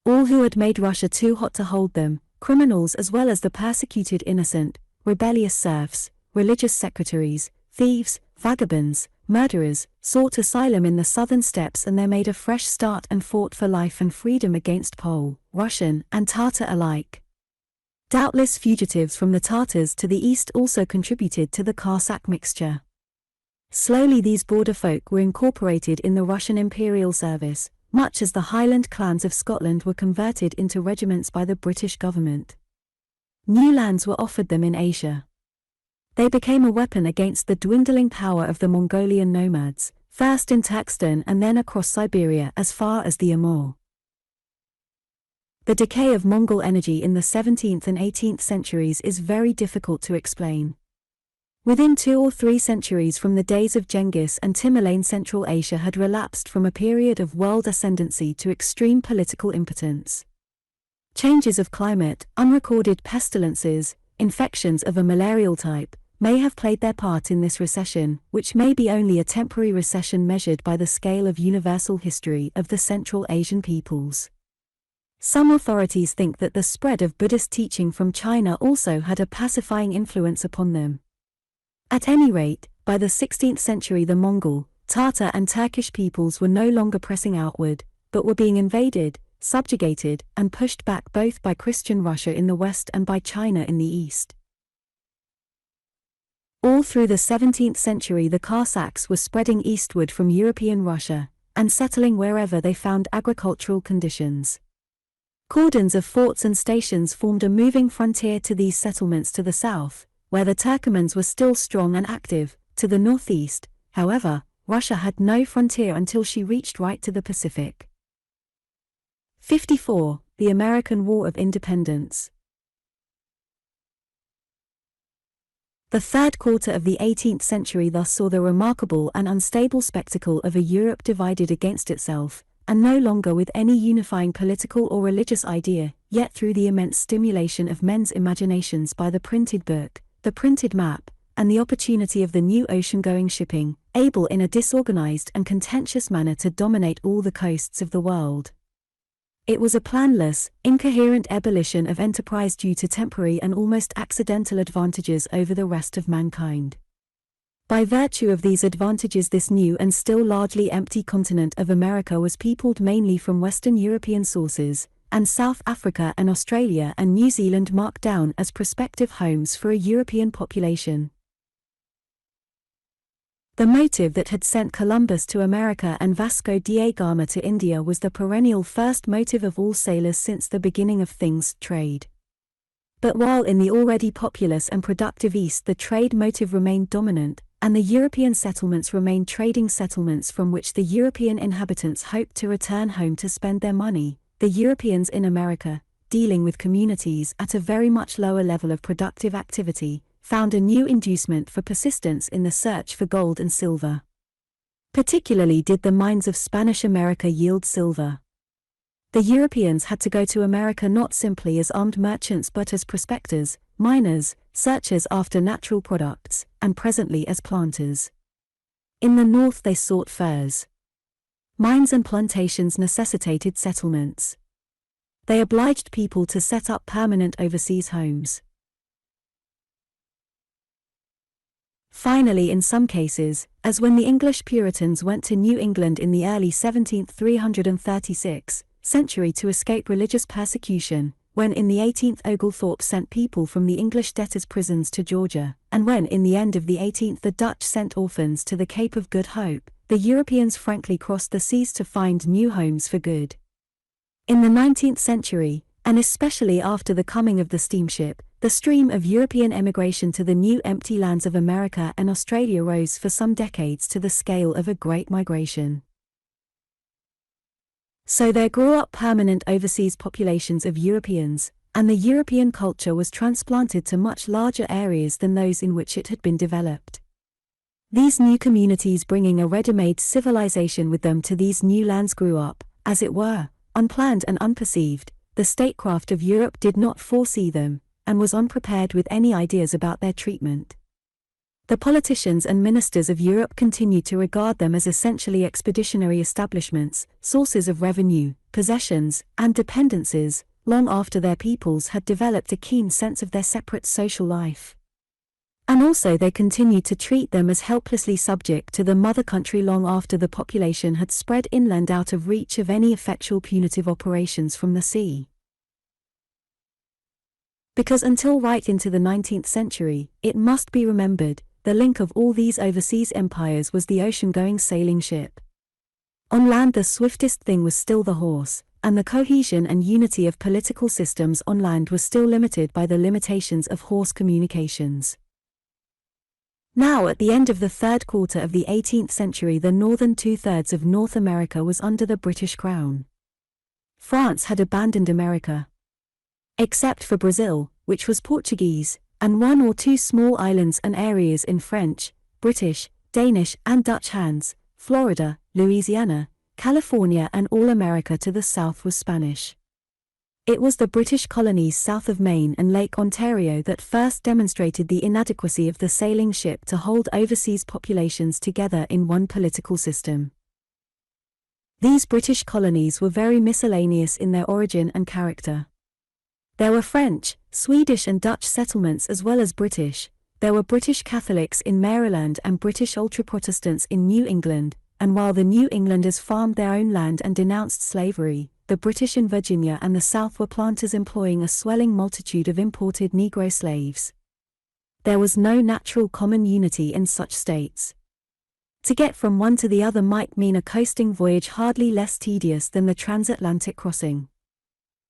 A: All who had made Russia too hot to hold them, criminals as well as the persecuted innocent, rebellious serfs, religious secretaries, thieves, vagabonds, murderers, sought asylum in the southern steppes, and they made a fresh start and fought for life and freedom against Pole, Russian, and Tatar alike. Doubtless fugitives from the Tatars to the east also contributed to the Cossack mixture. Slowly these border folk were incorporated in the Russian imperial service, much as the Highland clans of Scotland were converted into regiments by the British government. New lands were offered them in Asia. They became a weapon against the dwindling power of the Mongolian nomads, first in Turkestan and then across Siberia as far as the Amur. The decay of Mongol energy in the 17th and 18th centuries is very difficult to explain. Within 2 or 3 centuries from the days of Genghis and Tamerlane, Central Asia had relapsed from a period of world ascendancy to extreme political impotence. Changes of climate, unrecorded pestilences, infections of a malarial type, may have played their part in this recession, which may be only a temporary recession measured by the scale of universal history of the Central Asian peoples. Some authorities think that the spread of Buddhist teaching from China also had a pacifying influence upon them. At any rate, by the 16th century the Mongol, Tatar and Turkish peoples were no longer pressing outward, but were being invaded, subjugated, and pushed back both by Christian Russia in the west and by China in the east. All through the 17th century the Cossacks were spreading eastward from European Russia, and settling wherever they found agricultural conditions. Cordons of forts and stations formed a moving frontier to these settlements to the south, where the Turkomans were still strong and active. To the northeast, however, Russia had no frontier until she reached right to the Pacific. 54. The American War of Independence. The third quarter of the 18th century thus saw the remarkable and unstable spectacle of a Europe divided against itself, and no longer with any unifying political or religious idea, yet through the immense stimulation of men's imaginations by the printed book, the printed map, and the opportunity of the new ocean-going shipping, able in a disorganized and contentious manner to dominate all the coasts of the world. It was a planless, incoherent ebullition of enterprise due to temporary and almost accidental advantages over the rest of mankind. By virtue of these advantages this new and still largely empty continent of America was peopled mainly from Western European sources, and South Africa and Australia and New Zealand marked down as prospective homes for a European population. The motive that had sent Columbus to America and Vasco da Gama to India was the perennial first motive of all sailors since the beginning of things, trade. But while in the already populous and productive East the trade motive remained dominant, and the European settlements remained trading settlements from which the European inhabitants hoped to return home to spend their money, the Europeans in America, dealing with communities at a very much lower level of productive activity, found a new inducement for persistence in the search for gold and silver. Particularly did the mines of Spanish America yield silver. The Europeans had to go to America not simply as armed merchants but as prospectors, miners, searchers after natural products, and presently as planters. In the north they sought furs. Mines and plantations necessitated settlements. They obliged people to set up permanent overseas homes. Finally, in some cases, as when the English Puritans went to New England in the early 336th century to escape religious persecution, when in the 18th Oglethorpe sent people from the English debtors' prisons to Georgia, and when in the end of the 18th the Dutch sent orphans to the Cape of Good Hope, the Europeans frankly crossed the seas to find new homes for good. In the 19th century, and especially after the coming of the steamship, the stream of European emigration to the new empty lands of America and Australia rose for some decades to the scale of a great migration. So there grew up permanent overseas populations of Europeans, and the European culture was transplanted to much larger areas than those in which it had been developed. These new communities bringing a ready-made civilization with them to these new lands grew up, as it were, unplanned and unperceived. The statecraft of Europe did not foresee them, and was unprepared with any ideas about their treatment. The politicians and ministers of Europe continued to regard them as essentially expeditionary establishments, sources of revenue, possessions, and dependencies, long after their peoples had developed a keen sense of their separate social life. And also they continued to treat them as helplessly subject to the mother country long after the population had spread inland out of reach of any effectual punitive operations from the sea. Because until right into the 19th century, it must be remembered, the link of all these overseas empires was the ocean-going sailing ship. On land the swiftest thing was still the horse, and the cohesion and unity of political systems on land was still limited by the limitations of horse communications. Now at the end of the third quarter of the 18th century the northern two-thirds of North America was under the British Crown. France had abandoned America. Except for Brazil, which was Portuguese, and one or two small islands and areas in French, British, Danish and Dutch hands. Florida, Louisiana, California and all America to the south was Spanish. It was the British colonies south of Maine and Lake Ontario that first demonstrated the inadequacy of the sailing ship to hold overseas populations together in one political system. These British colonies were very miscellaneous in their origin and character. There were French, Swedish and Dutch settlements as well as British. There were British Catholics in Maryland and British ultra-Protestants in New England, and while the New Englanders farmed their own land and denounced slavery, the British in Virginia and the South were planters employing a swelling multitude of imported Negro slaves. There was no natural common unity in such states. To get from one to the other might mean a coasting voyage hardly less tedious than the transatlantic crossing.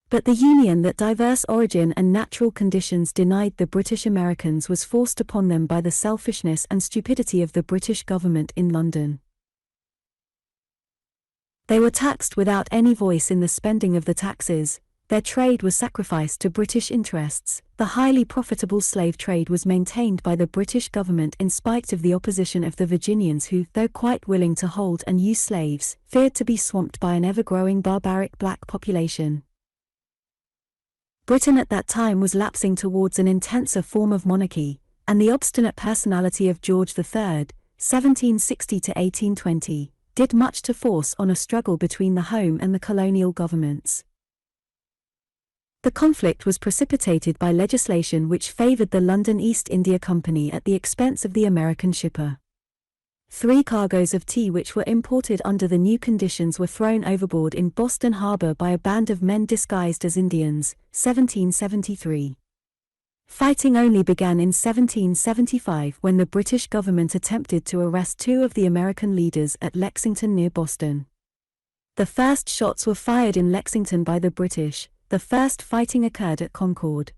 A: But the union that diverse origin and natural conditions denied the British Americans was forced upon them by the selfishness and stupidity of the British government in London. They were taxed without any voice in the spending of the taxes. Their trade was sacrificed to British interests. The highly profitable slave trade was maintained by the British government in spite of the opposition of the Virginians who, though quite willing to hold and use slaves, feared to be swamped by an ever-growing barbaric black population. Britain at that time was lapsing towards an intenser form of monarchy, and the obstinate personality of George III, 1760 to 1820, did much to force on a struggle between the home and the colonial governments. The conflict was precipitated by legislation which favored the London East India Company at the expense of the American shipper. 3 cargoes of tea which were imported under the new conditions were thrown overboard in Boston Harbor by a band of men disguised as Indians, 1773. Fighting only began in 1775 when the British government attempted to arrest 2 of the American leaders at Lexington near Boston. The first shots were fired in Lexington by the British. The first fighting occurred at Concord.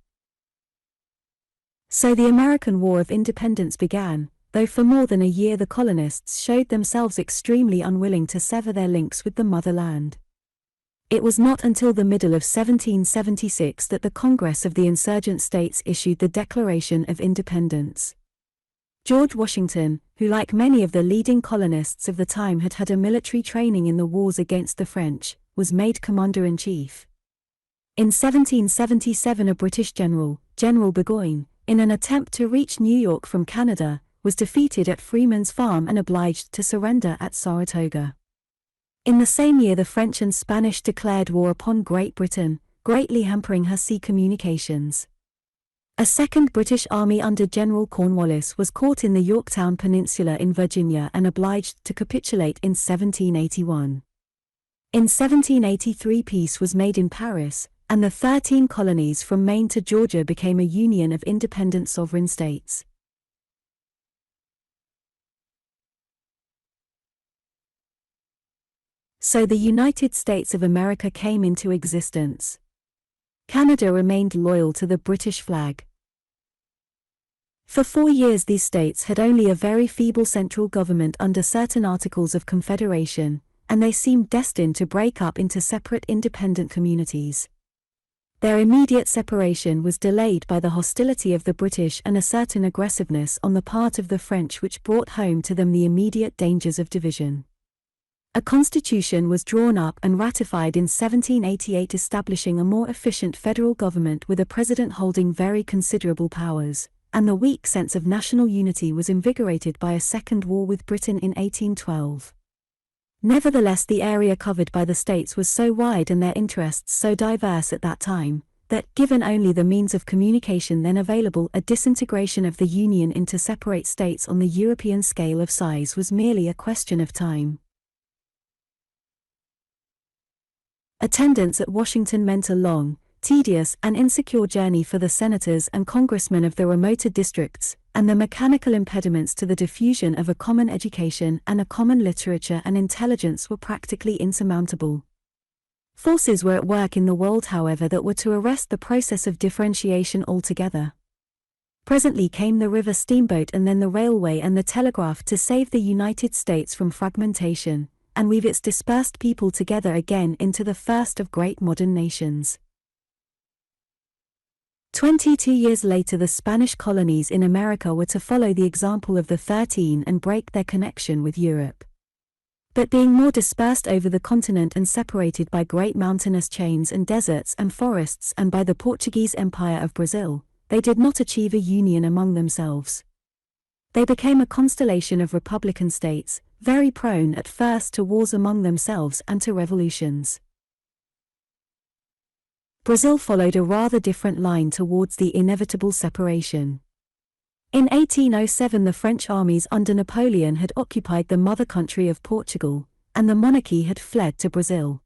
A: So the American War of Independence began, though for more than a year the colonists showed themselves extremely unwilling to sever their links with the motherland. It was not until the middle of 1776 that the Congress of the insurgent states issued the Declaration of Independence. George Washington, who like many of the leading colonists of the time had had a military training in the wars against the French, was made commander-in-chief. In 1777 a British general, General Burgoyne, in an attempt to reach New York from Canada, was defeated at Freeman's Farm and obliged to surrender at Saratoga. In the same year the French and Spanish declared war upon Great Britain, greatly hampering her sea communications. A second British army under General Cornwallis was caught in the Yorktown Peninsula in Virginia and obliged to capitulate in 1781. In 1783 peace was made in Paris, and the 13 colonies from Maine to Georgia became a union of independent sovereign states. So the United States of America came into existence. Canada remained loyal to the British flag. For 4 years these states had only a very feeble central government under certain Articles of Confederation, and they seemed destined to break up into separate independent communities. Their immediate separation was delayed by the hostility of the British and a certain aggressiveness on the part of the French which brought home to them the immediate dangers of division. A constitution was drawn up and ratified in 1788 establishing a more efficient federal government with a president holding very considerable powers, and the weak sense of national unity was invigorated by a second war with Britain in 1812. Nevertheless the area covered by the states was so wide and their interests so diverse at that time, that, given only the means of communication then available, a disintegration of the Union into separate states on the European scale of size was merely a question of time. Attendance at Washington meant a long, tedious and insecure journey for the senators and congressmen of the remoter districts, and the mechanical impediments to the diffusion of a common education and a common literature and intelligence were practically insurmountable. Forces were at work in the world, however, that were to arrest the process of differentiation altogether. Presently came the river steamboat and then the railway and the telegraph to save the United States from fragmentation, and weave its dispersed people together again into the first of great modern nations. 22 years later, the Spanish colonies in America were to follow the example of the 13 and break their connection with Europe. But being more dispersed over the continent and separated by great mountainous chains and deserts and forests and by the Portuguese Empire of Brazil, they did not achieve a union among themselves. They became a constellation of republican states, very prone at first to wars among themselves and to revolutions. Brazil followed a rather different line towards the inevitable separation. In 1807, the French armies under Napoleon had occupied the mother country of Portugal, and the monarchy had fled to Brazil.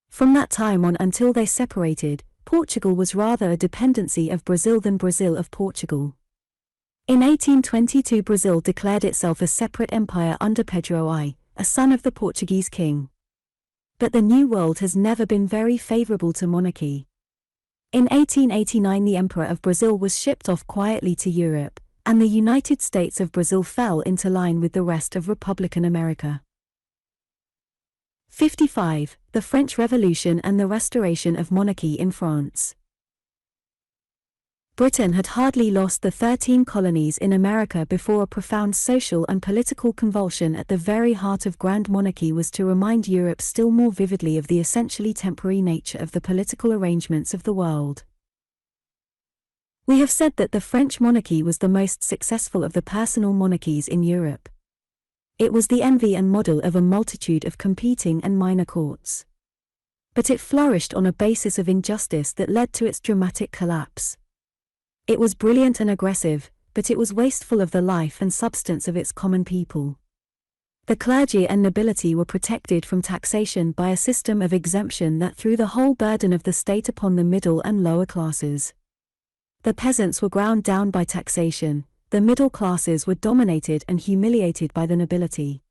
A: From that time on until they separated, Portugal was rather a dependency of Brazil than Brazil of Portugal. In 1822, Brazil declared itself a separate empire under Pedro I, a son of the Portuguese king. But the New World has never been very favorable to monarchy. In 1889, the Emperor of Brazil was shipped off quietly to Europe, and the United States of Brazil fell into line with the rest of Republican America. 55. The French Revolution and the restoration of monarchy in France. Britain had hardly lost the 13 colonies in America before a profound social and political convulsion at the very heart of Grand Monarchy was to remind Europe still more vividly of the essentially temporary nature of the political arrangements of the world. We have said that the French monarchy was the most successful of the personal monarchies in Europe. It was the envy and model of a multitude of competing and minor courts. But it flourished on a basis of injustice that led to its dramatic collapse. It was brilliant and aggressive, but it was wasteful of the life and substance of its common people. The clergy and nobility were protected from taxation by a system of exemption that threw the whole burden of the state upon the middle and lower classes. The peasants were ground down by taxation, the middle classes were dominated and humiliated by the nobility.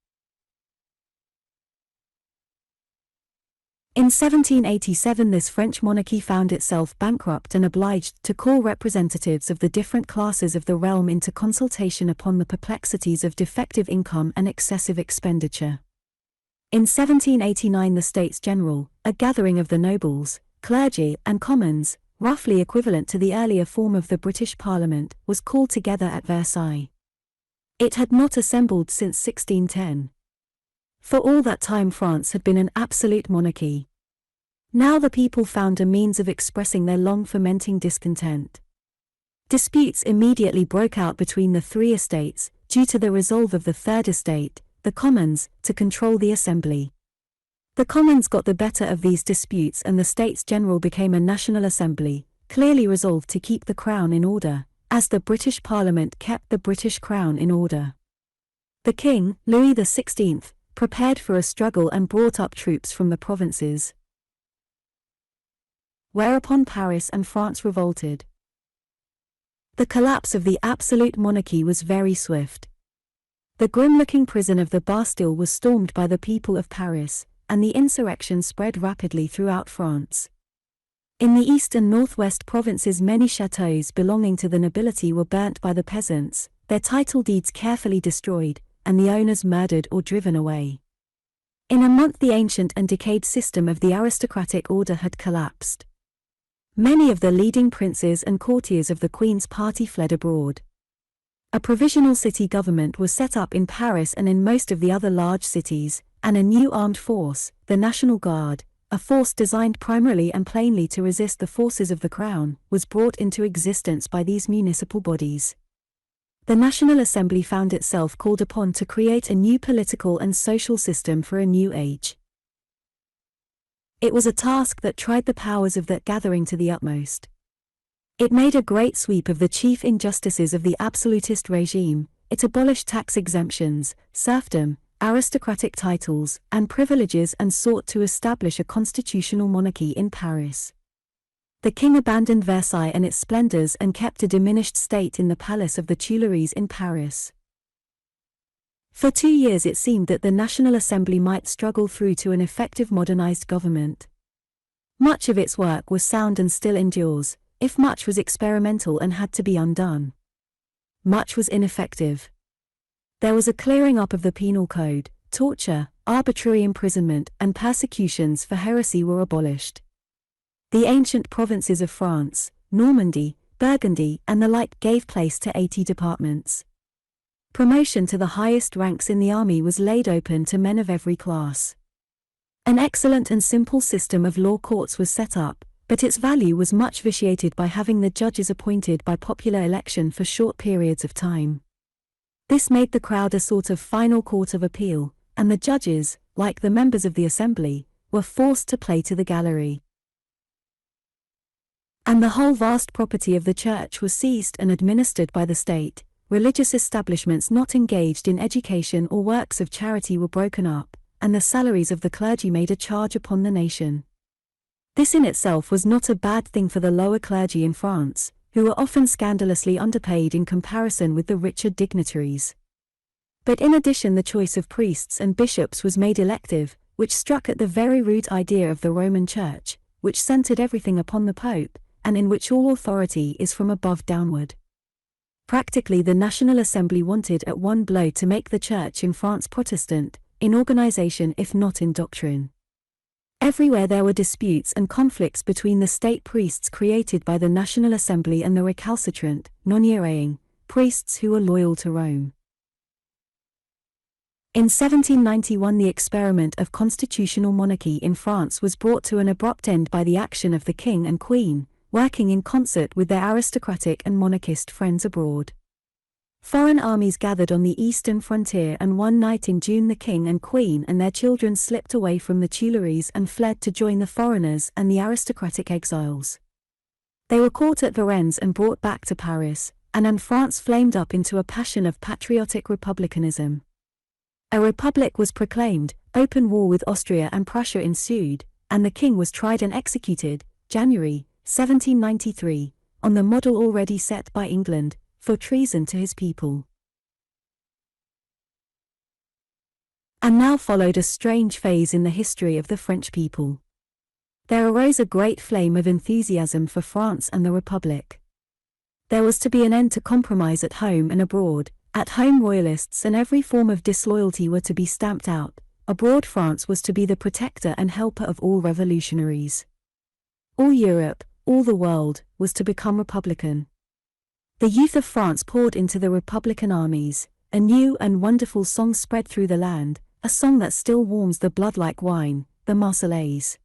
A: In 1787, this French monarchy found itself bankrupt and obliged to call representatives of the different classes of the realm into consultation upon the perplexities of defective income and excessive expenditure. In 1789, the States General, a gathering of the nobles, clergy, and commons, roughly equivalent to the earlier form of the British Parliament, was called together at Versailles. It had not assembled since 1610. For all that time, France had been an absolute monarchy. Now the people found a means of expressing their long-fermenting discontent. Disputes immediately broke out between the three estates, due to the resolve of the third estate, the Commons, to control the Assembly. The Commons got the better of these disputes and the States General became a National Assembly, clearly resolved to keep the Crown in order, as the British Parliament kept the British Crown in order. The King, Louis XVI, prepared for a struggle and brought up troops from the provinces. Whereupon Paris and France revolted. The collapse of the absolute monarchy was very swift. The grim-looking prison of the Bastille was stormed by the people of Paris, and the insurrection spread rapidly throughout France. In the east and northwest provinces, many chateaux belonging to the nobility were burnt by the peasants, their title deeds carefully destroyed, and the owners murdered or driven away. In a month, the ancient and decayed system of the aristocratic order had collapsed. Many of the leading princes and courtiers of the Queen's party fled abroad. A provisional city government was set up in Paris and in most of the other large cities, and a new armed force, the National Guard, a force designed primarily and plainly to resist the forces of the Crown, was brought into existence by these municipal bodies. The National Assembly found itself called upon to create a new political and social system for a new age. It was a task that tried the powers of that gathering to the utmost. It made a great sweep of the chief injustices of the absolutist regime. It abolished tax exemptions, serfdom, aristocratic titles, and privileges and sought to establish a constitutional monarchy in Paris. The king abandoned Versailles and its splendors and kept a diminished state in the Palace of the Tuileries in Paris. For 2 years it seemed that the National Assembly might struggle through to an effective modernized government. Much of its work was sound and still endures, if much was experimental and had to be undone. Much was ineffective. There was a clearing up of the penal code, torture, arbitrary imprisonment, and persecutions for heresy were abolished. The ancient provinces of France, Normandy, Burgundy, and the like gave place to 80 departments. Promotion to the highest ranks in the army was laid open to men of every class. An excellent and simple system of law courts was set up, but its value was much vitiated by having the judges appointed by popular election for short periods of time. This made the crowd a sort of final court of appeal, and the judges, like the members of the assembly, were forced to play to the gallery. And the whole vast property of the church was seized and administered by the state. Religious establishments not engaged in education or works of charity were broken up, and the salaries of the clergy made a charge upon the nation. This in itself was not a bad thing for the lower clergy in France, who were often scandalously underpaid in comparison with the richer dignitaries. But in addition, the choice of priests and bishops was made elective, which struck at the very root idea of the Roman Church, which centered everything upon the Pope, and in which all authority is from above downward. Practically, the National Assembly wanted at one blow to make the Church in France Protestant, in organization if not in doctrine. Everywhere there were disputes and conflicts between the state priests created by the National Assembly and the recalcitrant, non-hearing priests who were loyal to Rome. In 1791 the experiment of constitutional monarchy in France was brought to an abrupt end by the action of the king and queen, working in concert with their aristocratic and monarchist friends abroad. Foreign armies gathered on the eastern frontier, and one night in June the king and queen and their children slipped away from the Tuileries and fled to join the foreigners and the aristocratic exiles. They were caught at Varennes and brought back to Paris, and France flamed up into a passion of patriotic republicanism. A republic was proclaimed, open war with Austria and Prussia ensued, and the king was tried and executed, January 1793, on the model already set by England, for treason to his people. And now followed a strange phase in the history of the French people. There arose a great flame of enthusiasm for France and the Republic. There was to be an end to compromise at home and abroad. At home royalists and every form of disloyalty were to be stamped out. Abroad France was to be the protector and helper of all revolutionaries. All Europe, all the world, was to become republican. The youth of France poured into the republican armies. A new and wonderful song spread through the land, a song that still warms the blood like wine, the Marseillaise.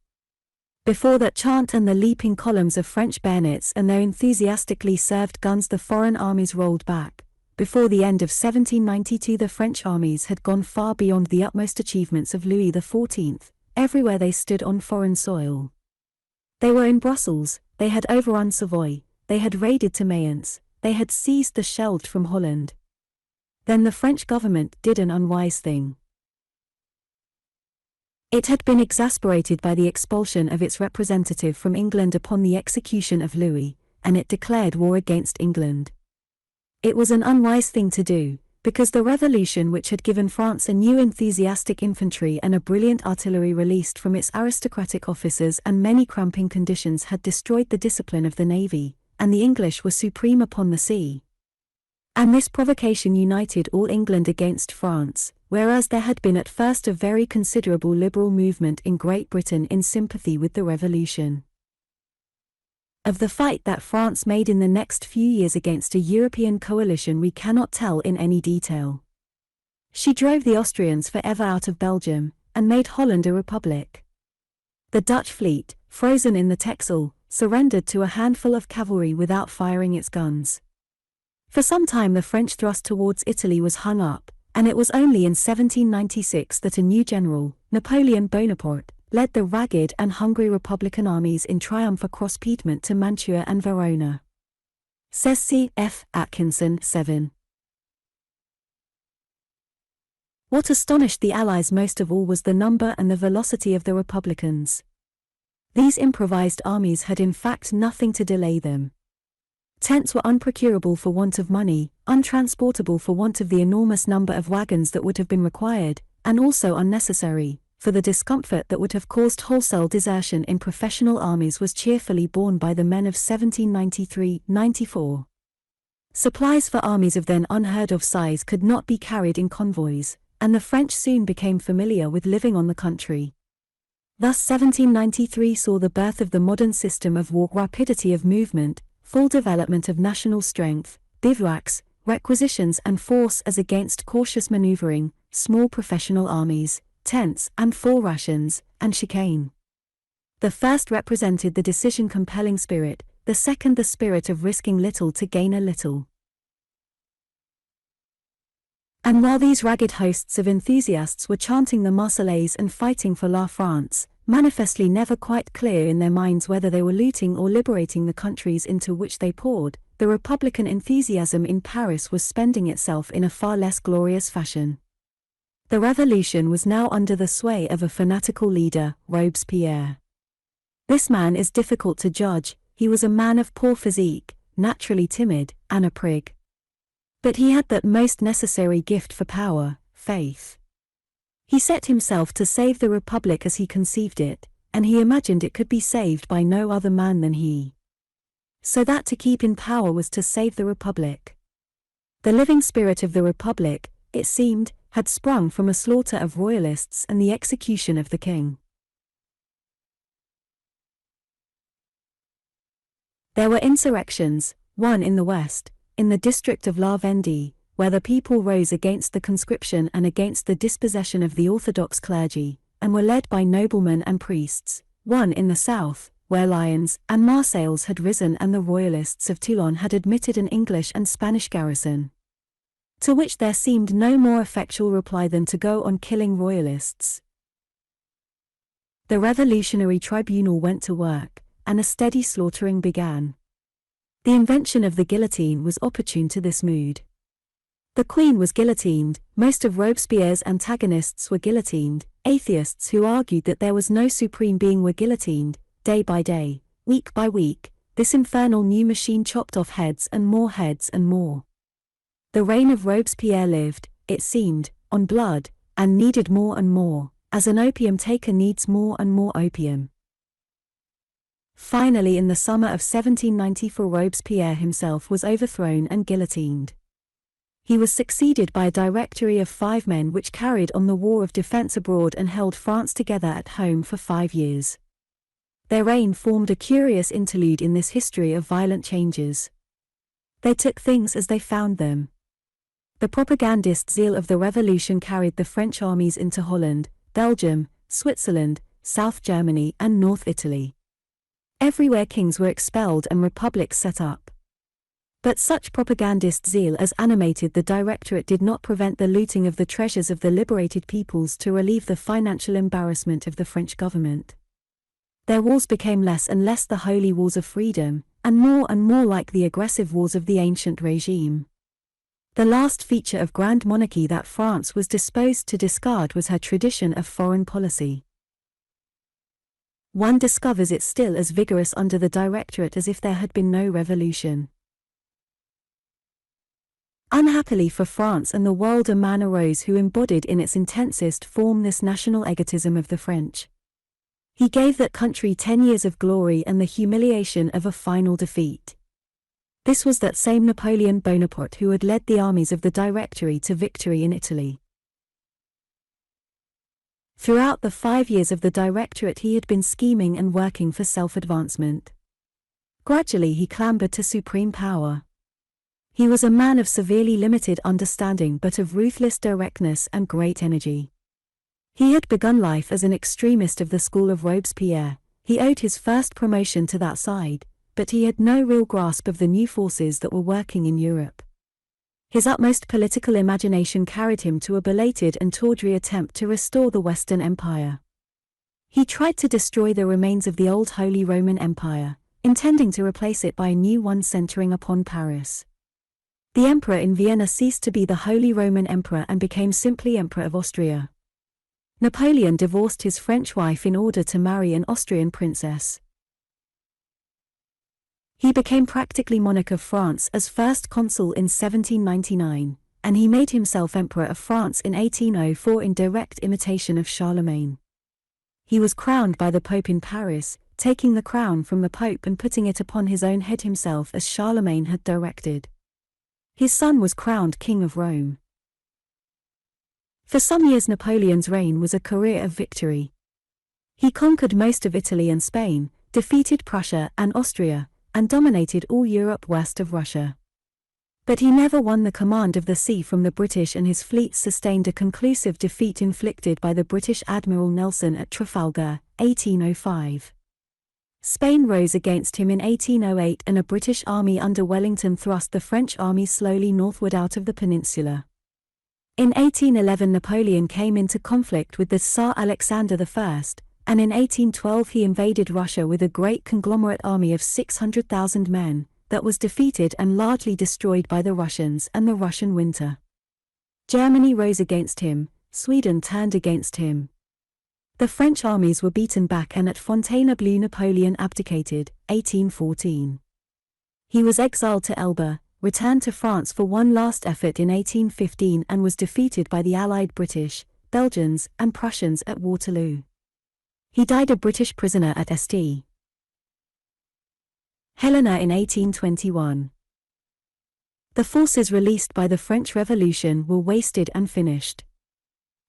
A: Before that chant and the leaping columns of French bayonets and their enthusiastically served guns, the foreign armies rolled back. Before the end of 1792 the French armies had gone far beyond the utmost achievements of Louis XIV, everywhere they stood on foreign soil. They were in Brussels, they had overrun Savoy, they had raided to Mayence, they had seized the Scheldt from Holland. Then the French government did an unwise thing. It had been exasperated by the expulsion of its representative from England upon the execution of Louis, and it declared war against England. It was an unwise thing to do, because the revolution which had given France a new enthusiastic infantry and a brilliant artillery released from its aristocratic officers and many cramping conditions had destroyed the discipline of the navy, and the English were supreme upon the sea. And this provocation united all England against France, whereas there had been at first a very considerable liberal movement in Great Britain in sympathy with the revolution. Of the fight that France made in the next few years against a European coalition we cannot tell in any detail. She drove the Austrians forever out of Belgium, and made Holland a republic. The Dutch fleet, frozen in the Texel, surrendered to a handful of cavalry without firing its guns. For some time the French thrust towards Italy was hung up, and it was only in 1796 that a new general, Napoleon Bonaparte, led the ragged and hungry Republican armies in triumph across Piedmont to Mantua and Verona. Says C. F. Atkinson, 7. What astonished the Allies most of all was the number and the velocity of the Republicans. These improvised armies had in fact nothing to delay them. Tents were unprocurable for want of money, untransportable for want of the enormous number of wagons that would have been required, and also unnecessary, for the discomfort that would have caused wholesale desertion in professional armies was cheerfully borne by the men of 1793-94. Supplies for armies of then unheard-of size could not be carried in convoys, and the French soon became familiar with living on the country. Thus 1793 saw the birth of the modern system of war, rapidity of movement, full development of national strength, bivouacs, requisitions and force as against cautious maneuvering, small professional armies, tents and full rations, and chicane. The first represented the decision-compelling spirit, the second the spirit of risking little to gain a little. And while these ragged hosts of enthusiasts were chanting the Marseillaise and fighting for La France, manifestly never quite clear in their minds whether they were looting or liberating the countries into which they poured, the Republican enthusiasm in Paris was spending itself in a far less glorious fashion. The revolution was now under the sway of a fanatical leader, Robespierre. This man is difficult to judge. He was a man of poor physique, naturally timid, and a prig. But he had that most necessary gift for power, faith. He set himself to save the Republic as he conceived it, and he imagined it could be saved by no other man than he. So that to keep in power was to save the Republic. The living spirit of the Republic, it seemed, had sprung from a slaughter of royalists and the execution of the king. There were insurrections, one in the west, in the district of La Vendée, where the people rose against the conscription and against the dispossession of the Orthodox clergy, and were led by noblemen and priests, one in the south, where Lyons and Marseilles had risen and the royalists of Toulon had admitted an English and Spanish garrison. To which there seemed no more effectual reply than to go on killing royalists. The Revolutionary Tribunal went to work, and a steady slaughtering began. The invention of the guillotine was opportune to this mood. The Queen was guillotined, most of Robespierre's antagonists were guillotined, atheists who argued that there was no supreme being were guillotined, day by day, week by week, this infernal new machine chopped off heads and more. The reign of Robespierre lived, it seemed, on blood, and needed more and more, as an opium taker needs more and more opium. Finally in the summer of 1794 Robespierre himself was overthrown and guillotined. He was succeeded by a directory of 5 men which carried on the war of defense abroad and held France together at home for 5 years. Their reign formed a curious interlude in this history of violent changes. They took things as they found them. The propagandist zeal of the revolution carried the French armies into Holland, Belgium, Switzerland, South Germany and North Italy. Everywhere kings were expelled and republics set up. But such propagandist zeal as animated the Directorate did not prevent the looting of the treasures of the liberated peoples to relieve the financial embarrassment of the French government. Their wars became less and less the holy wars of freedom, and more like the aggressive wars of the ancient regime. The last feature of Grand Monarchy that France was disposed to discard was her tradition of foreign policy. One discovers it still as vigorous under the Directorate as if there had been no revolution. Unhappily for France and the world, a man arose who embodied in its intensest form this national egotism of the French. He gave that country 10 years of glory and the humiliation of a final defeat. This was that same Napoleon Bonaparte who had led the armies of the Directory to victory in Italy. Throughout the 5 years of the Directorate he had been scheming and working for self-advancement. Gradually he clambered to supreme power. He was a man of severely limited understanding but of ruthless directness and great energy. He had begun life as an extremist of the school of Robespierre. He owed his first promotion to that side, but he had no real grasp of the new forces that were working in Europe. His utmost political imagination carried him to a belated and tawdry attempt to restore the Western Empire. He tried to destroy the remains of the old Holy Roman Empire, intending to replace it by a new one centering upon Paris. The emperor in Vienna ceased to be the Holy Roman Emperor and became simply Emperor of Austria. Napoleon divorced his French wife in order to marry an Austrian princess. He became practically monarch of France as first consul in 1799, and he made himself Emperor of France in 1804 in direct imitation of Charlemagne. He was crowned by the Pope in Paris, taking the crown from the Pope and putting it upon his own head himself as Charlemagne had directed. His son was crowned King of Rome. For some years Napoleon's reign was a career of victory. He conquered most of Italy and Spain, defeated Prussia and Austria, and dominated all Europe west of Russia. But he never won the command of the sea from the British, and his fleets sustained a conclusive defeat inflicted by the British Admiral Nelson at Trafalgar, 1805. Spain rose against him in 1808, and a British army under Wellington thrust the French army slowly northward out of the peninsula. In 1811 Napoleon came into conflict with the Tsar Alexander I, and in 1812 he invaded Russia with a great conglomerate army of 600,000 men, that was defeated and largely destroyed by the Russians and the Russian winter. Germany rose against him, Sweden turned against him. The French armies were beaten back, and at Fontainebleau Napoleon abdicated, 1814. He was exiled to Elba, returned to France for one last effort in 1815, and was defeated by the allied British, Belgians, and Prussians at Waterloo. He died a British prisoner at St. Helena in 1821. The forces released by the French Revolution were wasted and finished.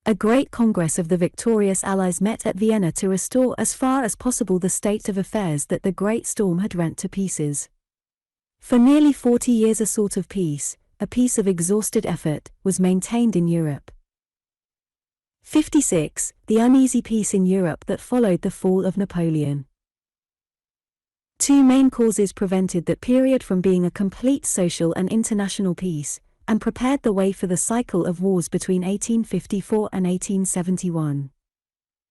A: A great congress of the victorious Allies met at Vienna to restore as far as possible the state of affairs that the Great Storm had rent to pieces. For nearly 40 years a sort of peace, a peace of exhausted effort, was maintained in Europe. 56. The uneasy peace in Europe that followed the fall of Napoleon. Two main causes prevented that period from being a complete social and international peace, and prepared the way for the cycle of wars between 1854 and 1871.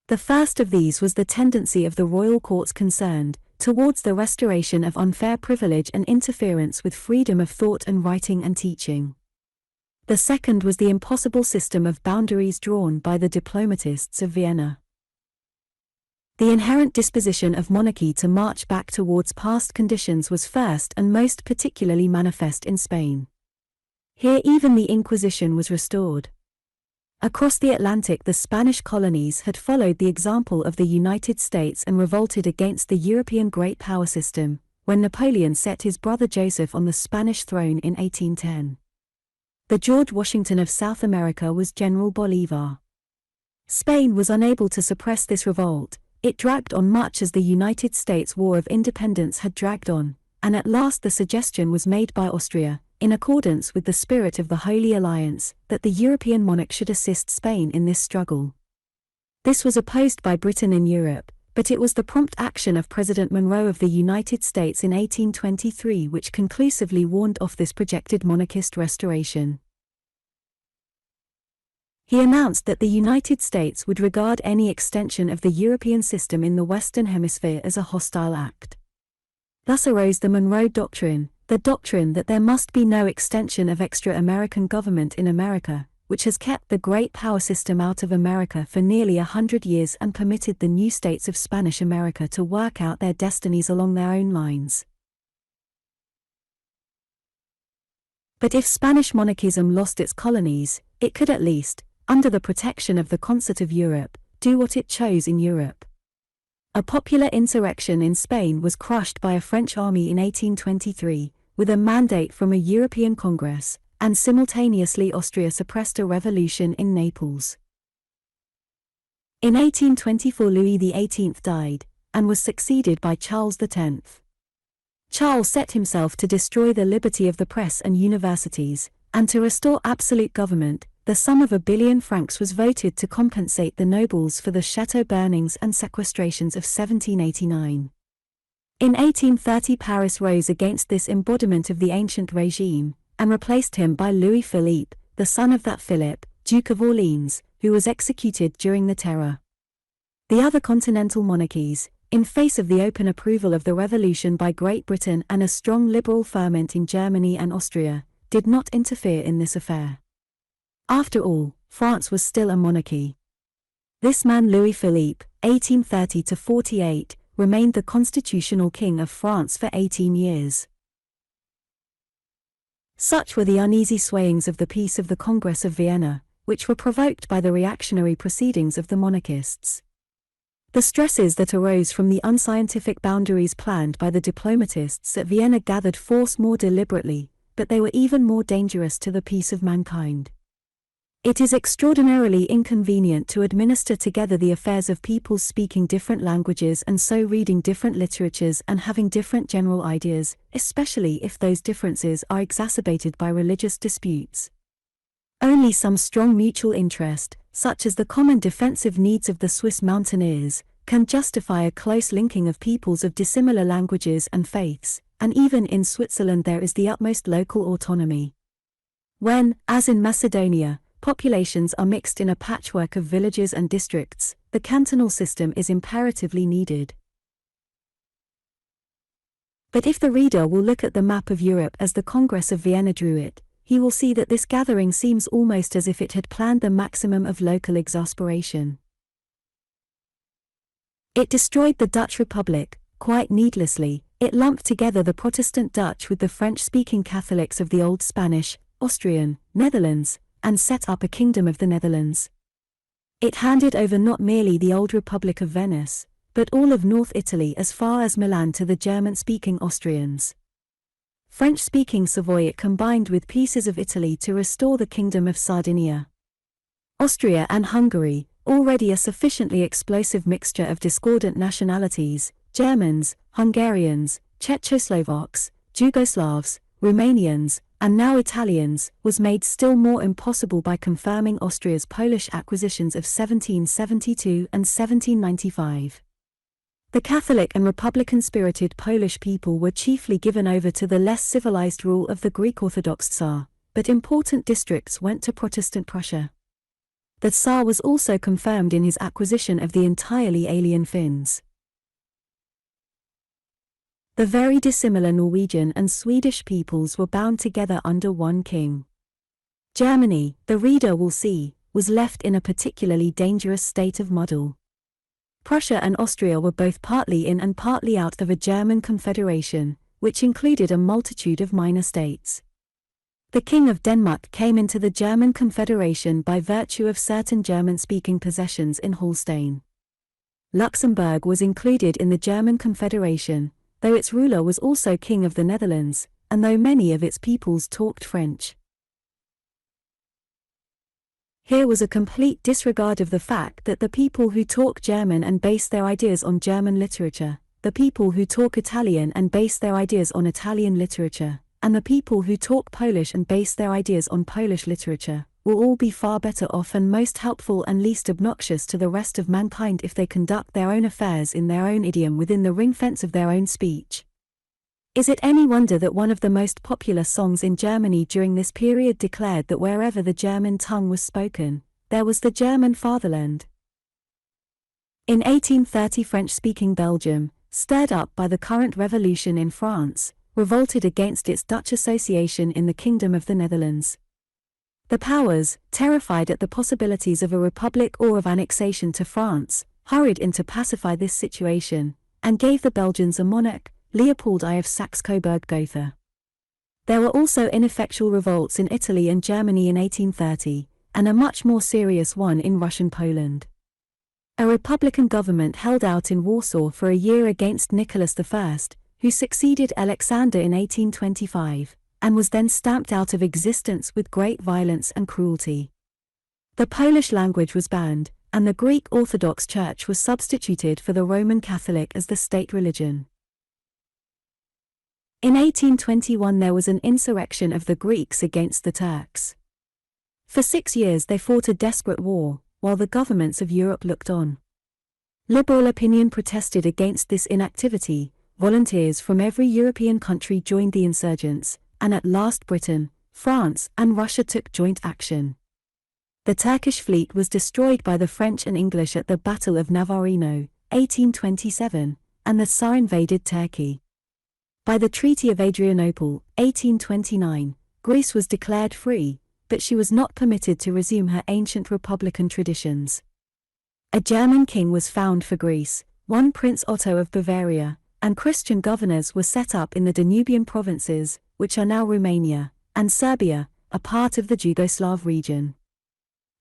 A: The first of these was the tendency of the royal courts concerned, towards the restoration of unfair privilege and interference with freedom of thought and writing and teaching. The second was the impossible system of boundaries drawn by the diplomatists of Vienna. The inherent disposition of monarchy to march back towards past conditions was first and most particularly manifest in Spain. Here even the Inquisition was restored. Across the Atlantic the Spanish colonies had followed the example of the United States and revolted against the European great power system, when Napoleon set his brother Joseph on the Spanish throne in 1810. The George Washington of South America was General Bolivar. Spain was unable to suppress this revolt. It dragged on much as the United States War of Independence had dragged on, and at last the suggestion was made by Austria, in accordance with the spirit of the Holy Alliance, that the European monarch should assist Spain in this struggle. This was opposed by Britain in Europe, but it was the prompt action of President Monroe of the United States in 1823 which conclusively warned off this projected monarchist restoration. He announced that the United States would regard any extension of the European system in the Western Hemisphere as a hostile act. Thus arose the Monroe Doctrine, the doctrine that there must be no extension of extra-American government in America, which has kept the great power system out of America for nearly 100 years and permitted the new states of Spanish America to work out their destinies along their own lines. But if Spanish monarchism lost its colonies, it could at least, under the protection of the Concert of Europe, do what it chose in Europe. A popular insurrection in Spain was crushed by a French army in 1823, with a mandate from a European Congress, and simultaneously Austria suppressed a revolution in Naples. In 1824 Louis XVIII died, and was succeeded by Charles X. Charles set himself to destroy the liberty of the press and universities, and to restore absolute government. The sum of 1 billion francs was voted to compensate the nobles for the chateau burnings and sequestrations of 1789. In 1830 Paris rose against this embodiment of the ancient regime, and replaced him by Louis Philippe, the son of that Philip, Duke of Orleans, who was executed during the Terror. The other continental monarchies, in face of the open approval of the Revolution by Great Britain and a strong liberal ferment in Germany and Austria, did not interfere in this affair. After all, France was still a monarchy. This man Louis Philippe, 1830–48, remained the constitutional king of France for 18 years. Such were the uneasy swayings of the peace of the Congress of Vienna, which were provoked by the reactionary proceedings of the monarchists. The stresses that arose from the unscientific boundaries planned by the diplomatists at Vienna gathered force more deliberately, but they were even more dangerous to the peace of mankind. It is extraordinarily inconvenient to administer together the affairs of peoples speaking different languages and so reading different literatures and having different general ideas, especially if those differences are exacerbated by religious disputes. Only some strong mutual interest, such as the common defensive needs of the Swiss mountaineers, can justify a close linking of peoples of dissimilar languages and faiths, and even in Switzerland there is the utmost local autonomy. When, as in Macedonia, populations are mixed in a patchwork of villages and districts, the cantonal system is imperatively needed. But if the reader will look at the map of Europe as the Congress of Vienna drew it, he will see that this gathering seems almost as if it had planned the maximum of local exasperation. It destroyed the Dutch Republic, quite needlessly. It lumped together the Protestant Dutch with the French-speaking Catholics of the Old Spanish, Austrian, Netherlands, and set up a Kingdom of the Netherlands. It handed over not merely the old Republic of Venice, but all of North Italy as far as Milan to the German-speaking Austrians. French-speaking Savoy it combined with pieces of Italy to restore the Kingdom of Sardinia. Austria and Hungary, already a sufficiently explosive mixture of discordant nationalities, Germans, Hungarians, Czechoslovaks, Jugoslavs, Romanians, and now Italians, was made still more impossible by confirming Austria's Polish acquisitions of 1772 and 1795. The Catholic and Republican-spirited Polish people were chiefly given over to the less civilized rule of the Greek Orthodox Tsar, but important districts went to Protestant Prussia. The Tsar was also confirmed in his acquisition of the entirely alien Finns. The very dissimilar Norwegian and Swedish peoples were bound together under one king. Germany, the reader will see, was left in a particularly dangerous state of muddle. Prussia and Austria were both partly in and partly out of a German confederation, which included a multitude of minor states. The King of Denmark came into the German Confederation by virtue of certain German-speaking possessions in Holstein. Luxembourg was included in the German Confederation, though its ruler was also King of the Netherlands, and though many of its peoples talked French. Here was a complete disregard of the fact that the people who talk German and base their ideas on German literature, the people who talk Italian and base their ideas on Italian literature, and the people who talk Polish and base their ideas on Polish literature, will all be far better off and most helpful and least obnoxious to the rest of mankind if they conduct their own affairs in their own idiom within the ring-fence of their own speech. Is it any wonder that one of the most popular songs in Germany during this period declared that wherever the German tongue was spoken, there was the German fatherland? In 1830, French-speaking Belgium, stirred up by the current revolution in France, revolted against its Dutch association in the Kingdom of the Netherlands. The powers, terrified at the possibilities of a republic or of annexation to France, hurried in to pacify this situation, and gave the Belgians a monarch, Leopold I of Saxe-Coburg-Gotha. There were also ineffectual revolts in Italy and Germany in 1830, and a much more serious one in Russian Poland. A republican government held out in Warsaw for a year against Nicholas I, who succeeded Alexander in 1825, and was then stamped out of existence with great violence and cruelty. The Polish language was banned, and the Greek Orthodox Church was substituted for the Roman Catholic as the state religion. In 1821 there was an insurrection of the Greeks against the Turks. For 6 years they fought a desperate war, while the governments of Europe looked on. Liberal opinion protested against this inactivity, volunteers from every European country joined the insurgents, and at last Britain, France, and Russia took joint action. The Turkish fleet was destroyed by the French and English at the Battle of Navarino, 1827, and the Tsar invaded Turkey. By the Treaty of Adrianople, 1829, Greece was declared free, but she was not permitted to resume her ancient republican traditions. A German king was found for Greece, one Prince Otto of Bavaria, and Christian governors were set up in the Danubian provinces, which are now Romania, and Serbia, a part of the Yugoslav region.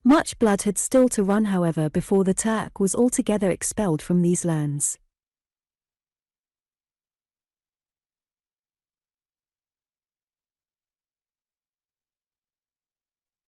A: Much blood had still to run, however, before the Turk was altogether expelled from these lands.